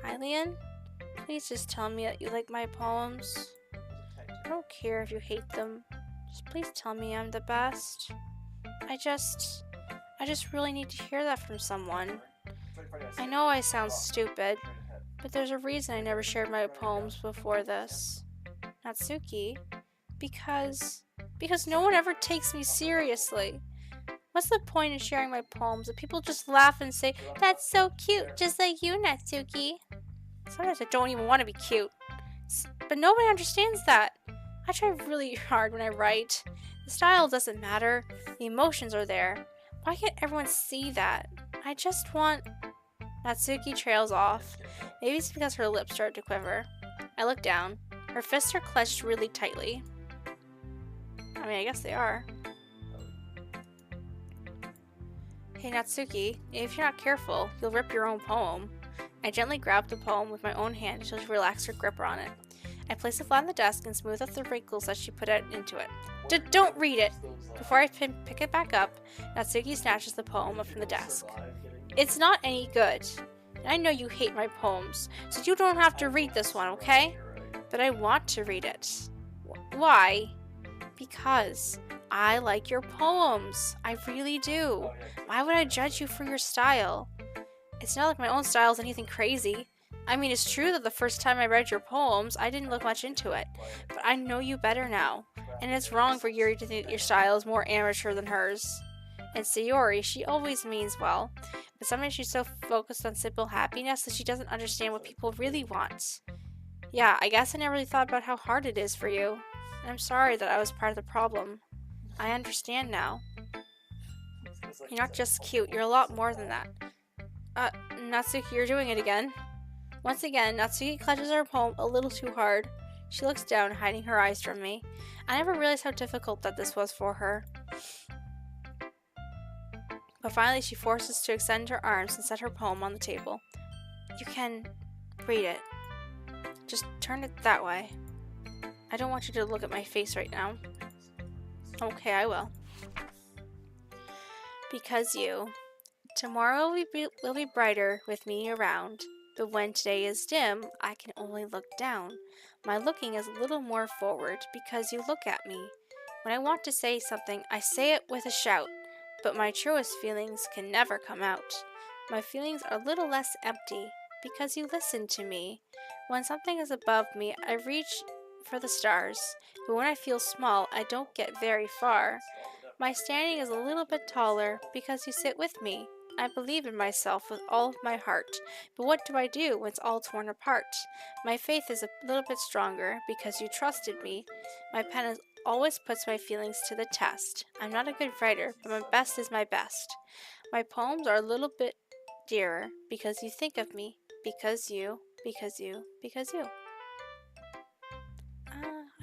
Hylian? Please just tell me that you like my poems. I don't care if you hate them. Just please tell me I'm the best. I just really need to hear that from someone. I know I sound stupid, but there's a reason I never shared my poems before this. Natsuki? Because no one ever takes me seriously. What's the point in sharing my poems if people just laugh and say, "That's so cute, just like you, Natsuki"? Sometimes I don't even want to be cute. But nobody understands that. I try really hard when I write. The style doesn't matter. The emotions are there. Why can't everyone see that? I just want... Natsuki trails off. Maybe it's because her lips start to quiver. I look down. Her fists are clenched really tightly. I guess they are. Hey Natsuki, if you're not careful, you'll rip your own poem. I gently grab the poem with my own hand until she relaxed her grip on it. I place it flat on the desk and smooth out the wrinkles that she put out into it. Don't read it! Before I pick it back up, Natsuki snatches the poem up from the desk. It's not any good. And I know you hate my poems, so you don't have to read this one, okay? But I want to read it. Why? Because I like your poems. I really do. Why would I judge you for your style? It's not like my own style is anything crazy. It's true that the first time I read your poems, I didn't look much into it. But I know you better now. And it's wrong for Yuri to think that your style is more amateur than hers. And Sayori, she always means well. But sometimes she's so focused on simple happiness that she doesn't understand what people really want. Yeah, I guess I never really thought about how hard it is for you. And I'm sorry that I was part of the problem. I understand now. You're not just cute, you're a lot more than that. Natsuki, you're doing it again. Once again, Natsuki clutches her poem a little too hard. She looks down, hiding her eyes from me. I never realized how difficult that this was for her. But finally, she forces to extend her arms and set her poem on the table. You can read it. Just turn it that way. I don't want you to look at my face right now. Okay, I will. Because you. Tomorrow will be brighter with me around, but when today is dim, I can only look down. My looking is a little more forward because you look at me. When I want to say something, I say it with a shout, but my truest feelings can never come out. My feelings are a little less empty because you listen to me. When something is above me, I reach for the stars, but when I feel small, I don't get very far. My standing is a little bit taller because you sit with me. I believe in myself with all of my heart, but what do I do when it's all torn apart? My faith is a little bit stronger because you trusted me. My pen always puts my feelings to the test. I'm not a good writer, but my best is my best. My poems are a little bit dearer because you think of me, because you.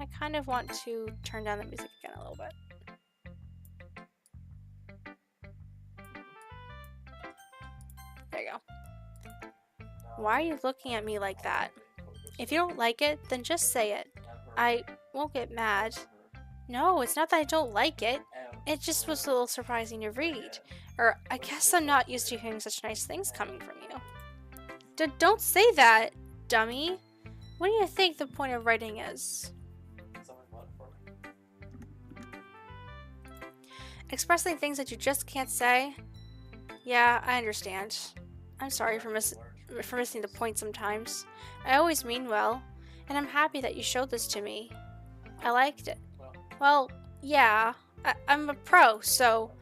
I kind of want to turn down the music again a little bit. There you go. Why are you looking at me like that? If you don't like it, then just say it. I won't get mad. No, it's not that I don't like it. It just was a little surprising to read. Or I guess I'm not used to hearing such nice things coming from you. Don't say that, dummy. What do you think the point of writing is? Expressing things that you just can't say? Yeah, I understand. I'm sorry for missing the point sometimes. I always mean well, and I'm happy that you showed this to me. I liked it. Well, yeah, I'm a pro, so...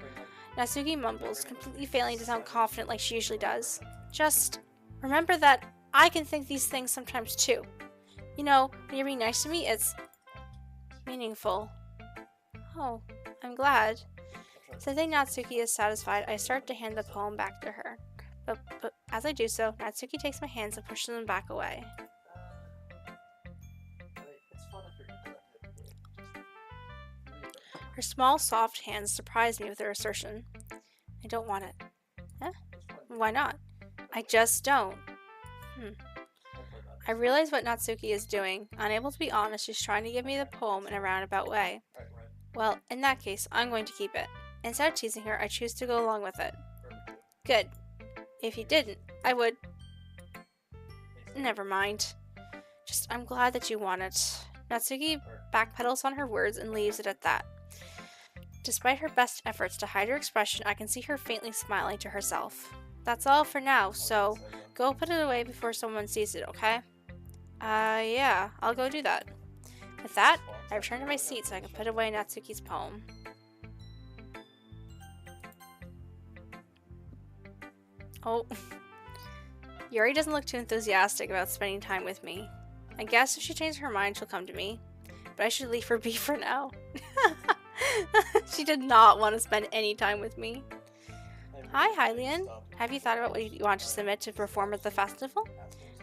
Natsuki mumbles, completely failing to sound confident like she usually does. Just remember that I can think these things sometimes too. You know, when you're being nice to me, it's meaningful. Oh, I'm glad. Sensing Natsuki is satisfied, I start to hand the poem back to her. But as I do so, Natsuki takes my hands and pushes them back away. Her small, soft hands surprise me with her assertion. I don't want it. Huh? Why not? I just don't. I realize what Natsuki is doing. Unable to be honest, she's trying to give me the poem in a roundabout way. Well, in that case, I'm going to keep it. Instead of teasing her, I choose to go along with it. Good. If you didn't, I would... Never mind. Just, I'm glad that you want it. Natsuki backpedals on her words and leaves it at that. Despite her best efforts to hide her expression, I can see her faintly smiling to herself. That's all for now, so go put it away before someone sees it, okay? Yeah, I'll go do that. With that, I return to my seat so I can put away Natsuki's poem. Oh, Yuri doesn't look too enthusiastic about spending time with me. I guess if she changes her mind, she'll come to me. But I should leave her be for now. She did not want to spend any time with me. Hi, Hylian. Have you thought about what you want to submit to perform at the festival?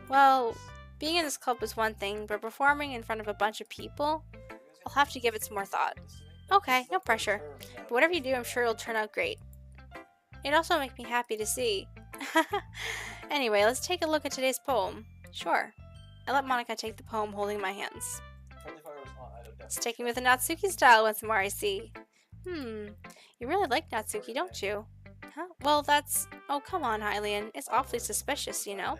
Well, being in this club is one thing, but performing in front of a bunch of people, I'll have to give it some more thought. Okay, no pressure. But whatever you do, I'm sure it'll turn out great. It'd also make me happy to see. Anyway, let's take a look at today's poem. Sure. I let Monika take the poem holding my hands. Sticking with the Natsuki style once more, I see. You really like Natsuki, don't you? Huh? Well, that's... Oh, come on, Hylian. It's awfully suspicious, you know?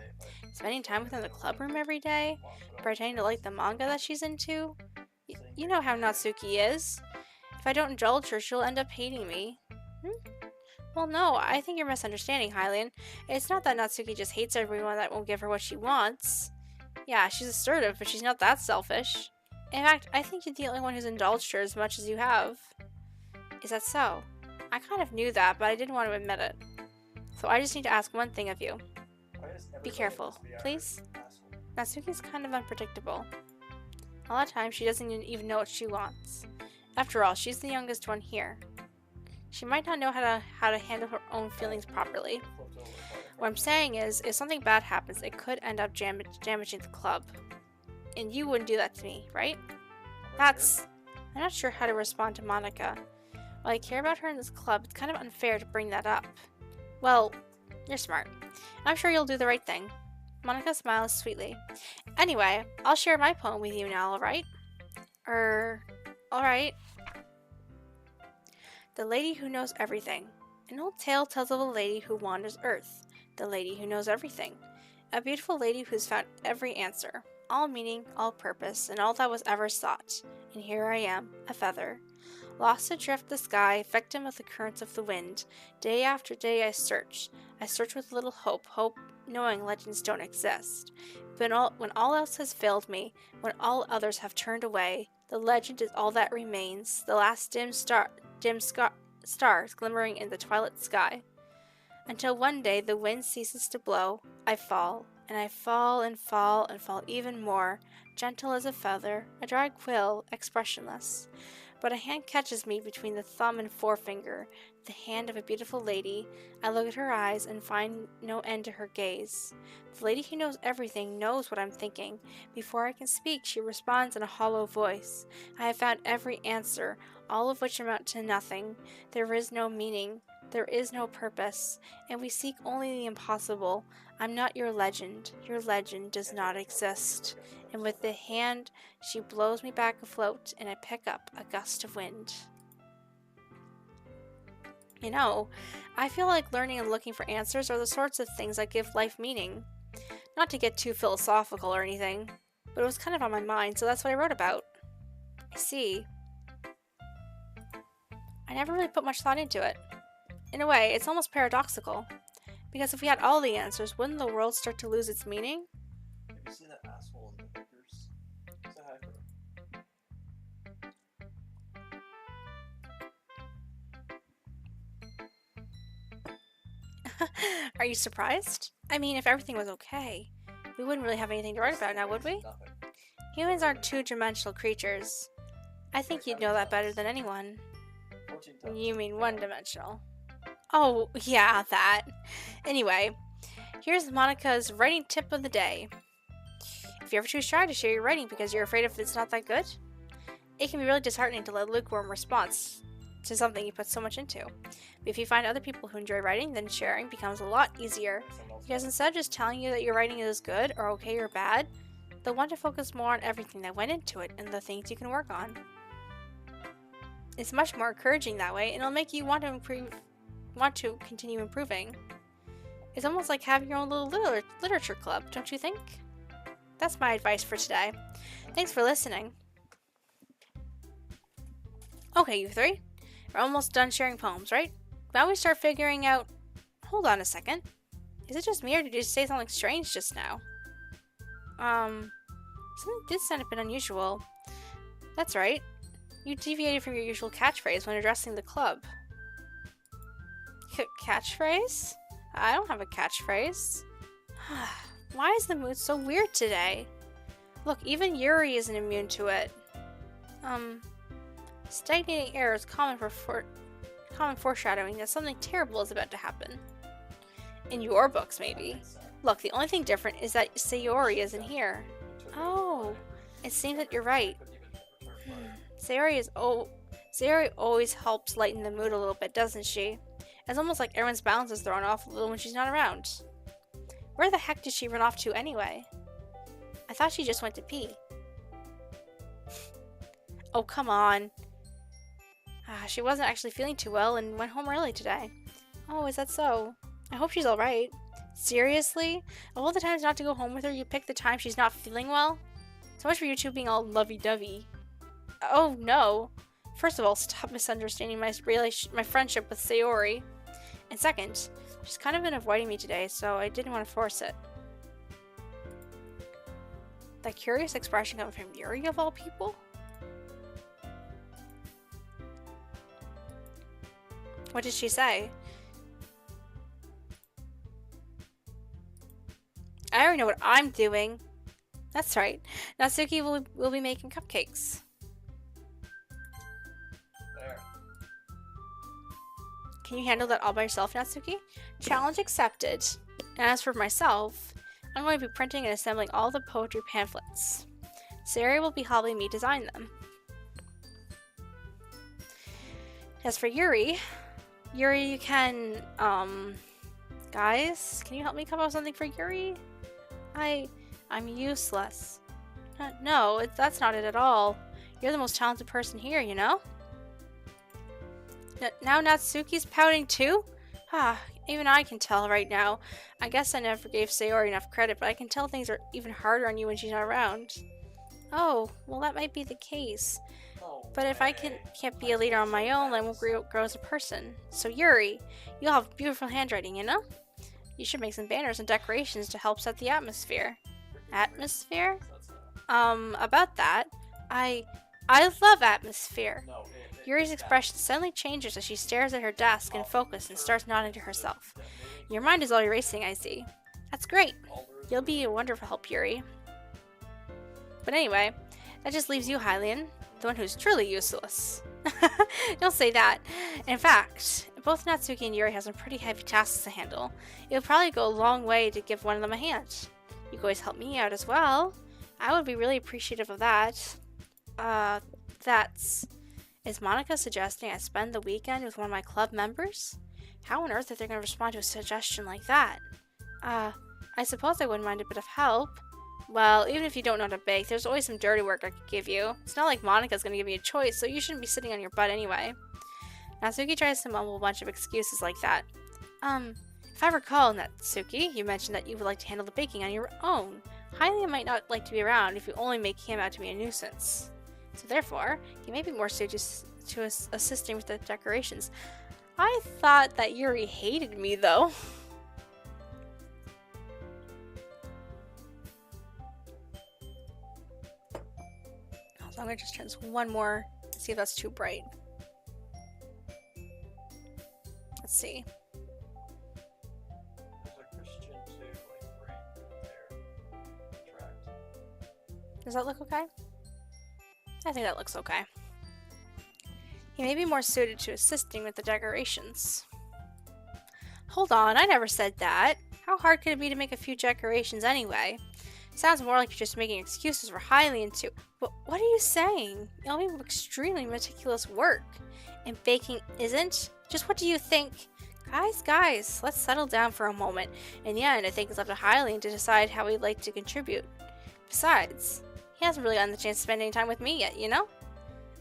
Spending time with her in the club room every day? Pretending to like the manga that she's into? You know how Natsuki is. If I don't indulge her, she'll end up hating me. Well, no, I think you're misunderstanding, Hylian. It's not that Natsuki just hates everyone that won't give her what she wants. Yeah, she's assertive, but she's not that selfish. In fact, I think you're the only one who's indulged her as much as you have. Is that so? I kind of knew that, but I didn't want to admit it. So I just need to ask one thing of you. Be careful, please? Natsuki's kind of unpredictable. A lot of times she doesn't even know what she wants. After all, she's the youngest one here. She might not know how to handle her own feelings properly. Flipped over, pardon. What I'm saying is, if something bad happens, it could end up damaging the club. And you wouldn't do that to me, right? I'm not sure how to respond to Monica. While I care about her in this club, it's kind of unfair to bring that up. Well, you're smart. I'm sure you'll do the right thing. Monica smiles sweetly. Anyway, I'll share my poem with you now, alright? Alright. The Lady Who Knows Everything. An old tale tells of a lady who wanders Earth. The lady who knows everything. A beautiful lady who's found every answer. All meaning, all purpose, and all that was ever sought. And here I am, a feather. Lost adrift the sky, victim of the currents of the wind. Day after day I search. I search with little hope, knowing legends don't exist. But when all else has failed me, when all others have turned away, the legend is all that remains, the last dim stars glimmering in the twilight sky. Until one day the wind ceases to blow, I fall, and I fall and fall and fall even more, gentle as a feather, a dry quill, expressionless. But a hand catches me between the thumb and forefinger, the hand of a beautiful lady. I look at her eyes and find no end to her gaze. The lady who knows everything knows what I'm thinking. Before I can speak, she responds in a hollow voice. I have found every answer, all of which amount to nothing. There is no meaning. There is no purpose, and we seek only the impossible. I'm not your legend. Your legend does not exist. And with the hand, she blows me back afloat, and I pick up a gust of wind. You know, I feel like learning and looking for answers are the sorts of things that give life meaning. Not to get too philosophical or anything, but it was kind of on my mind, so that's what I wrote about. I see. I never really put much thought into it. In a way, it's almost paradoxical. Because if we had all the answers, wouldn't the world start to lose its meaning? Have you seen that asshole in the Vickers? Say hi for her. Are you surprised? I mean, if everything was okay, we wouldn't really have anything to write about now, would we? Nothing. Humans aren't two-dimensional creatures. I think you'd know that better than anyone. 14 times. You mean one-dimensional. Oh, yeah, that. Anyway, here's Monica's writing tip of the day. If you ever too shy to share your writing because you're afraid if it's not that good, it can be really disheartening to let a lukewarm response to something you put so much into. But if you find other people who enjoy writing, then sharing becomes a lot easier. Because instead of just telling you that your writing is good or okay or bad, they'll want to focus more on everything that went into it and the things you can work on. It's much more encouraging that way, and it'll make you want to continue improving. It's almost like having your own little literature club, don't you think? That's my advice for today. Thanks for listening. Okay, you three. We're almost done sharing poems, right? Now we start figuring out... Hold on a second. Is it just me, or did you say something strange just now? Something did sound a bit unusual. That's right. You deviated from your usual catchphrase when addressing the club. Catchphrase? I don't have a catchphrase. Why is the mood so weird today? Look, even Yuri isn't immune to it. Stagnating air is common foreshadowing that something terrible is about to happen. In your books, maybe. Look, the only thing different is that Sayori isn't here. Oh, it seems that you're right. Sayori always helps lighten the mood a little bit, doesn't she? It's almost like everyone's balance is thrown off a little when she's not around. Where the heck did she run off to anyway? I thought she just went to pee. Oh, come on. She wasn't actually feeling too well and went home early today. Oh, is that so? I hope she's alright. Seriously? Of all the times not to go home with her, you picked the time she's not feeling well? So much for you two being all lovey-dovey. Oh, no. First of all, stop misunderstanding my friendship with Sayori. And second, she's kind of been avoiding me today, so I didn't want to force it. That curious expression coming from Yuri of all people? What did she say? I already know what I'm doing. That's right. Natsuki will be making cupcakes. There. Can you handle that all by yourself, Natsuki? Challenge accepted. And as for myself, I'm going to be printing and assembling all the poetry pamphlets. Sayori will be helping me design them. As for Yuri, you can, guys, can you help me come up with something for Yuri? I'm useless. No, that's not it at all. You're the most talented person here, you know? Now Natsuki's pouting too? Even I can tell right now. I guess I never gave Sayori enough credit, but I can tell things are even harder on you when she's not around. Oh, well that might be the case. But if I can't be a leader on my own, I won't grow as a person. So Yuri, you'll have beautiful handwriting, you know? You should make some banners and decorations to help set the atmosphere. Atmosphere? About that, I love atmosphere. Yuri's expression suddenly changes as she stares at her desk in focus and starts nodding to herself. Your mind is all erasing, I see. That's great. You'll be a wonderful help, Yuri. But anyway, that just leaves you, Hylian, the one who's truly useless. Don't say that. In fact, both Natsuki and Yuri have some pretty heavy tasks to handle. It would probably go a long way to give one of them a hand. You can always help me out as well. I would be really appreciative of that. Is Monica suggesting I spend the weekend with one of my club members? How on earth are they going to respond to a suggestion like that? I suppose I wouldn't mind a bit of help. Well, even if you don't know how to bake, there's always some dirty work I could give you. It's not like Monica's going to give me a choice, so you shouldn't be sitting on your butt anyway. Natsuki tries to mumble a bunch of excuses like that. If I recall, Natsuki, you mentioned that you would like to handle the baking on your own. Hylian might not like to be around if you only make him out to be a nuisance. So therefore, he may be more suited to assisting with the decorations. I thought that Yuri hated me, though. So I'm going to just turn this one more, see if that's too bright. Let's see. Does that look okay? I think that looks okay. He may be more suited to assisting with the decorations. Hold on, I never said that. How hard could it be to make a few decorations anyway? Sounds more like you're just making excuses for Hylian to. But what are you saying? It'll be extremely meticulous work. And baking isn't? Just what do you think? Guys, let's settle down for a moment. In the end, I think it's up to Hylian to decide how he'd like to contribute. Besides, he hasn't really gotten the chance to spend any time with me yet, you know?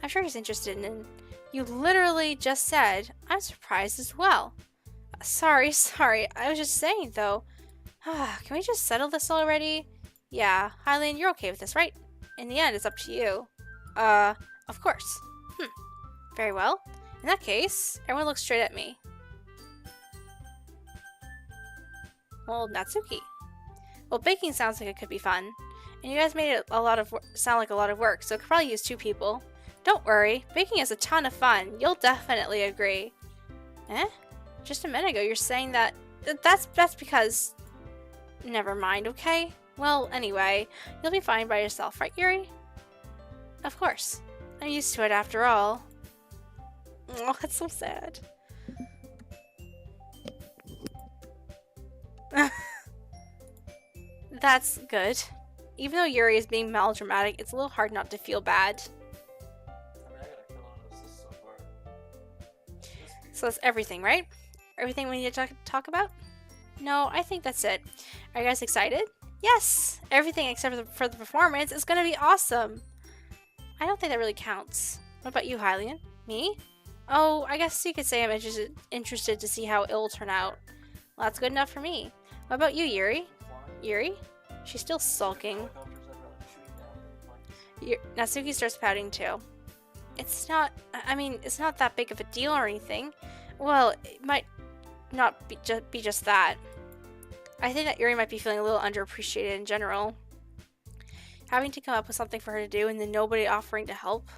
I'm sure he's interested in. You literally just said, I'm surprised as well. Sorry, I was just saying though. Can we just settle this already? Yeah, Hylian, you're okay with this, right? In the end, it's up to you. Of course. Very well. In that case, everyone look straight at me. Well, Natsuki. Well, baking sounds like it could be fun. And you guys made it sound like a lot of work, so it could probably use 2 people. Don't worry, baking is a ton of fun. You'll definitely agree. Just a minute ago, you're saying that... That's because... Never mind, okay? Well, anyway, you'll be fine by yourself, right, Yuri? Of course. I'm used to it after all. Oh, that's so sad. That's good. Even though Yuri is being melodramatic, it's a little hard not to feel bad. So that's everything, right? Everything we need to talk about? No, I think that's it. Are you guys excited? Yes! Everything except for the performance is gonna be awesome! I don't think that really counts. What about you, Hylian? Me? Oh, I guess you could say I'm interested to see how it will turn out. Well, that's good enough for me. What about you, Yuri? Yuri? She's still sulking. Natsuki starts pouting too. It's not that big of a deal or anything. Well, it might not be just that. I think that Yuri might be feeling a little underappreciated in general. Having to come up with something for her to do and then nobody offering to help.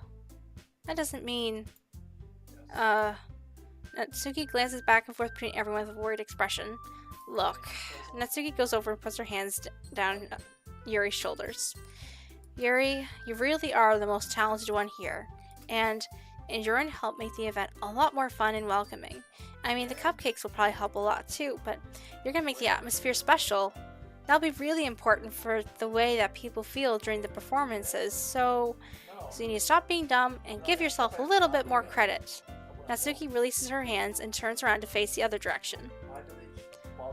That doesn't mean... Natsuki glances back and forth between everyone with a worried expression. Look. Natsuki goes over and puts her hands down Yuri's shoulders. Yuri, you really are the most talented one here. And and you're going to help make the event a lot more fun and welcoming. I mean, the cupcakes will probably help a lot too, but you're going to make the atmosphere special. That'll be really important for the way that people feel during the performances, so you need to stop being dumb and give yourself a little bit more credit. Natsuki releases her hands and turns around to face the other direction.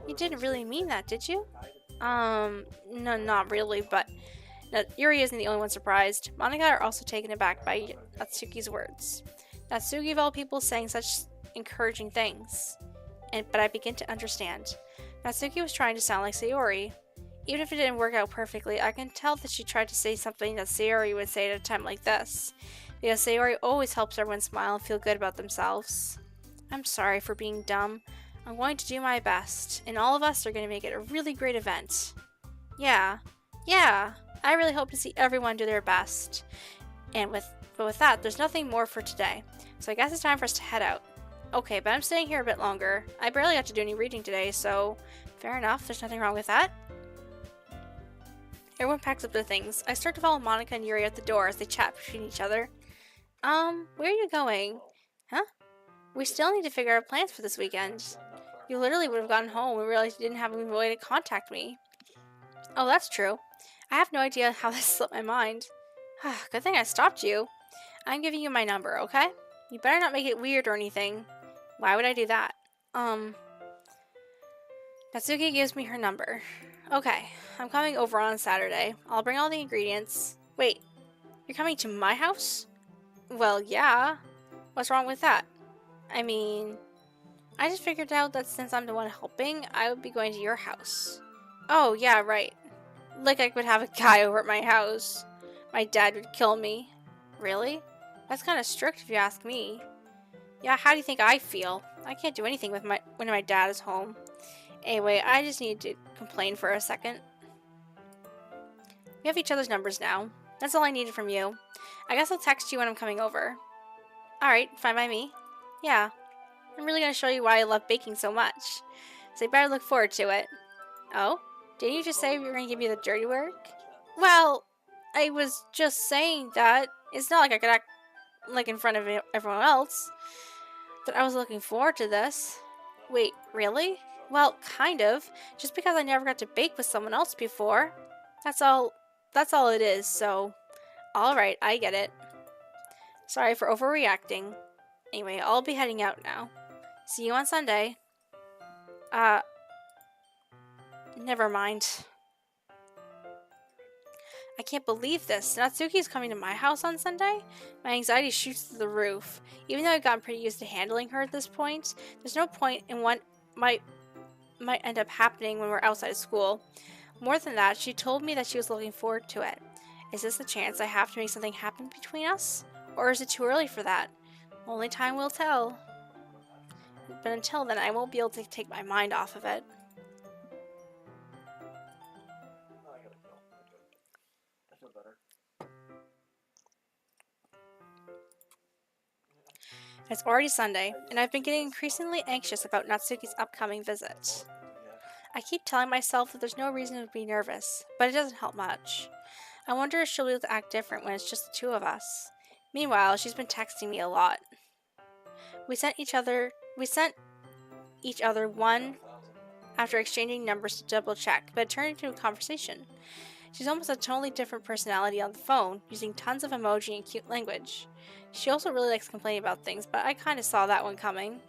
You didn't really mean that, did you? No, not really, but Yuri isn't the only one surprised. Monica are also taken aback by Natsuki's words. Natsuki of all people saying such encouraging things. But I begin to understand. Natsuki was trying to sound like Sayori. Even if it didn't work out perfectly, I can tell that she tried to say something that Sayori would say at a time like this. Because Sayori always helps everyone smile and feel good about themselves. I'm sorry for being dumb. I'm going to do my best, and all of us are going to make it a really great event. Yeah, I really hope to see everyone do their best. But with that, there's nothing more for today, so I guess it's time for us to head out. Okay, but I'm staying here a bit longer. I barely got to do any reading today, so fair enough, there's nothing wrong with that. Everyone packs up their things. I start to follow Monica and Yuri out the door as they chat between each other. Where are you going? Huh? We still need to figure out plans for this weekend. You literally would have gotten home and realized you didn't have any way to contact me. Oh, that's true. I have no idea how this slipped my mind. Good thing I stopped you. I'm giving you my number, okay? You better not make it weird or anything. Why would I do that? Natsuki gives me her number. Okay, I'm coming over on Saturday. I'll bring all the ingredients. Wait, you're coming to my house? Well, yeah. What's wrong with that? I mean, I just figured out that since I'm the one helping, I would be going to your house. Oh, yeah, right. Like I would have a guy over at my house. My dad would kill me. Really? That's kind of strict if you ask me. Yeah, how do you think I feel? I can't do anything when my dad is home. Anyway, I just need to complain for a second. We have each other's numbers now. That's all I needed from you. I guess I'll text you when I'm coming over. Alright, fine by me. Yeah. I'm really going to show you why I love baking so much. So you better look forward to it. Oh? Didn't you just say you were going to give me the dirty work? Well, I was just saying that it's not like I could act like in front of everyone else. That I was looking forward to this. Wait, really? Well, kind of. Just because I never got to bake with someone else before. That's all it is, so... Alright, I get it. Sorry for overreacting. Anyway, I'll be heading out now. See you on Sunday. Never mind. I can't believe this. Natsuki's coming to my house on Sunday? My anxiety shoots through the roof. Even though I've gotten pretty used to handling her at this point, there's no point in what might end up happening when we're outside of school. More than that, she told me that she was looking forward to it. Is this a chance I have to make something happen between us? Or is it too early for that? Only time will tell. But until then, I won't be able to take my mind off of it. I feel better. It's already Sunday, and I've been getting increasingly anxious about Natsuki's upcoming visit. I keep telling myself that there's no reason to be nervous, but it doesn't help much. I wonder if she'll be able to act different when it's just the two of us. Meanwhile, she's been texting me a lot. We sent each other one after exchanging numbers to double check, but it turned into a conversation. She's almost a totally different personality on the phone, using tons of emoji and cute language. She also really likes complaining about things, but I kinda saw that one coming.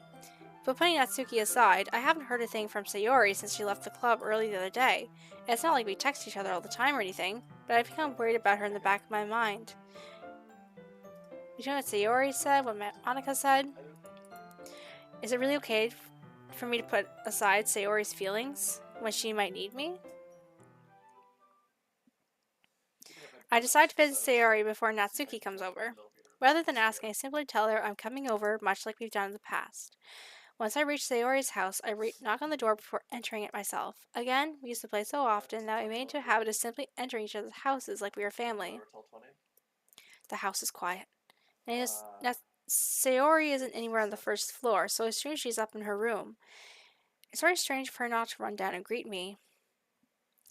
But putting Natsuki aside, I haven't heard a thing from Sayori since she left the club early the other day. It's not like we text each other all the time or anything, but I've become worried about her in the back of my mind. You know what Sayori said, what Monica said? Is it really okay for me to put aside Sayori's feelings when she might need me? I decide to visit Sayori before Natsuki comes over. Rather than asking, I simply tell her I'm coming over, much like we've done in the past. Once I reach Sayori's house, I knock on the door before entering it myself. Again, we used to play so often that we made into a habit of simply entering each other's houses like we were family. The house is quiet. Sayori isn't anywhere on the first floor, so I assume she's up in her room. It's very strange for her not to run down and greet me.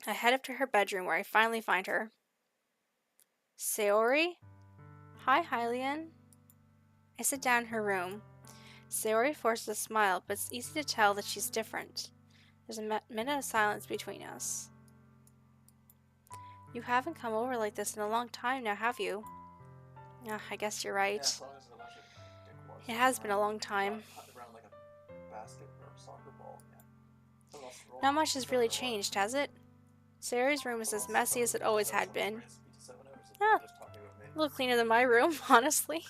I head up to her bedroom where I finally find her. Sayori? Hi, Hylian. I sit down in her room. Sayori forces a smile, but it's easy to tell that she's different. There's a minute of silence between us. You haven't come over like this in a long time now, have you? I guess you're right. Yeah, as long as it's a bunch of dickwads. It has been a long time. Hunting around like a basket or a soccer ball. Yeah. Not much has really changed, has it? Sayori's room is as messy as it always had been. Yeah, a little cleaner than my room, honestly.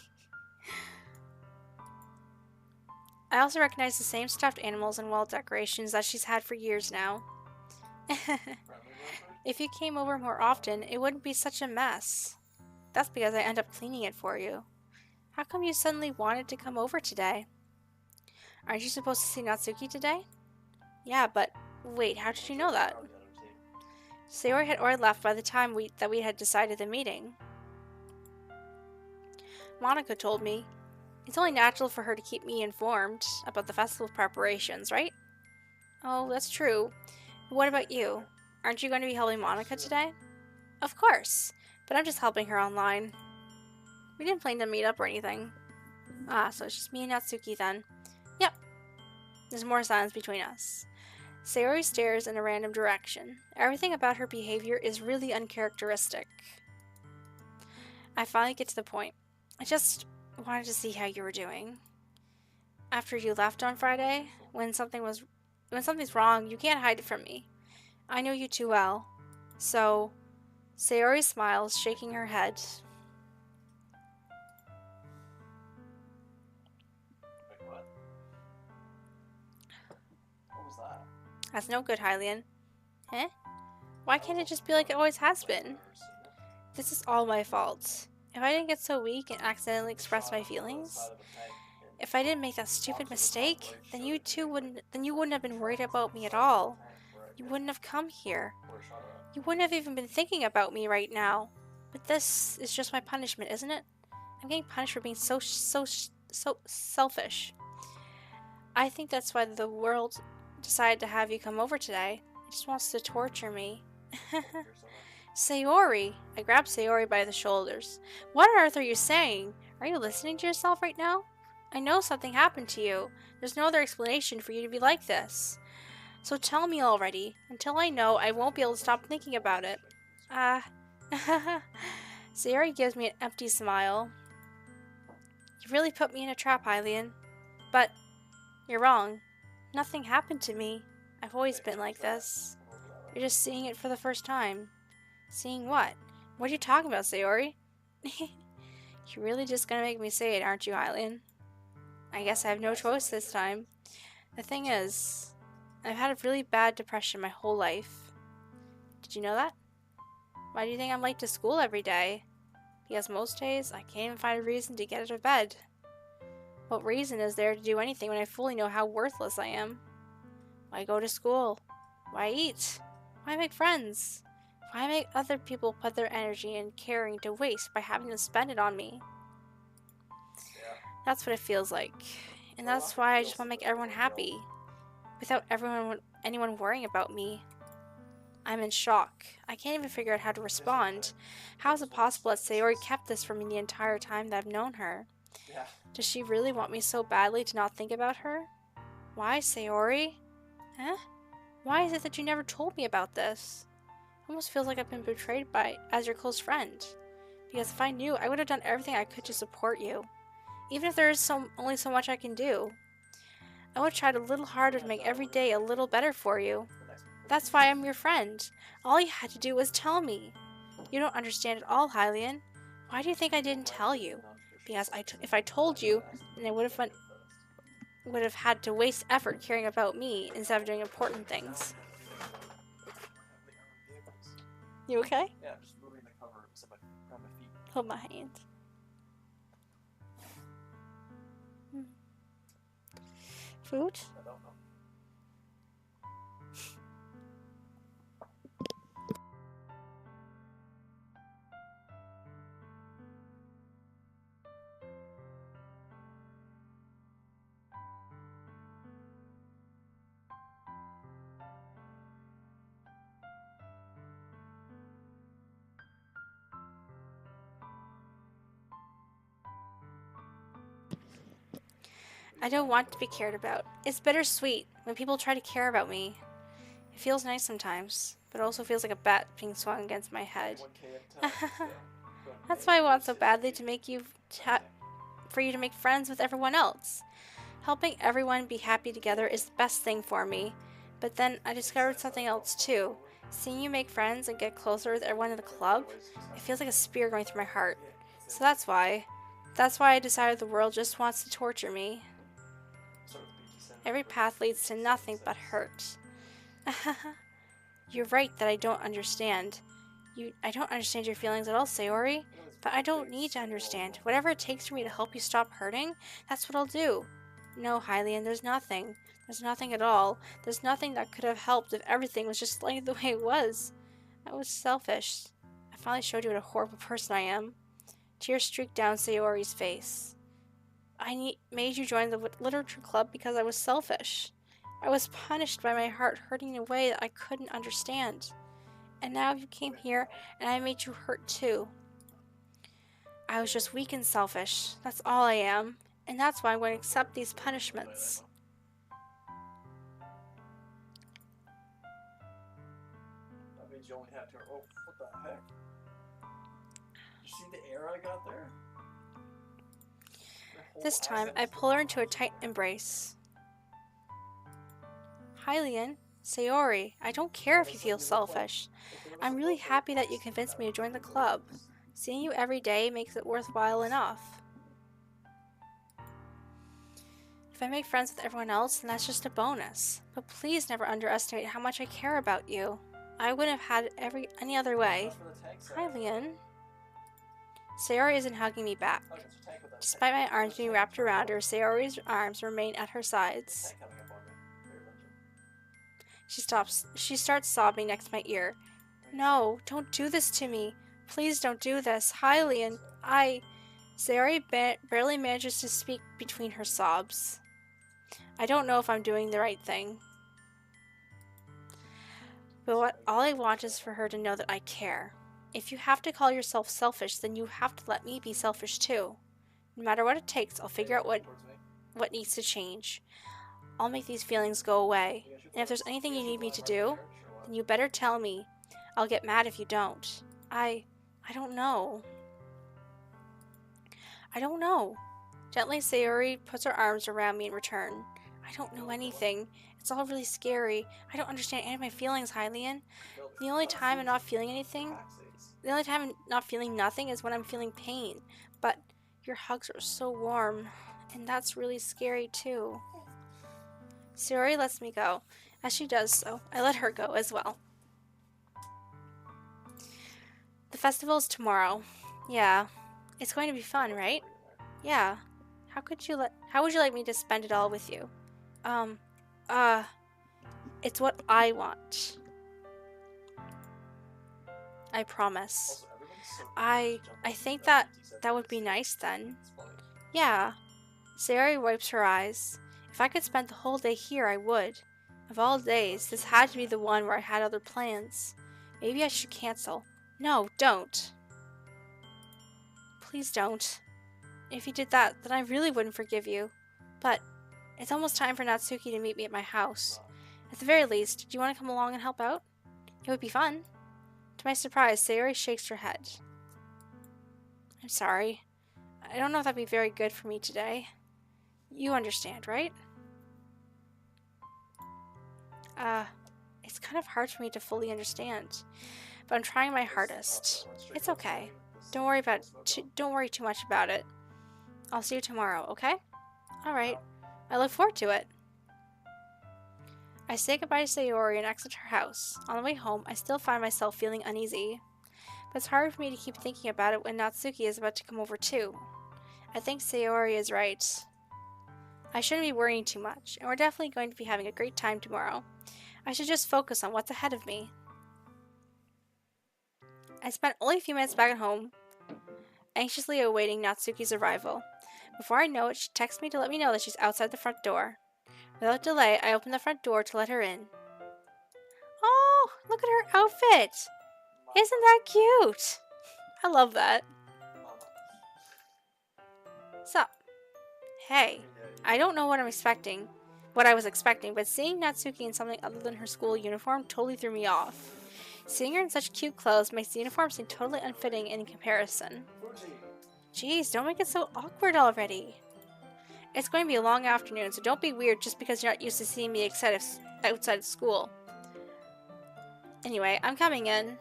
I also recognize the same stuffed animals and wall decorations that she's had for years now. If you came over more often, it wouldn't be such a mess. That's because I end up cleaning it for you. How come you suddenly wanted to come over today? Aren't you supposed to see Natsuki today? Yeah, but wait, how did you know that? Sayori had already left by the time we had decided the meeting. Monica told me. It's only natural for her to keep me informed about the festival preparations, right? Oh, that's true. But what about you? Aren't you going to be helping Monica today? Of course, but I'm just helping her online. We didn't plan to meet up or anything. So it's just me and Natsuki then. Yep. There's more silence between us. Sayori stares in a random direction. Everything about her behavior is really uncharacteristic. I finally get to the point. I just wanted to see how you were doing. After you left on Friday, when something's wrong, you can't hide it from me. I know you too well. So, Sayori smiles, shaking her head. Wait, what? What was that? That's no good, Hylian. Eh? Why can't it just be like it always has been? This is all my fault. If I didn't get so weak and accidentally express my feelings, if I didn't make that stupid mistake, then you wouldn't have been worried about me at all. You wouldn't have come here. You wouldn't have even been thinking about me right now. But this is just my punishment, isn't it? I'm getting punished for being so selfish. I think that's why the world decided to have you come over today. It just wants to torture me. Sayori! I grabbed Sayori by the shoulders. What on earth are you saying? Are you listening to yourself right now? I know something happened to you. There's no other explanation for you to be like this. So tell me already. Until I know, I won't be able to stop thinking about it. Sayori gives me an empty smile. You really put me in a trap, Hylian. But you're wrong. Nothing happened to me. I've always been like this. You're just seeing it for the first time. Seeing what? What are you talking about, Sayori? You're really just gonna make me say it, aren't you, Hylian? I guess I have no choice this time. The thing is, I've had a really bad depression my whole life. Did you know that? Why do you think I'm late to school every day? Because most days, I can't even find a reason to get out of bed. What reason is there to do anything when I fully know how worthless I am? Why go to school? Why eat? Why make friends? Why make other people put their energy and caring to waste by having them spend it on me? That's what it feels like. And that's why I just want to make everyone happy. Without anyone worrying about me. I'm in shock. I can't even figure out how to respond. How is it possible that Sayori kept this from me the entire time that I've known her? Does she really want me so badly to not think about her? Why, Sayori? Huh? Why is it that you never told me about this? It almost feels like I've been betrayed as your close friend. Because if I knew, I would have done everything I could to support you. Even if there is only so much I can do. I would have tried a little harder to make every day a little better for you. That's why I'm your friend. All you had to do was tell me. You don't understand at all, Hylian. Why do you think I didn't tell you? Because if I told you, then I would have had to waste effort caring about me instead of doing important things. You okay? Yeah, I'm just moving the cover so my feet. Hold my hand. Food? I don't know. I don't want to be cared about. It's bittersweet when people try to care about me. It feels nice sometimes, but it also feels like a bat being swung against my head. That's why I want so badly to make you for you to make friends with everyone else. Helping everyone be happy together is the best thing for me. But then I discovered something else too. Seeing you make friends and get closer with everyone in the club, it feels like a spear going through my heart. So that's why. That's why I decided the world just wants to torture me. Every path leads to nothing but hurt. You're right that I don't understand. I don't understand your feelings at all, Sayori. But I don't need to understand. Whatever it takes for me to help you stop hurting, that's what I'll do. No, Hylian, there's nothing. There's nothing at all. There's nothing that could have helped if everything was just like the way it was. I was selfish. I finally showed you what a horrible person I am. Tears streaked down Sayori's face. I made you join the literature club because I was selfish. I was punished by my heart hurting in a way that I couldn't understand. And now you came here and I made you hurt too. I was just weak and selfish. That's all I am. And that's why I'm going to accept these punishments. That means you only have to. Oh, what the heck? You see the air I got there? This time, I pull her into a tight embrace. Hylian, Sayori, I don't care if you feel selfish. I'm really happy that you convinced me to join the club. Seeing you every day makes it worthwhile enough. If I make friends with everyone else, then that's just a bonus. But please never underestimate how much I care about you. I wouldn't have had it any other way. Hylian. Sayori isn't hugging me back. Despite my arms being wrapped around her, Sayori's arms remain at her sides. She starts sobbing next to my ear. No, don't do this to me. Please don't do this. Hylian, Sayori barely manages to speak between her sobs. I don't know if I'm doing the right thing. But all I want is for her to know that I care. If you have to call yourself selfish, then you have to let me be selfish too. No matter what it takes, I'll figure out what needs to change. I'll make these feelings go away. And if there's anything you need me to do, then you better tell me. I'll get mad if you don't. I don't know. I don't know. Gently, Sayori puts her arms around me in return. I don't know anything. It's all really scary. I don't understand any of my feelings, Hylian. The only time I'm not feeling nothing is when I'm feeling pain. But your hugs are so warm, and that's really scary too. Sayori lets me go. As she does so, I let her go as well. The festival is tomorrow. Yeah. It's going to be fun, right? Yeah. How would you like me to spend it all with you? It's what I want. I promise. I think that would be nice then. Yeah. Sayori wipes her eyes. If I could spend the whole day here, I would. Of all days, this had to be the one where I had other plans. Maybe I should cancel. No, don't. Please don't. If you did that, then I really wouldn't forgive you. But it's almost time for Natsuki to meet me at my house. At the very least, do you want to come along and help out? It would be fun. To my surprise, Sayori shakes her head. I'm sorry. I don't know if that'd be very good for me today. You understand, right? It's kind of hard for me to fully understand, but I'm trying my hardest. It's okay. Don't worry too much about it. I'll see you tomorrow, okay? All right. I look forward to it. I say goodbye to Sayori and exit her house. On the way home, I still find myself feeling uneasy, but it's hard for me to keep thinking about it when Natsuki is about to come over too. I think Sayori is right. I shouldn't be worrying too much, and we're definitely going to be having a great time tomorrow. I should just focus on what's ahead of me. I spent only a few minutes back at home, anxiously awaiting Natsuki's arrival. Before I know it, she texts me to let me know that she's outside the front door. Without delay, I open the front door to let her in. Oh, look at her outfit! Isn't that cute? I love that. Sup? Hey, I don't know what I was expecting, but seeing Natsuki in something other than her school uniform totally threw me off. Seeing her in such cute clothes makes the uniform seem totally unfitting in comparison. Jeez, don't make it so awkward already. It's going to be a long afternoon, so don't be weird just because you're not used to seeing me outside of school. Anyway, I'm coming in.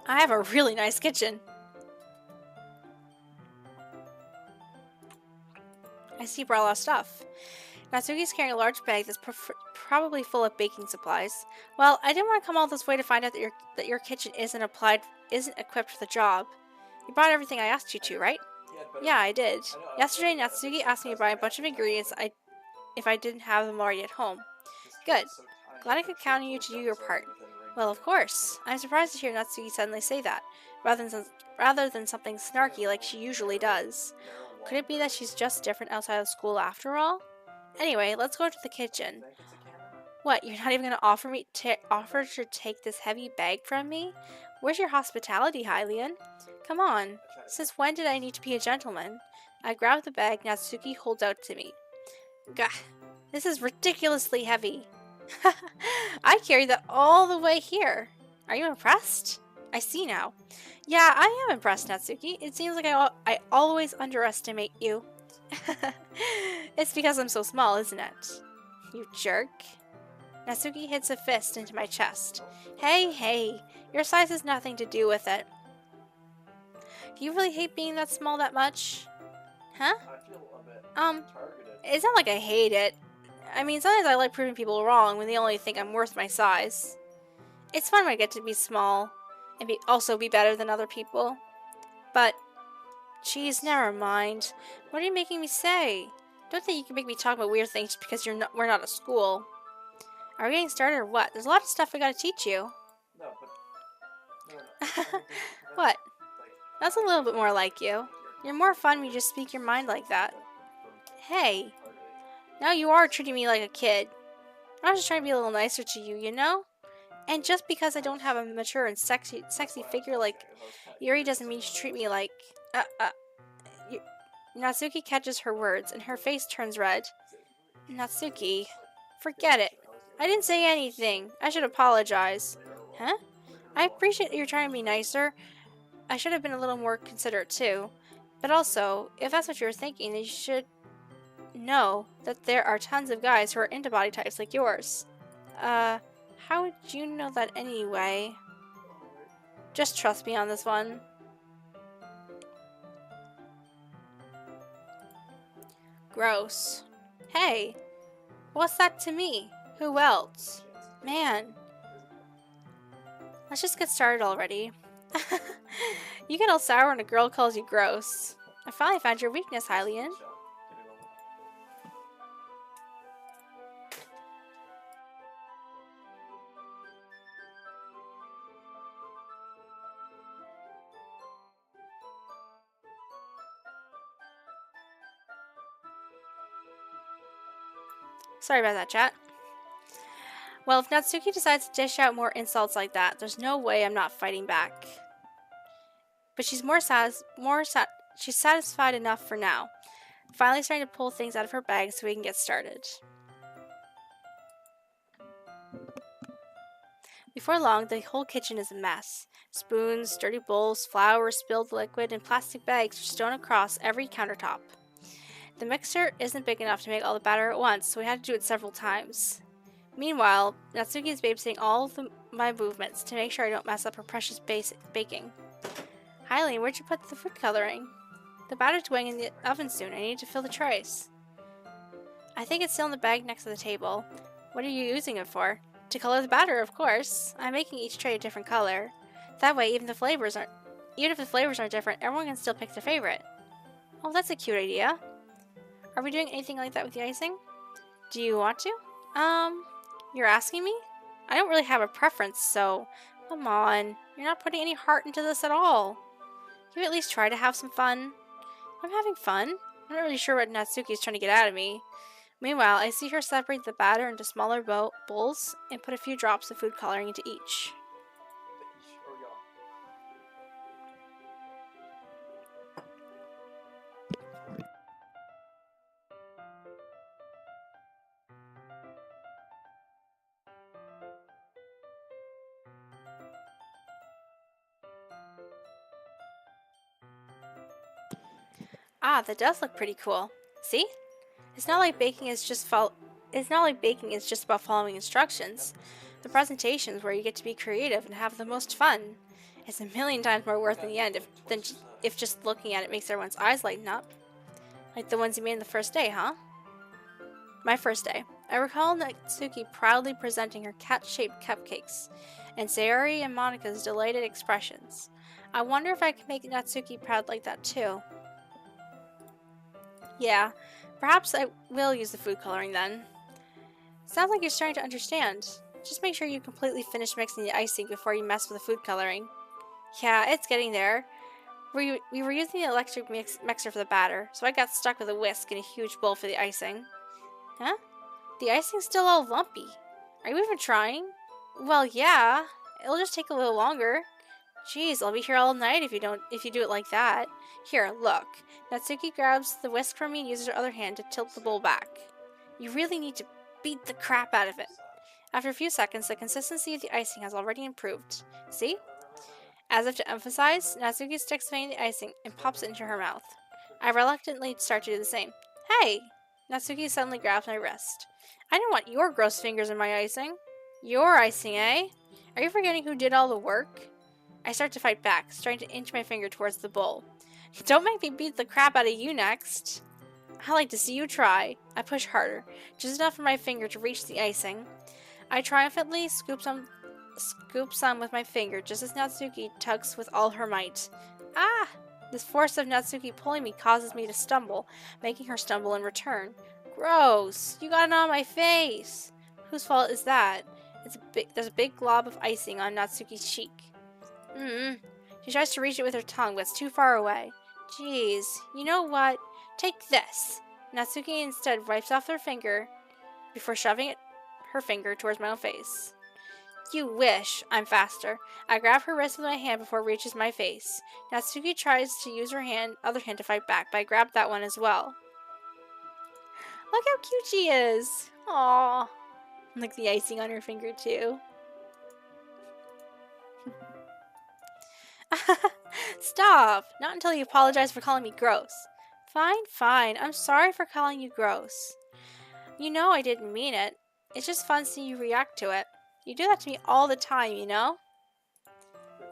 I have a really nice kitchen. I see you brought a lot of stuff. Natsuki's carrying a large bag that's probably full of baking supplies. Well, I didn't want to come all this way to find out that your kitchen isn't equipped for the job. You brought everything I asked you to, right? Yeah, I did. Yesterday, Natsuki asked me to buy a bunch of ingredients if I didn't have them already at home. Good. Glad I could count on you to do your part. Well, of course. I'm surprised to hear Natsuki suddenly say that, rather than something snarky like she usually does. Could it be that she's just different outside of school after all? Anyway, let's go to the kitchen. What, you're not even going to offer to take this heavy bag from me? Where's your hospitality, Hylian? Come on. Since when did I need to be a gentleman? I grab the bag Natsuki holds out to me. Gah, this is ridiculously heavy. I carried that all the way here. Are you impressed? I see now. Yeah, I am impressed, Natsuki. It seems like I always underestimate you. It's because I'm so small, isn't it? You jerk. Natsuki hits a fist into my chest. Hey, your size has nothing to do with it. Do you really hate being that small that much? Huh? I feel a bit targeted. It's not like I hate it. I mean, sometimes I like proving people wrong when they only think I'm worth my size. It's fun when I get to be small and also be better than other people. But, geez, never mind. What are you making me say? Don't think you can make me talk about weird things because we're not at school. Are we getting started or what? There's a lot of stuff I gotta teach you. No, but... No. What? That's a little bit more like you. You're more fun when you just speak your mind like that. Hey, now you are treating me like a kid. I was just trying to be a little nicer to you, you know? And just because I don't have a mature and sexy figure like Yuri doesn't mean you should treat me like... Natsuki catches her words, and her face turns red. Natsuki, forget it. I didn't say anything. I should apologize. Huh? I appreciate that you're trying to be nicer. I should have been a little more considerate too. But also, if that's what you were thinking, then you should know that there are tons of guys who are into body types like yours. How would you know that anyway? Just trust me on this one. Gross. Hey, what's that to me? Who else? Man. Let's just get started already. You get all sour when a girl calls you gross. I finally found your weakness, Hylian. Sorry about that, chat. Well, if Natsuki decides to dish out more insults like that, there's no way I'm not fighting back. But she's she's satisfied enough for now. Finally starting to pull things out of her bag so we can get started. Before long, the whole kitchen is a mess. Spoons, dirty bowls, flour, spilled liquid, and plastic bags are strewn across every countertop. The mixer isn't big enough to make all the batter at once, so we had to do it several times. Meanwhile, Natsuki is babysitting all of my movements to make sure I don't mess up her precious baking. Hylian, where'd you put the food coloring? The batter's going in the oven soon. I need to fill the trays. I think it's still in the bag next to the table. What are you using it for? To color the batter, of course. I'm making each tray a different color. That way, even if the flavors aren't different, everyone can still pick their favorite. Oh, that's a cute idea. Are we doing anything like that with the icing? Do you want to? You're asking me? I don't really have a preference, so... Come on. You're not putting any heart into this at all. Can you at least try to have some fun? I'm having fun. I'm not really sure what Natsuki is trying to get out of me. Meanwhile, I see her separate the batter into smaller bowls and put a few drops of food coloring into each. Ah, that does look pretty cool. See? It's not like baking is just about following instructions. The presentations where you get to be creative and have the most fun. It's a million times more worth in the end if just looking at it makes everyone's eyes lighten up. Like the ones you made on the first day, huh? My first day. I recall Natsuki proudly presenting her cat-shaped cupcakes, and Sayori and Monika's delighted expressions. I wonder if I can make Natsuki proud like that too. Yeah, perhaps I will use the food coloring then. Sounds like you're starting to understand. Just make sure you completely finish mixing the icing before you mess with the food coloring. Yeah, it's getting there. We were using the electric mixer for the batter, so I got stuck with a whisk and a huge bowl for the icing. Huh? The icing's still all lumpy. Are you even trying? Well, yeah. It'll just take a little longer. Jeez, I'll be here all night if you do it like that. Here, look. Natsuki grabs the whisk from me and uses her other hand to tilt the bowl back. You really need to beat the crap out of it. After a few seconds, the consistency of the icing has already improved. See? As if to emphasize, Natsuki sticks away the icing and pops it into her mouth. I reluctantly start to do the same. Hey! Natsuki suddenly grabs my wrist. I don't want your gross fingers in my icing. Your icing, eh? Are you forgetting who did all the work? I start to fight back, starting to inch my finger towards the bowl. Don't make me beat the crap out of you next. I like to see you try. I push harder, just enough for my finger to reach the icing. I triumphantly scoop some with my finger, just as Natsuki tugs with all her might. Ah! This force of Natsuki pulling me causes me to stumble, making her stumble in return. Gross! You got it on my face! Whose fault is that? There's a big glob of icing on Natsuki's cheek. She tries to reach it with her tongue, but it's too far away. Jeez, you know what? Take this! Natsuki instead wipes off her finger before shoving her finger towards my own face. You wish. I'm faster. I grab her wrist with my hand before it reaches my face. Natsuki tries to use her other hand to fight back, but I grab that one as well. Look how cute she is! Aww. Like the icing on her finger too. Stop! Not until you apologize for calling me gross. Fine, fine. I'm sorry for calling you gross. You know I didn't mean it. It's just fun seeing you react to it. You do that to me all the time, you know?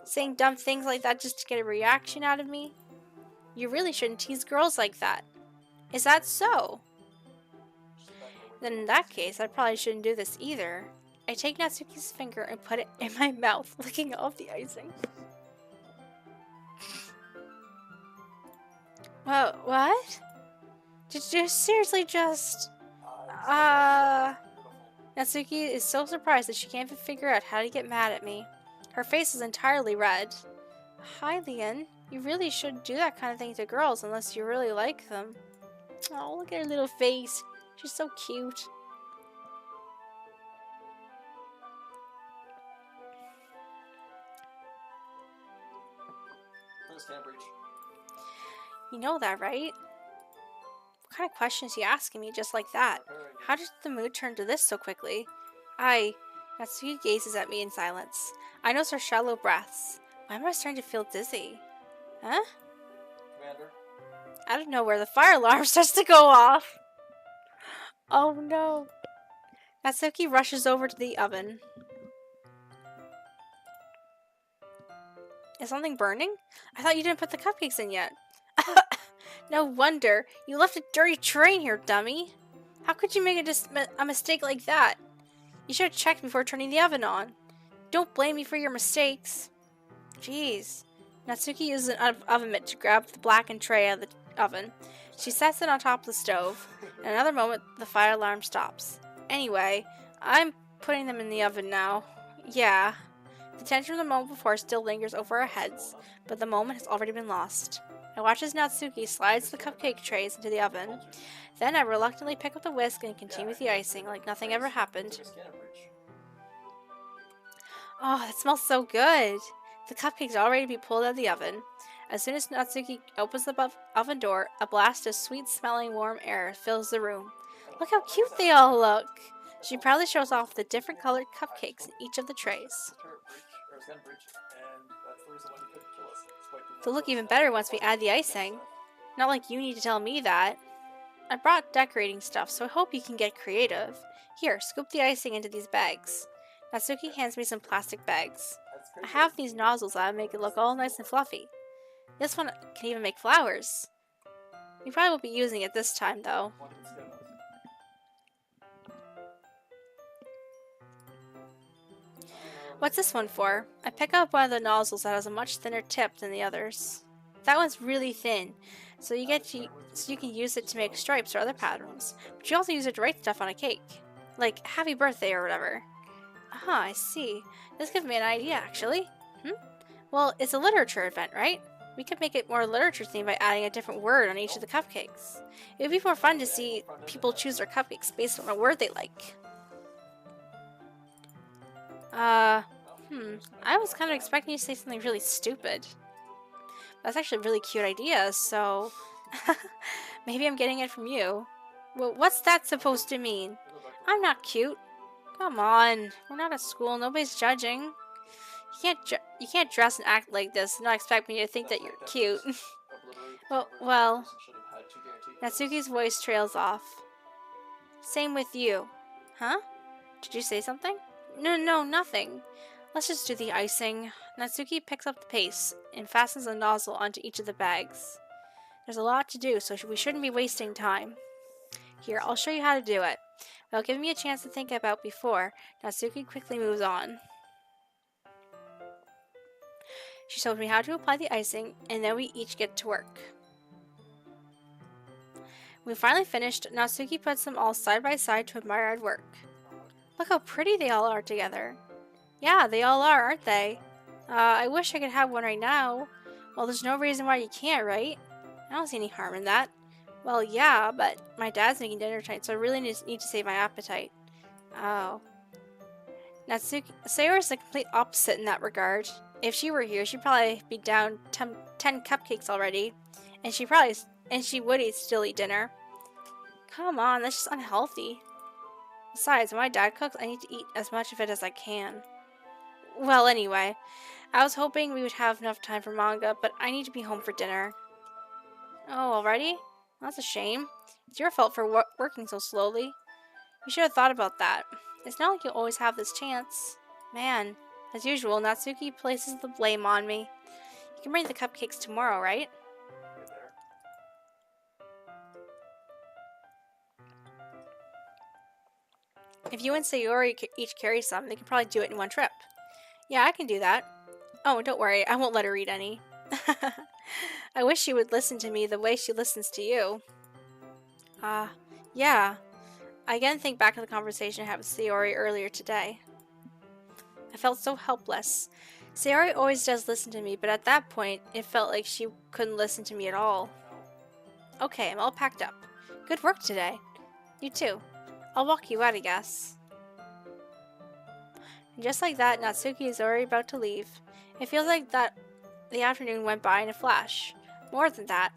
Saying dumb things like that just to get a reaction out of me? You really shouldn't tease girls like that. Is that so? Then in that case, I probably shouldn't do this either. I take Natsuki's finger and put it in my mouth, licking off the icing. What? Did you seriously just... Natsuki is so surprised that she can't even figure out how to get mad at me. Her face is entirely red. Hi, Leon. You really shouldn't do that kind of thing to girls unless you really like them. Oh, look at her little face. She's so cute. You know that, right? What kind of questions are you asking me just like that? How did the mood turn to this so quickly? Natsuki gazes at me in silence. I notice her shallow breaths. Why am I starting to feel dizzy? Huh? Commander? I don't know where the fire alarm starts to go off. Oh no. Natsuki rushes over to the oven. Is something burning? I thought you didn't put the cupcakes in yet. No wonder. You left a dirty tray in here, dummy. How could you make a mistake like that? You should have checked before turning the oven on. Don't blame me for your mistakes. Jeez. Natsuki uses an oven mitt to grab the blackened tray out of the oven. She sets it on top of the stove. In another moment, the fire alarm stops. Anyway, I'm putting them in the oven now. Yeah. The tension from the moment before still lingers over our heads, but the moment has already been lost. I watch as Natsuki slides the cupcake trays into the oven. Then I reluctantly pick up the whisk and continue with the icing like nothing ever happened. Oh, that smells so good! The cupcakes are all ready to be pulled out of the oven. As soon as Natsuki opens the oven door, a blast of sweet-smelling warm air fills the room. Look how cute they all look! She proudly shows off the different colored cupcakes in each of the trays. They'll look even better once we add the icing. Not like you need to tell me that. I brought decorating stuff, so I hope you can get creative. Here, scoop the icing into these bags. Natsuki hands me some plastic bags. That's I crazy. have these nozzles that make it look all nice and fluffy. This one can even make flowers. We probably won't be using it this time, though. One can skip us. What's this one for? I pick up one of the nozzles that has a much thinner tip than the others. That one's really thin, so you can use it to make stripes or other patterns. But you also use it to write stuff on a cake, like "Happy Birthday" or whatever. Ah, I see. This gives me an idea, actually. Well, it's a literature event, right? We could make it more literature themed by adding a different word on each of the cupcakes. It would be more fun to see people choose their cupcakes based on a word they like. I was kind of expecting you to say something really stupid. That's actually a really cute idea, so maybe I'm getting it from you. Well, what's that supposed to mean? I'm not cute. Come on, we're not at school. Nobody's judging. You can't dress and act like this and not expect me to think that you're cute. well, Natsuki's voice trails off. Same with you. Huh? Did you say something? No, nothing. Let's just do the icing. Natsuki picks up the pace and fastens a nozzle onto each of the bags. There's a lot to do, so we shouldn't be wasting time. Here, I'll show you how to do it. Without giving me a chance to think about before, Natsuki quickly moves on. She showed me how to apply the icing, and then we each get to work. When we finally finished, Natsuki puts them all side by side to admire our work. Look how pretty they all are together. Yeah, they all are, aren't they? I wish I could have one right now. Well, there's no reason why you can't, right? I don't see any harm in that. Well, yeah, but my dad's making dinner tonight, so I really need to save my appetite. Oh. Natsuki, Sayori's the complete opposite in that regard. If she were here, she'd probably be down 10 cupcakes already, and she would still eat dinner. Come on, that's just unhealthy. Besides, when my dad cooks, I need to eat as much of it as I can. Well, anyway, I was hoping we would have enough time for manga, but I need to be home for dinner. Oh, already? That's a shame. It's your fault for working so slowly. You should have thought about that. It's not like you'll always have this chance. Man, as usual, Natsuki places the blame on me. You can bring the cupcakes tomorrow, right? If you and Sayori each carry some, they can probably do it in one trip. Yeah, I can do that. Oh, don't worry, I won't let her eat any. I wish she would listen to me the way she listens to you. Yeah. I again think back to the conversation I had with Sayori earlier today. I felt so helpless. Sayori always does listen to me, but at that point, it felt like she couldn't listen to me at all. Okay, I'm all packed up. Good work today. You too. I'll walk you out, I guess. And just like that, Natsuki is already about to leave. It feels like that the afternoon went by in a flash. More than that,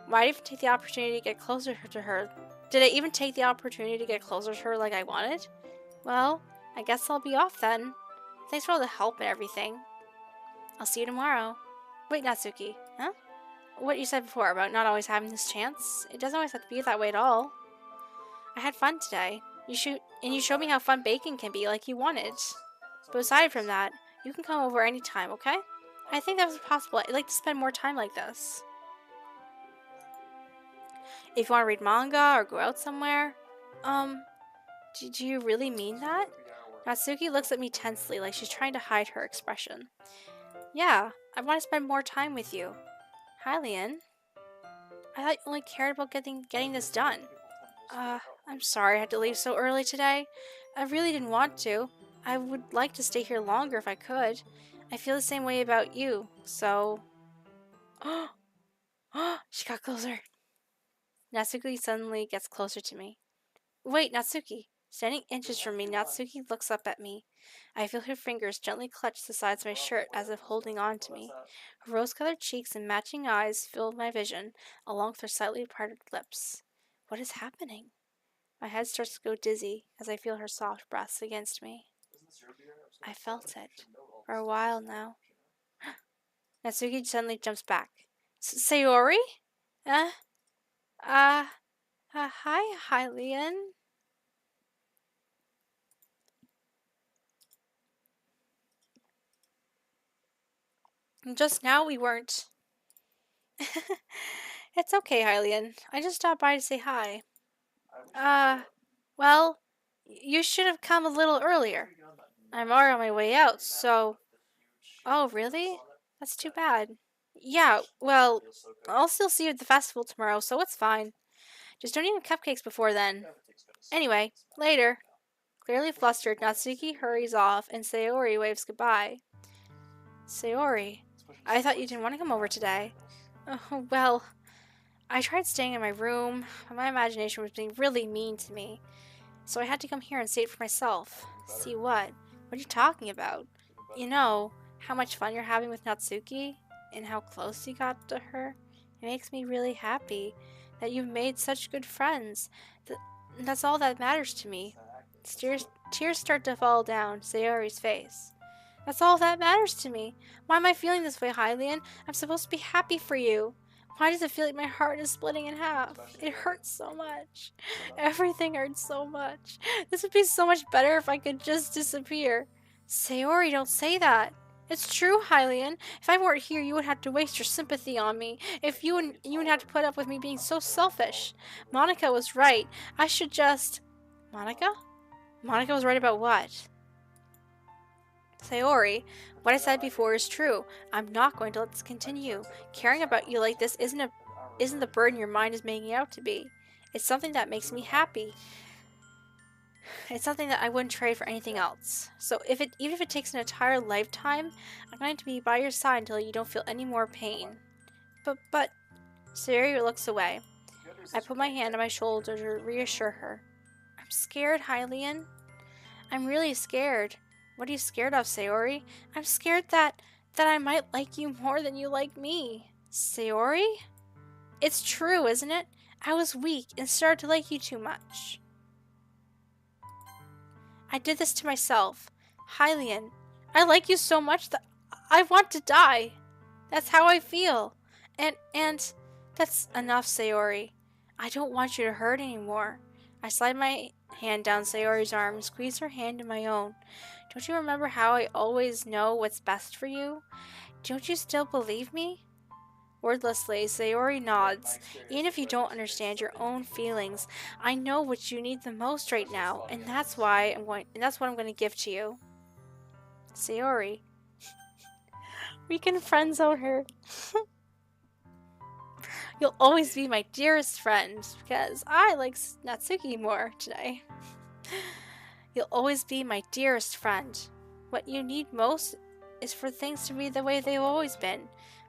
why did I even take the opportunity to get closer to her? Did I even take the opportunity to get closer to her like I wanted? Well, I guess I'll be off then. Thanks for all the help and everything. I'll see you tomorrow. Wait, Natsuki. Huh? What you said before about not always having this chance? It doesn't always have to be that way at all. I had fun today. You showed me how fun baking can be like you wanted. But aside from that, you can come over anytime, okay? I think that was possible. I'd like to spend more time like this. If you want to read manga or go out somewhere, do you really mean that? Natsuki looks at me tensely, like she's trying to hide her expression. Yeah, I want to spend more time with you. Hi, Lian. I thought you only cared about getting this done. I'm sorry I had to leave so early today. I really didn't want to. I would like to stay here longer if I could. I feel the same way about you, so... She got closer. Natsuki suddenly gets closer to me. Wait, Natsuki. Standing inches from me, Natsuki looks up at me. I feel her fingers gently clutch the sides of my shirt as if holding on to me. Her rose-colored cheeks and matching eyes fill my vision, along with her slightly parted lips. What is happening? My head starts to go dizzy as I feel her soft breaths against me. I felt it for a while now. Natsuki suddenly jumps back. Sayori? Uh, hi, Hylian. Just now we weren't. It's okay, Hylian. I just stopped by to say hi. I wish Uh, well, you should have come a little earlier. I'm already on my way out, so. Oh, really? That's too bad. Yeah, well, I'll still see you at the festival tomorrow, so it's fine. Just don't eat any cupcakes before then. Anyway, later. Clearly flustered, Natsuki hurries off and Sayori waves goodbye. Sayori, I thought you didn't want to come over today. Oh, well, I tried staying in my room, but my imagination was being really mean to me. So I had to come here and see it for myself. See what? What are you talking about? You know, how much fun you're having with Natsuki? And how close you got to her? It makes me really happy that you've made such good friends. That's all that matters to me. Tears start to fall down Sayori's face. That's all that matters to me. Why am I feeling this way, Hylian? I'm supposed to be happy for you. Why does it feel like my heart is splitting in half? It hurts so much. Everything hurts so much. This would be so much better if I could just disappear. Sayori, don't say that. It's true, Hylian. If I weren't here, you would have to waste your sympathy on me. If you would have to put up with me being so selfish. Monica was right. I should just... Monica? Monica was right about what? Sayori, what I said before is true. I'm not going to let this continue. Caring about you like this isn't the burden your mind is making it out to be. It's something that makes me happy. It's something that I wouldn't trade for anything else. So even if it takes an entire lifetime, I'm going to be by your side until you don't feel any more pain. But Sayori looks away. I put my hand on my shoulder to reassure her. I'm scared, Hylian. I'm really scared. What are you scared of, Sayori? I'm scared that I might like you more than you like me. Sayori? It's true, isn't it? I was weak and started to like you too much. I did this to myself. Hylian, I like you so much that I want to die. That's how I feel. And that's enough, Sayori. I don't want you to hurt anymore. I slide my hand down Sayori's arm and squeeze her hand in my own. Don't you remember how I always know what's best for you? Don't you still believe me? Wordlessly, Sayori nods. Even if you don't understand your own feelings, I know what you need the most right now, and that's what I'm going to give to you. Sayori, we can friend zone her. You'll always be my dearest friend, because I like Natsuki more today. You'll always be my dearest friend. What you need most is for things to be the way they've always been.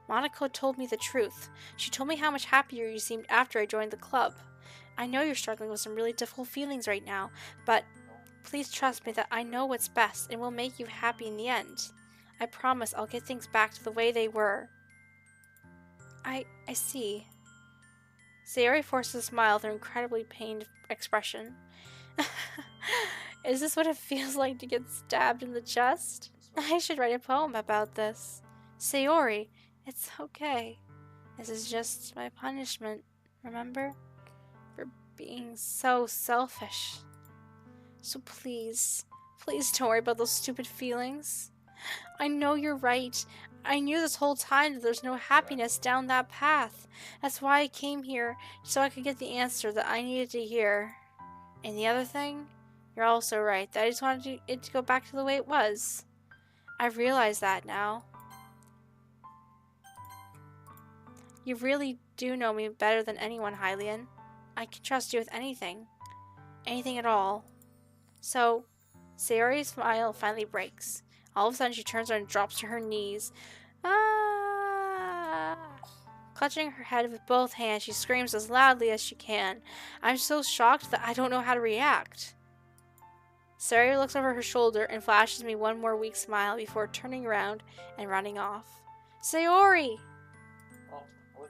Monica told me the truth. She told me how much happier you seemed after I joined the club. I know you're struggling with some really difficult feelings right now, but please trust me that I know what's best and will make you happy in the end. I promise I'll get things back to the way they were. I see. Sayori forced a smile with an incredibly pained expression. Is this what it feels like to get stabbed in the chest? I should write a poem about this. Sayori, it's okay. This is just my punishment, remember? For being so selfish. So please don't worry about those stupid feelings. I know you're right. I knew this whole time that there's no happiness down that path. That's why I came here, so I could get the answer that I needed to hear. And the other thing, you're also right, that I just wanted it to go back to the way it was. I realize that now. You really do know me better than anyone, Hylian. I can trust you with anything. Anything at all. So, Sayori's smile finally breaks. All of a sudden, she turns around and drops to her knees. Ah! Clutching her head with both hands, she screams as loudly as she can. I'm so shocked that I don't know how to react. Sayori looks over her shoulder and flashes me one more weak smile before turning around and running off. Sayori!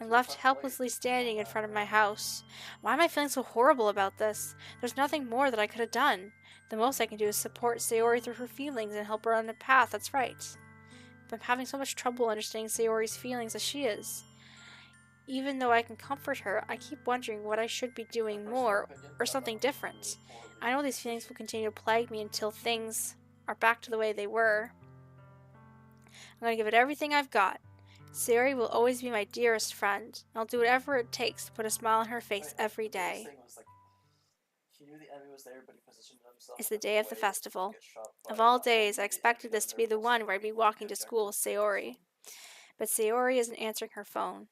I'm left helplessly standing in front of my house. Why am I feeling so horrible about this? There's nothing more that I could have done. The most I can do is support Sayori through her feelings and help her on a path that's right. But I'm having so much trouble understanding Sayori's feelings as she is. Even though I can comfort her, I keep wondering what I should be doing more or something different. I know these feelings will continue to plague me until things are back to the way they were. I'm going to give it everything I've got. Sayori will always be my dearest friend, and I'll do whatever it takes to put a smile on her face every day. He knew the enemy was there, but he positioned himself. It's the day of the festival. Of all days, I expected this to be the one where I'd be walking to school with Sayori. But Sayori isn't answering her phone.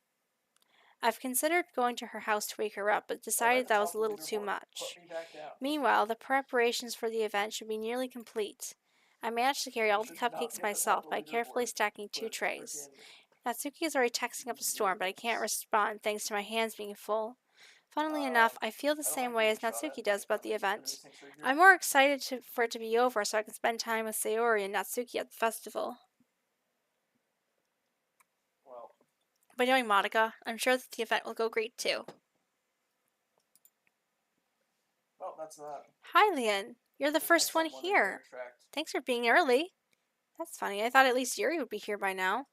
I've considered going to her house to wake her up, but decided that was a little too much. Meanwhile, the preparations for the event should be nearly complete. I managed to carry all the cupcakes myself by carefully stacking 2 trays. Natsuki is already texting up a storm, but I can't respond thanks to my hands being full. Funnily enough, I feel the same way as Natsuki does about the event. I'm more excited for it to be over so I can spend time with Sayori and Natsuki at the festival. By knowing Monica, I'm sure that the event will go great too. Well, that's that. Hi, Leon. You're the first one here. Thanks for being early. That's funny. I thought at least Yuri would be here by now.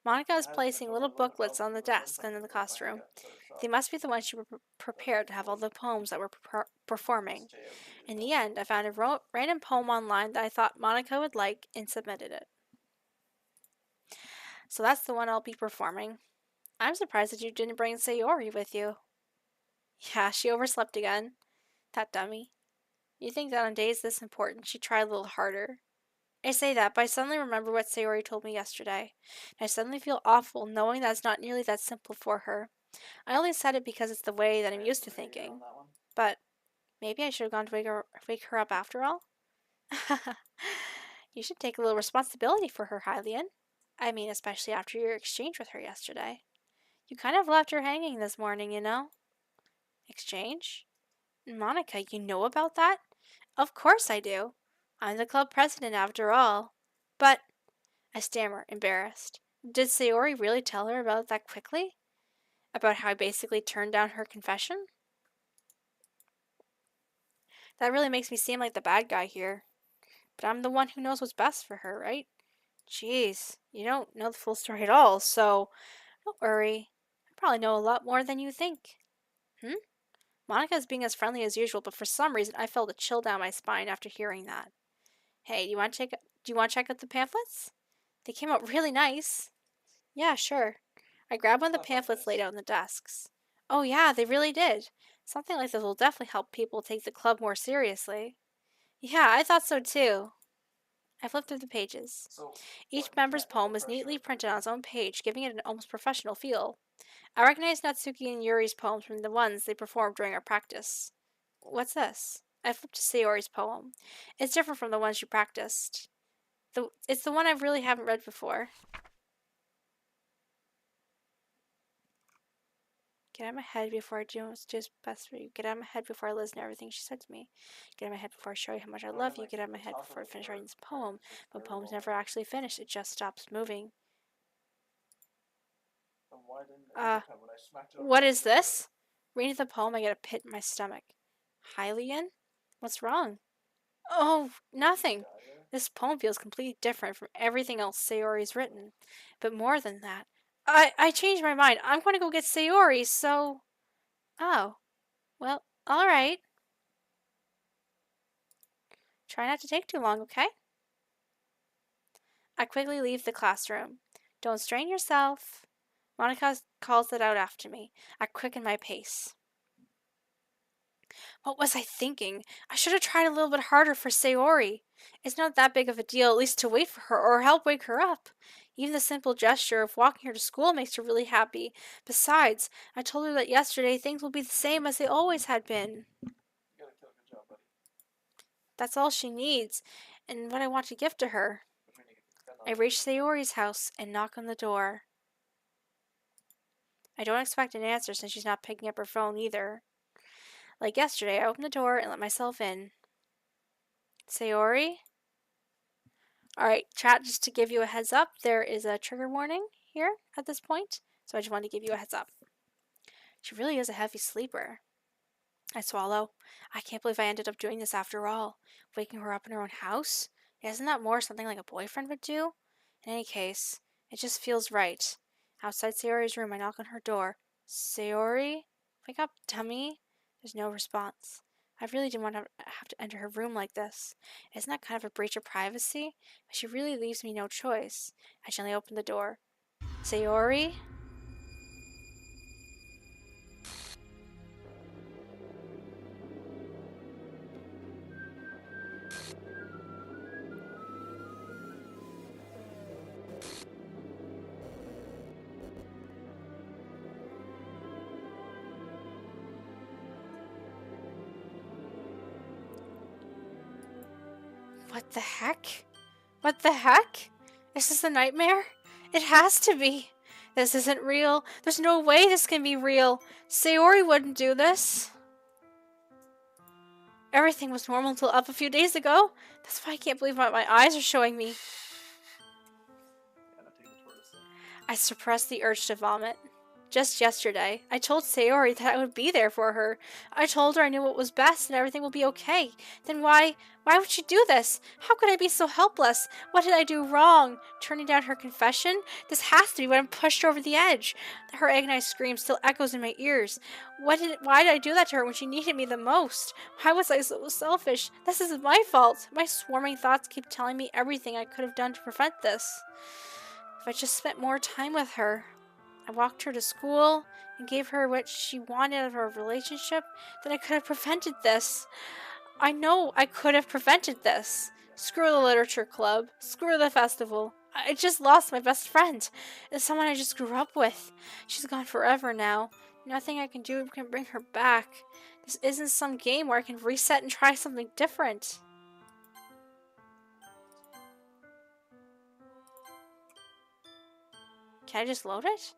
Monica is placing little booklets on the desk and in the classroom. They must be the ones she prepared to have all the poems that we're performing. In the end, I found a random poem online that I thought Monica would like and submitted it. So that's the one I'll be performing. I'm surprised that you didn't bring Sayori with you. Yeah, she overslept again. That dummy. You'd think that on days this important she'd try a little harder. I say that, but I suddenly remember what Sayori told me yesterday. And I suddenly feel awful knowing that it's not nearly that simple for her. I only said it because it's the way that I'm used to thinking. But maybe I should have gone to wake her up after all? You should take a little responsibility for her, Hylian. I mean, especially after your exchange with her yesterday. You kind of left her hanging this morning, you know? Exchange? Monica, you know about that? Of course I do. I'm the club president after all. But, I stammer, embarrassed. Did Sayori really tell her about it that quickly? About how I basically turned down her confession? That really makes me seem like the bad guy here. But I'm the one who knows what's best for her, right? Jeez, you don't know the full story at all, so don't worry. I probably know a lot more than you think. Monica's being as friendly as usual, but for some reason I felt a chill down my spine after hearing that. Hey, do you want to check out the pamphlets? They came out really nice. Yeah, sure. I grabbed one of the pamphlets laid out on the desks. Oh yeah, they really did. Something like this will definitely help people take the club more seriously. Yeah, I thought so too. I flipped through the pages. Each member's poem was neatly printed on its own page, giving it an almost professional feel. I recognized Natsuki and Yuri's poems from the ones they performed during our practice. What's this? I flipped to Sayori's poem. It's different from the ones you practiced. It's the one I really haven't read before. Get out of my head before I do what's just best for you. Get out of my head before I listen to everything she said to me. Get out of my head before I show you how much I love you. Get out of my head before I finish writing this poem. But poem's never actually finished. It just stops moving. What is this? Reading the poem, I get a pit in my stomach. Hylian? What's wrong? Oh, nothing. This poem feels completely different from everything else Sayori's written. But more than that, I changed my mind. I'm going to go get Sayori, so... Oh. Well, alright. Try not to take too long, okay? I quickly leave the classroom. Don't strain yourself. Monica calls it out after me. I quicken my pace. What was I thinking? I should have tried a little bit harder for Sayori. It's not that big of a deal, at least to wait for her or help wake her up. Even the simple gesture of walking her to school makes her really happy. Besides, I told her that yesterday things will be the same as they always had been. That's all she needs, and what I want to give to her. I reach Sayori's house and knock on the door. I don't expect an answer since she's not picking up her phone either. Like yesterday, I opened the door and let myself in. Sayori? Alright, chat, just to give you a heads up, there is a trigger warning here at this point, so I just wanted to give you a heads up. She really is a heavy sleeper. I swallow. I can't believe I ended up doing this after all. Waking her up in her own house? Isn't that more something like a boyfriend would do? In any case, it just feels right. Outside Sayori's room, I knock on her door. Sayori? Wake up, dummy. There's no response. I really didn't want to have to enter her room like this. Isn't that kind of a breach of privacy? But she really leaves me no choice. I gently opened the door. Sayori? What the heck? What the heck? Is this a nightmare? It has to be. This isn't real. There's no way this can be real. Sayori wouldn't do this. Everything was normal until up a few days ago. That's why I can't believe what my eyes are showing me. I suppressed the urge to vomit. Just yesterday, I told Sayori that I would be there for her. I told her I knew what was best and everything will be okay. Then why would she do this? How could I be so helpless? What did I do wrong? Turning down her confession? This has to be when I pushed her over the edge. Her agonized scream still echoes in my ears. Why did I do that to her when she needed me the most? Why was I so selfish? This isn't my fault. My swarming thoughts keep telling me everything I could have done to prevent this. If I just spent more time with her. I walked her to school and gave her what she wanted out of our relationship, then I could have prevented this. I know I could have prevented this. Screw the literature club. Screw the festival. I just lost my best friend. It's someone I just grew up with. She's gone forever now. Nothing I can do can bring her back. This isn't some game where I can reset and try something different. Can I just load it?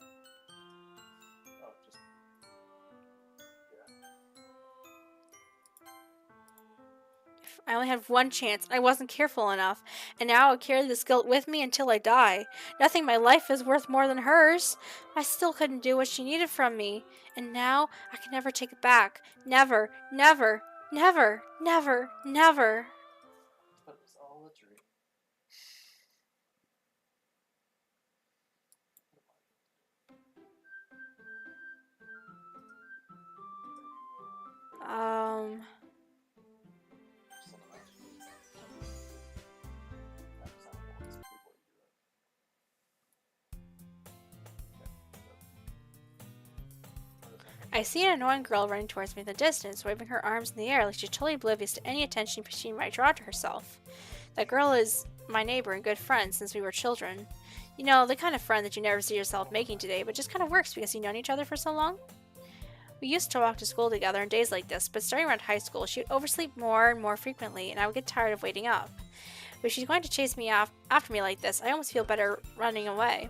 I only had one chance, and I wasn't careful enough, and now I'll carry this guilt with me until I die. Nothing in my life is worth more than hers. I still couldn't do what she needed from me, and now I can never take it back. Never, never, never, never, never. But it was all a dream. I see an annoying girl running towards me in the distance, waving her arms in the air like she's totally oblivious to any attention she might draw to herself. That girl is my neighbor and good friend since we were children. You know, the kind of friend that you never see yourself making today, but just kind of works because you've known each other for so long. We used to walk to school together on days like this, but starting around high school, she would oversleep more and more frequently, and I would get tired of waiting up. But if she's going to chase me after me like this, I almost feel better running away.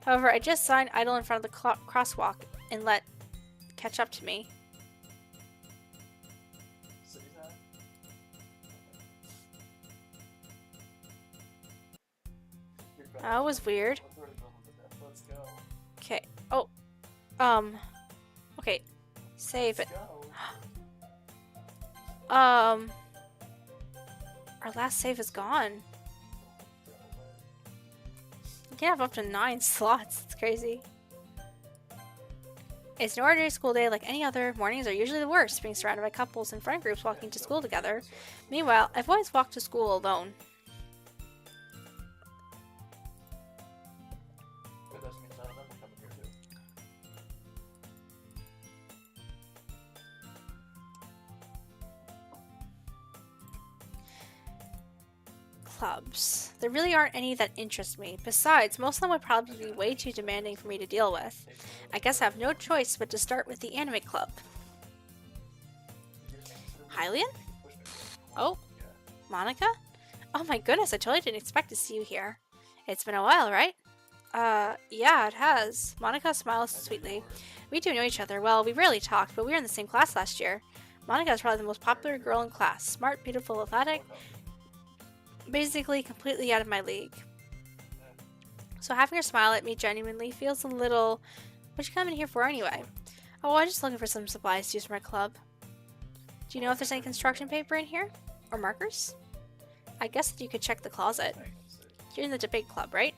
However, I just saw an idol in front of the crosswalk and let catch up to me. That was weird. Okay. Oh. Okay. Save it. Our last save is gone. You can have up to 9 slots. It's crazy. It's an ordinary school day like any other. Mornings are usually the worst, being surrounded by couples and friend groups walking to school together. Meanwhile, I've always walked to school alone. Clubs. There really aren't any that interest me. Besides, most of them would probably be way too demanding for me to deal with. I guess I have no choice but to start with the anime club. Hylian? Oh, Monica? Oh my goodness, I totally didn't expect to see you here. It's been a while, right? Yeah, it has. Monica smiles sweetly. We do know each other. Well, we rarely talked, but we were in the same class last year. Monica is probably the most popular girl in class. Smart, beautiful, athletic. Basically completely out of my league. So having her smile at me genuinely feels a little... What'd you come in here for anyway? Oh, I'm just looking for some supplies to use for my club. Do you know if there's any construction paper in here? Or markers? I guess that you could check the closet. You're in the debate club, right?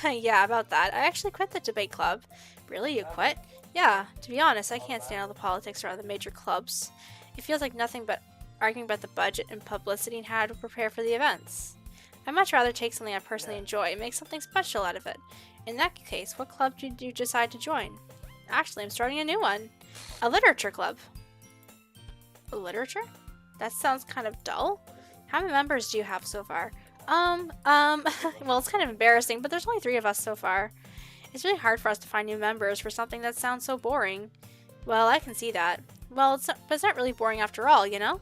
Yeah, about that. I actually quit the debate club. Really, you quit? Yeah, to be honest, I can't stand all the politics around the major clubs. It feels like nothing but arguing about the budget and publicity and how to prepare for the events. I'd much rather take something I personally enjoy and make something special out of it. In that case, what club did you decide to join? Actually, I'm starting a new one. A literature club. Literature? That sounds kind of dull. How many members do you have so far? Well, it's kind of embarrassing, but there's only 3 of us so far. It's really hard for us to find new members for something that sounds so boring. Well, I can see that. Well, but it's not really boring after all, you know?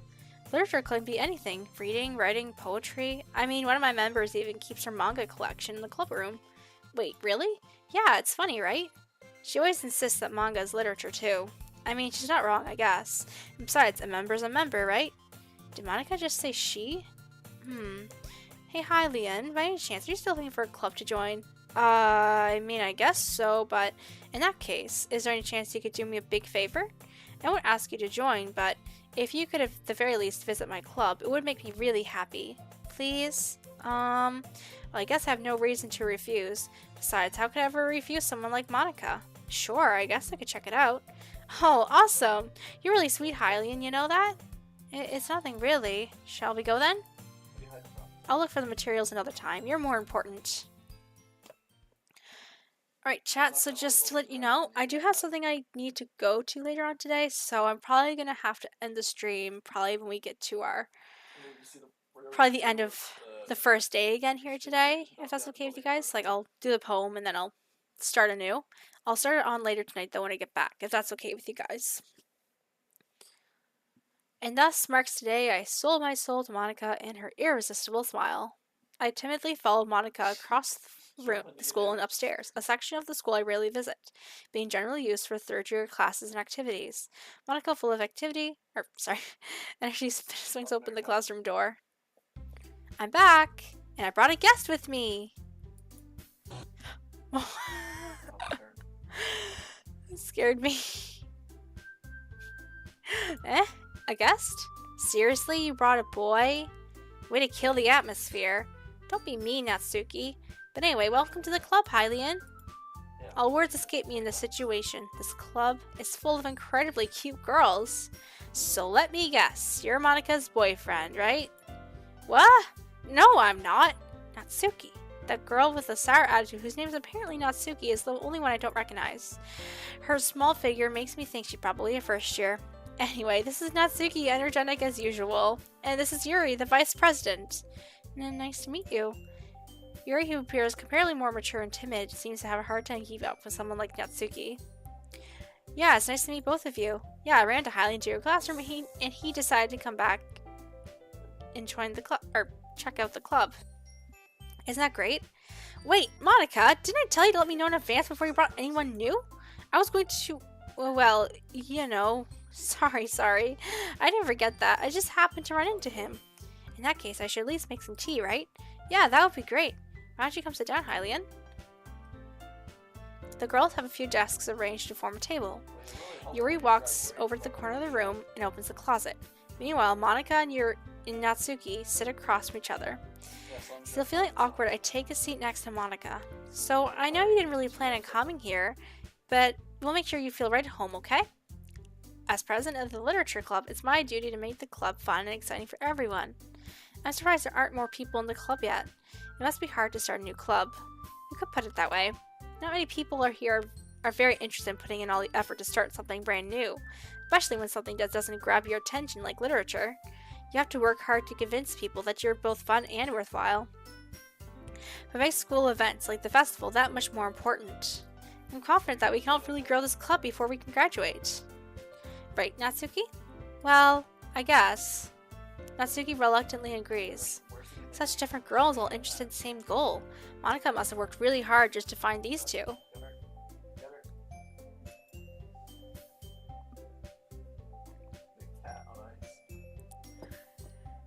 Literature can be anything. Reading, writing, poetry. I mean, one of my members even keeps her manga collection in the club room. Wait, really? Yeah, it's funny, right? She always insists that manga is literature, too. I mean, she's not wrong, I guess. And besides, a member's a member, right? Did Monica just say she? Hey, hi, Leon. By any chance, are you still looking for a club to join? I mean, I guess so, but in that case, is there any chance you could do me a big favor? I won't ask you to join, but if you could at the very least visit my club, it would make me really happy. Please? Well, I guess I have no reason to refuse. Besides, how could I ever refuse someone like Monica? Sure, I guess I could check it out. Oh, awesome! You're really sweet, Hylian, you know that? It's nothing really. Shall we go then? I'll look for the materials another time. You're more important. Alright, chat, so just to let you know, I do have something I need to go to later on today, so I'm probably going to have to end the stream probably when we get to our, probably the end of the first day again here today, if that's okay with you guys. Like, I'll do the poem and then I'll start anew. I'll start it on later tonight, though, when I get back, if that's okay with you guys. And thus marks today I sold my soul to Monica and her irresistible smile. I timidly followed Monica across the school and upstairs, a section of the school I rarely visit, being generally used for third-year classes and activities. Monica, full of energy, swings open the classroom door. I'm back, and I brought a guest with me. It scared me. A guest? Seriously, you brought a boy? Way to kill the atmosphere. Don't be mean, Natsuki. But anyway, welcome to the club, Hylian. All words escape me in this situation. This club is full of incredibly cute girls. So let me guess, you're Monica's boyfriend, right? What? No, I'm not. Natsuki. That girl with the sour attitude whose name is apparently Natsuki is the only one I don't recognize. Her small figure makes me think she's probably a first year. Anyway, this is Natsuki, energetic as usual. And this is Yuri, the vice president. Nice to meet you. Yuri, who appears comparatively more mature and timid, seems to have a hard time keeping up with someone like Natsuki. Yeah, it's nice to meet both of you. Yeah, I ran to Hylian to your classroom and he decided to come back and join the club, or check out the club. Isn't that great? Wait, Monica, didn't I tell you to let me know in advance before you brought anyone new? I was going to, well, you know, sorry. I didn't forget that. I just happened to run into him. In that case, I should at least make some tea, right? Yeah, that would be great. Why don't you come sit down, Hylian? The girls have a few desks arranged to form a table. Yuri walks over to the corner of the room and opens the closet. Meanwhile, Monica and Natsuki sit across from each other. Still feeling awkward, I take a seat next to Monica. So, I know you didn't really plan on coming here, but we'll make sure you feel right at home, okay? As president of the literature club, it's my duty to make the club fun and exciting for everyone. I'm surprised there aren't more people in the club yet. It must be hard to start a new club. You could put it that way. Not many people are very interested in putting in all the effort to start something brand new, especially when something doesn't grab your attention like literature. You have to work hard to convince people that you're both fun and worthwhile. But make school events like the festival that much more important. I'm confident that we can help really grow this club before we can graduate. Right, Natsuki? Well, I guess. Natsuki reluctantly agrees. Such different girls all interested in the same goal. Monica must have worked really hard just to find these two.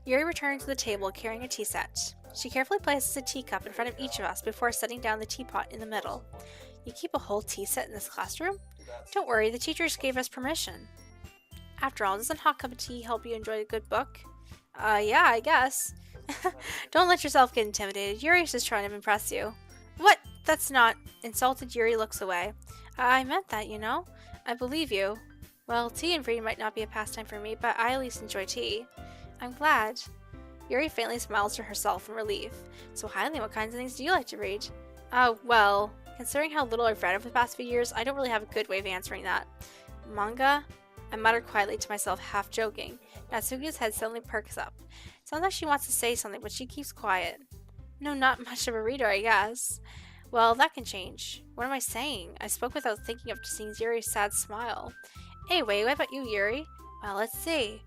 Yuri returns to the table carrying a tea set. She carefully places a teacup in front of each of us before setting down the teapot in the middle. You keep a whole tea set in this classroom? Don't worry, the teachers gave us permission. After all, doesn't a hot cup of tea help you enjoy a good book? Yeah, I guess. Don't let yourself get intimidated. Yuri's just trying to impress you. What? That's not. Insulted Yuri looks away. I meant that, you know? I believe you. Well, tea and reading might not be a pastime for me, but I at least enjoy tea. I'm glad. Yuri faintly smiles to herself in relief. So, Hylian, what kinds of things do you like to read? Oh, well, considering how little I've read over the past few years, I don't really have a good way of answering that. Manga? I muttered quietly to myself, half joking. Natsuki's head suddenly perks up. It sounds like she wants to say something, but she keeps quiet. No, not much of a reader, I guess. Well, that can change. What am I saying? I spoke without thinking of seeing Yuri's sad smile. Anyway, what about you, Yuri? Well, let's see.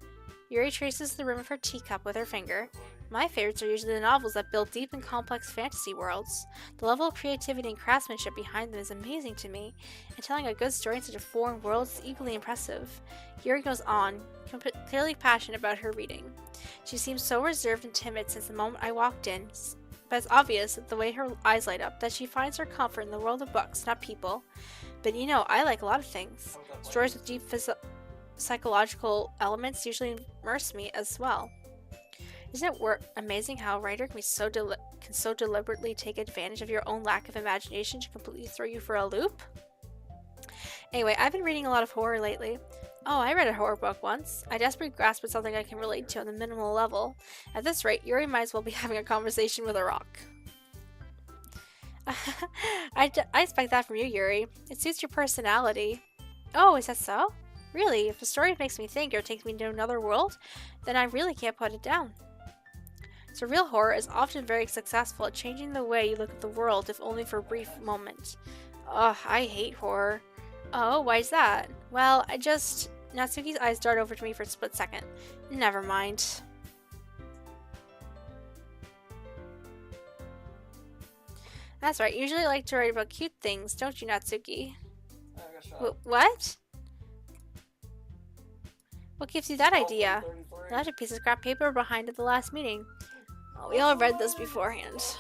Yuri traces the rim of her teacup with her finger. My favorites are usually the novels that build deep and complex fantasy worlds. The level of creativity and craftsmanship behind them is amazing to me, and telling a good story in such a foreign world is equally impressive. Yuri goes on, clearly passionate about her reading. She seems so reserved and timid since the moment I walked in, but it's obvious that the way her eyes light up that she finds her comfort in the world of books, not people. But you know, I like a lot of things. Stories with deep psychological elements usually immerse me as well. Isn't it amazing how a writer can so deliberately take advantage of your own lack of imagination to completely throw you for a loop? Anyway, I've been reading a lot of horror lately. Oh, I read a horror book once. I desperately grasped at something I can relate to on the minimal level. At this rate, Yuri might as well be having a conversation with a rock. I expect that from you, Yuri. It suits your personality. Oh, is that so? Really, if a story makes me think or takes me to another world, then I really can't put it down. Surreal horror is often very successful at changing the way you look at the world, if only for a brief moment. Ugh, I hate horror. Oh, why is that? Well, Natsuki's eyes dart over to me for a split second. Never mind. That's right, usually I like to write about cute things, don't you, Natsuki? What? What gives you that idea? I left a piece of scrap paper behind at the last meeting. Oh, we all read this beforehand.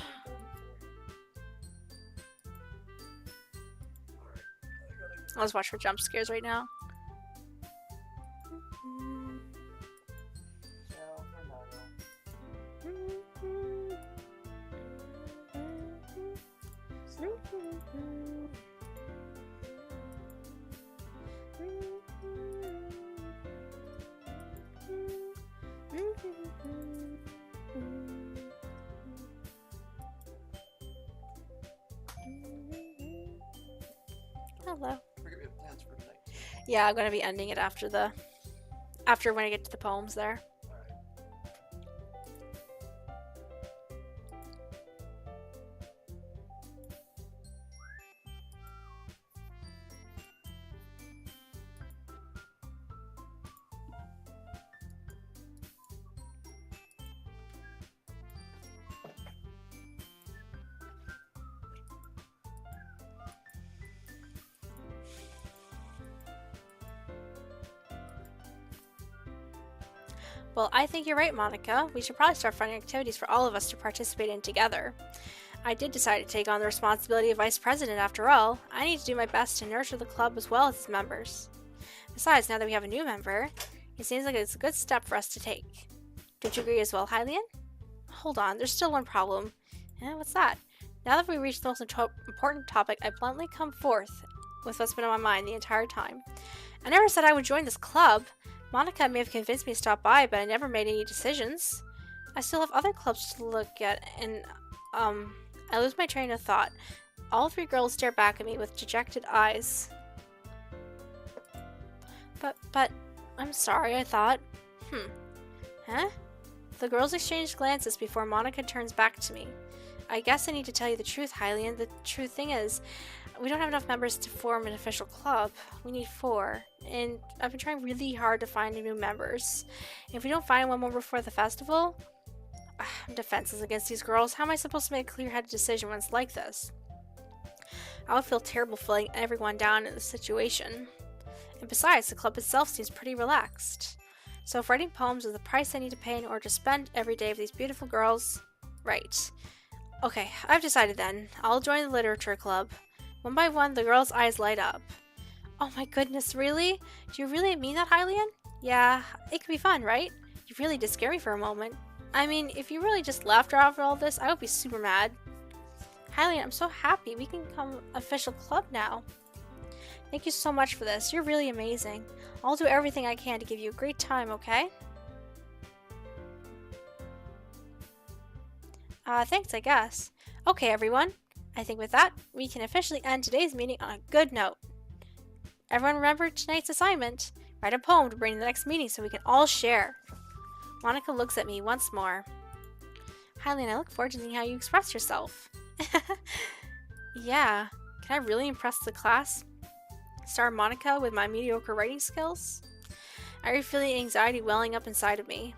I'll just watch for jump scares right now. Hello. Yeah, I'm gonna be ending it after when I get to the poems there. Well, I think you're right, Monica. We should probably start finding activities for all of us to participate in together. I did decide to take on the responsibility of vice president after all. I need to do my best to nurture the club as well as its members. Besides, now that we have a new member, it seems like it's a good step for us to take. Don't you agree as well, Hylian? Hold on, there's still one problem. What's that? Now that we've reached the most important topic, I bluntly come forth with what's been on my mind the entire time. I never said I would join this club. Monica may have convinced me to stop by, but I never made any decisions. I still have other clubs to look at, and, I lose my train of thought. All three girls stare back at me with dejected eyes. But, I'm sorry, I thought. Huh? The girls exchange glances before Monica turns back to me. I guess I need to tell you the truth, Hylian. The true thing is, we don't have enough members to form an official club. We need 4. And I've been trying really hard to find new members. If we don't find one more before the festival, I'm defenseless against these girls. How am I supposed to make a clear-headed decision when it's like this? I would feel terrible filling everyone down in this situation. And besides, the club itself seems pretty relaxed. So if writing poems is the price I need to pay in order to spend every day with these beautiful girls, right. Okay, I've decided then. I'll join the literature club. One by one, the girl's eyes light up. Oh my goodness, really? Do you really mean that, Hylian? Yeah, it could be fun, right? You really did scare me for a moment. I mean, if you really just laughed after all this, I would be super mad. Hylian, I'm so happy. We can become an official club now. Thank you so much for this. You're really amazing. I'll do everything I can to give you a great time, okay? Thanks, I guess. Okay, everyone. I think with that, we can officially end today's meeting on a good note. Everyone remember tonight's assignment. Write a poem to bring to the next meeting so we can all share. Monica looks at me once more. Hylian, I look forward to seeing how you express yourself. Yeah. Can I really impress the class? Star Monica with my mediocre writing skills? I feel the anxiety welling up inside of me.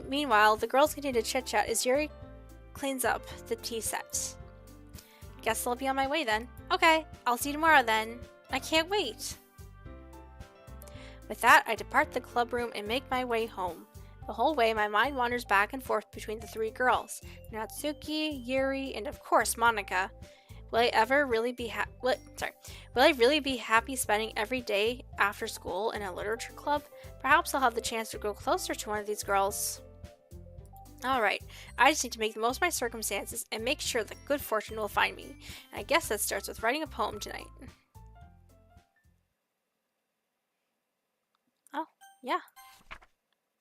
Meanwhile, the girls continue to chit-chat as Yuri cleans up the tea set. Guess I'll be on my way then. Okay, I'll see you tomorrow then. I can't wait. With that, I depart the club room and make my way home. The whole way, my mind wanders back and forth between the three girls, Natsuki, Yuri, and of course Monica. Will I really be happy spending every day after school in a literature club? Perhaps I'll have the chance to grow closer to one of these girls. Alright, I just need to make the most of my circumstances and make sure that good fortune will find me. And I guess that starts with writing a poem tonight. Oh, yeah.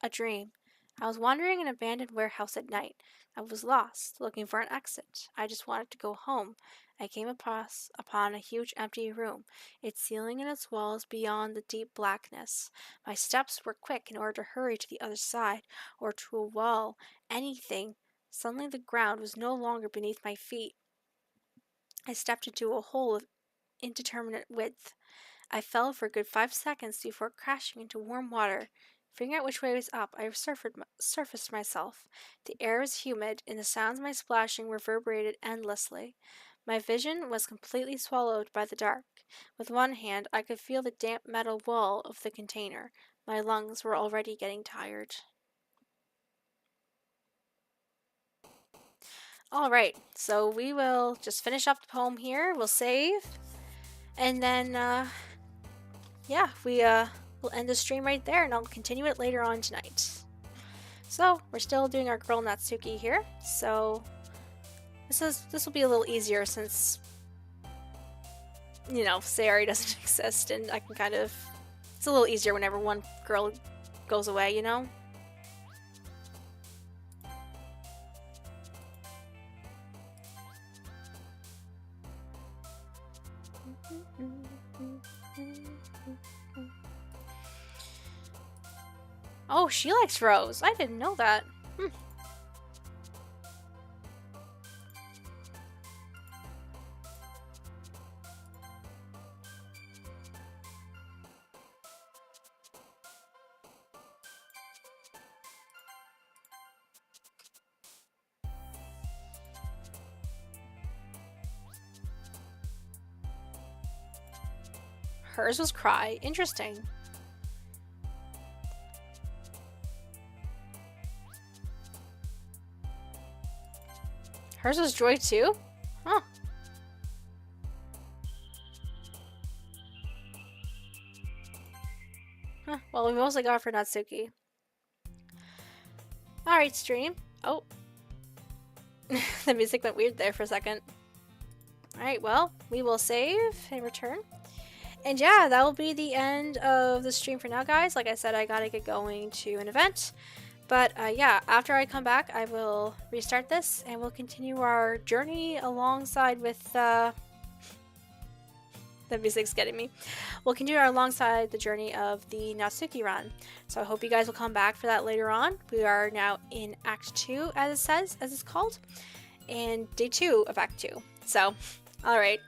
A dream. I was wandering in an abandoned warehouse at night. I was lost, looking for an exit. I just wanted to go home. I came upon a huge empty room, its ceiling and its walls beyond the deep blackness. My steps were quick in order to hurry to the other side, or to a wall, anything. Suddenly the ground was no longer beneath my feet. I stepped into a hole of indeterminate width. I fell for a good 5 seconds before crashing into warm water. Figuring out which way was up, I surfaced myself. The air was humid, and the sounds of my splashing reverberated endlessly. My vision was completely swallowed by the dark. With one hand, I could feel the damp metal wall of the container. My lungs were already getting tired. Alright, so we will just finish up the poem here. We'll save. And then, yeah, we'll end the stream right there, and I'll continue it later on tonight. So, we're still doing our girl Natsuki here. So, this will be a little easier since, you know, Sayori doesn't exist, and I can kind of... It's a little easier whenever one girl goes away, you know? Oh, she likes Rose. I didn't know that. Hers was cry. Interesting. Hers was joy too? Huh. Huh. Well, we mostly got for Natsuki. Alright, stream. Oh. The music went weird there for a second. Alright, well, we will save and return. And yeah, that will be the end of the stream for now, guys. Like I said, I gotta get going to an event. But yeah, after I come back, I will restart this and we'll continue our journey alongside with the music's getting me. We'll continue alongside the journey of the Natsuki run. So I hope you guys will come back for that later on. We are now in Act 2, as it says, as it's called, and Day 2 of Act 2. So, alright.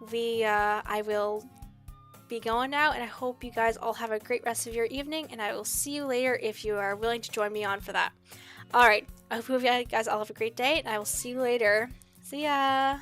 I will be going now, and I hope you guys all have a great rest of your evening, and I will see you later if you are willing to join me on for that. Alright, I hope you guys all have a great day, and I will see you later. See ya!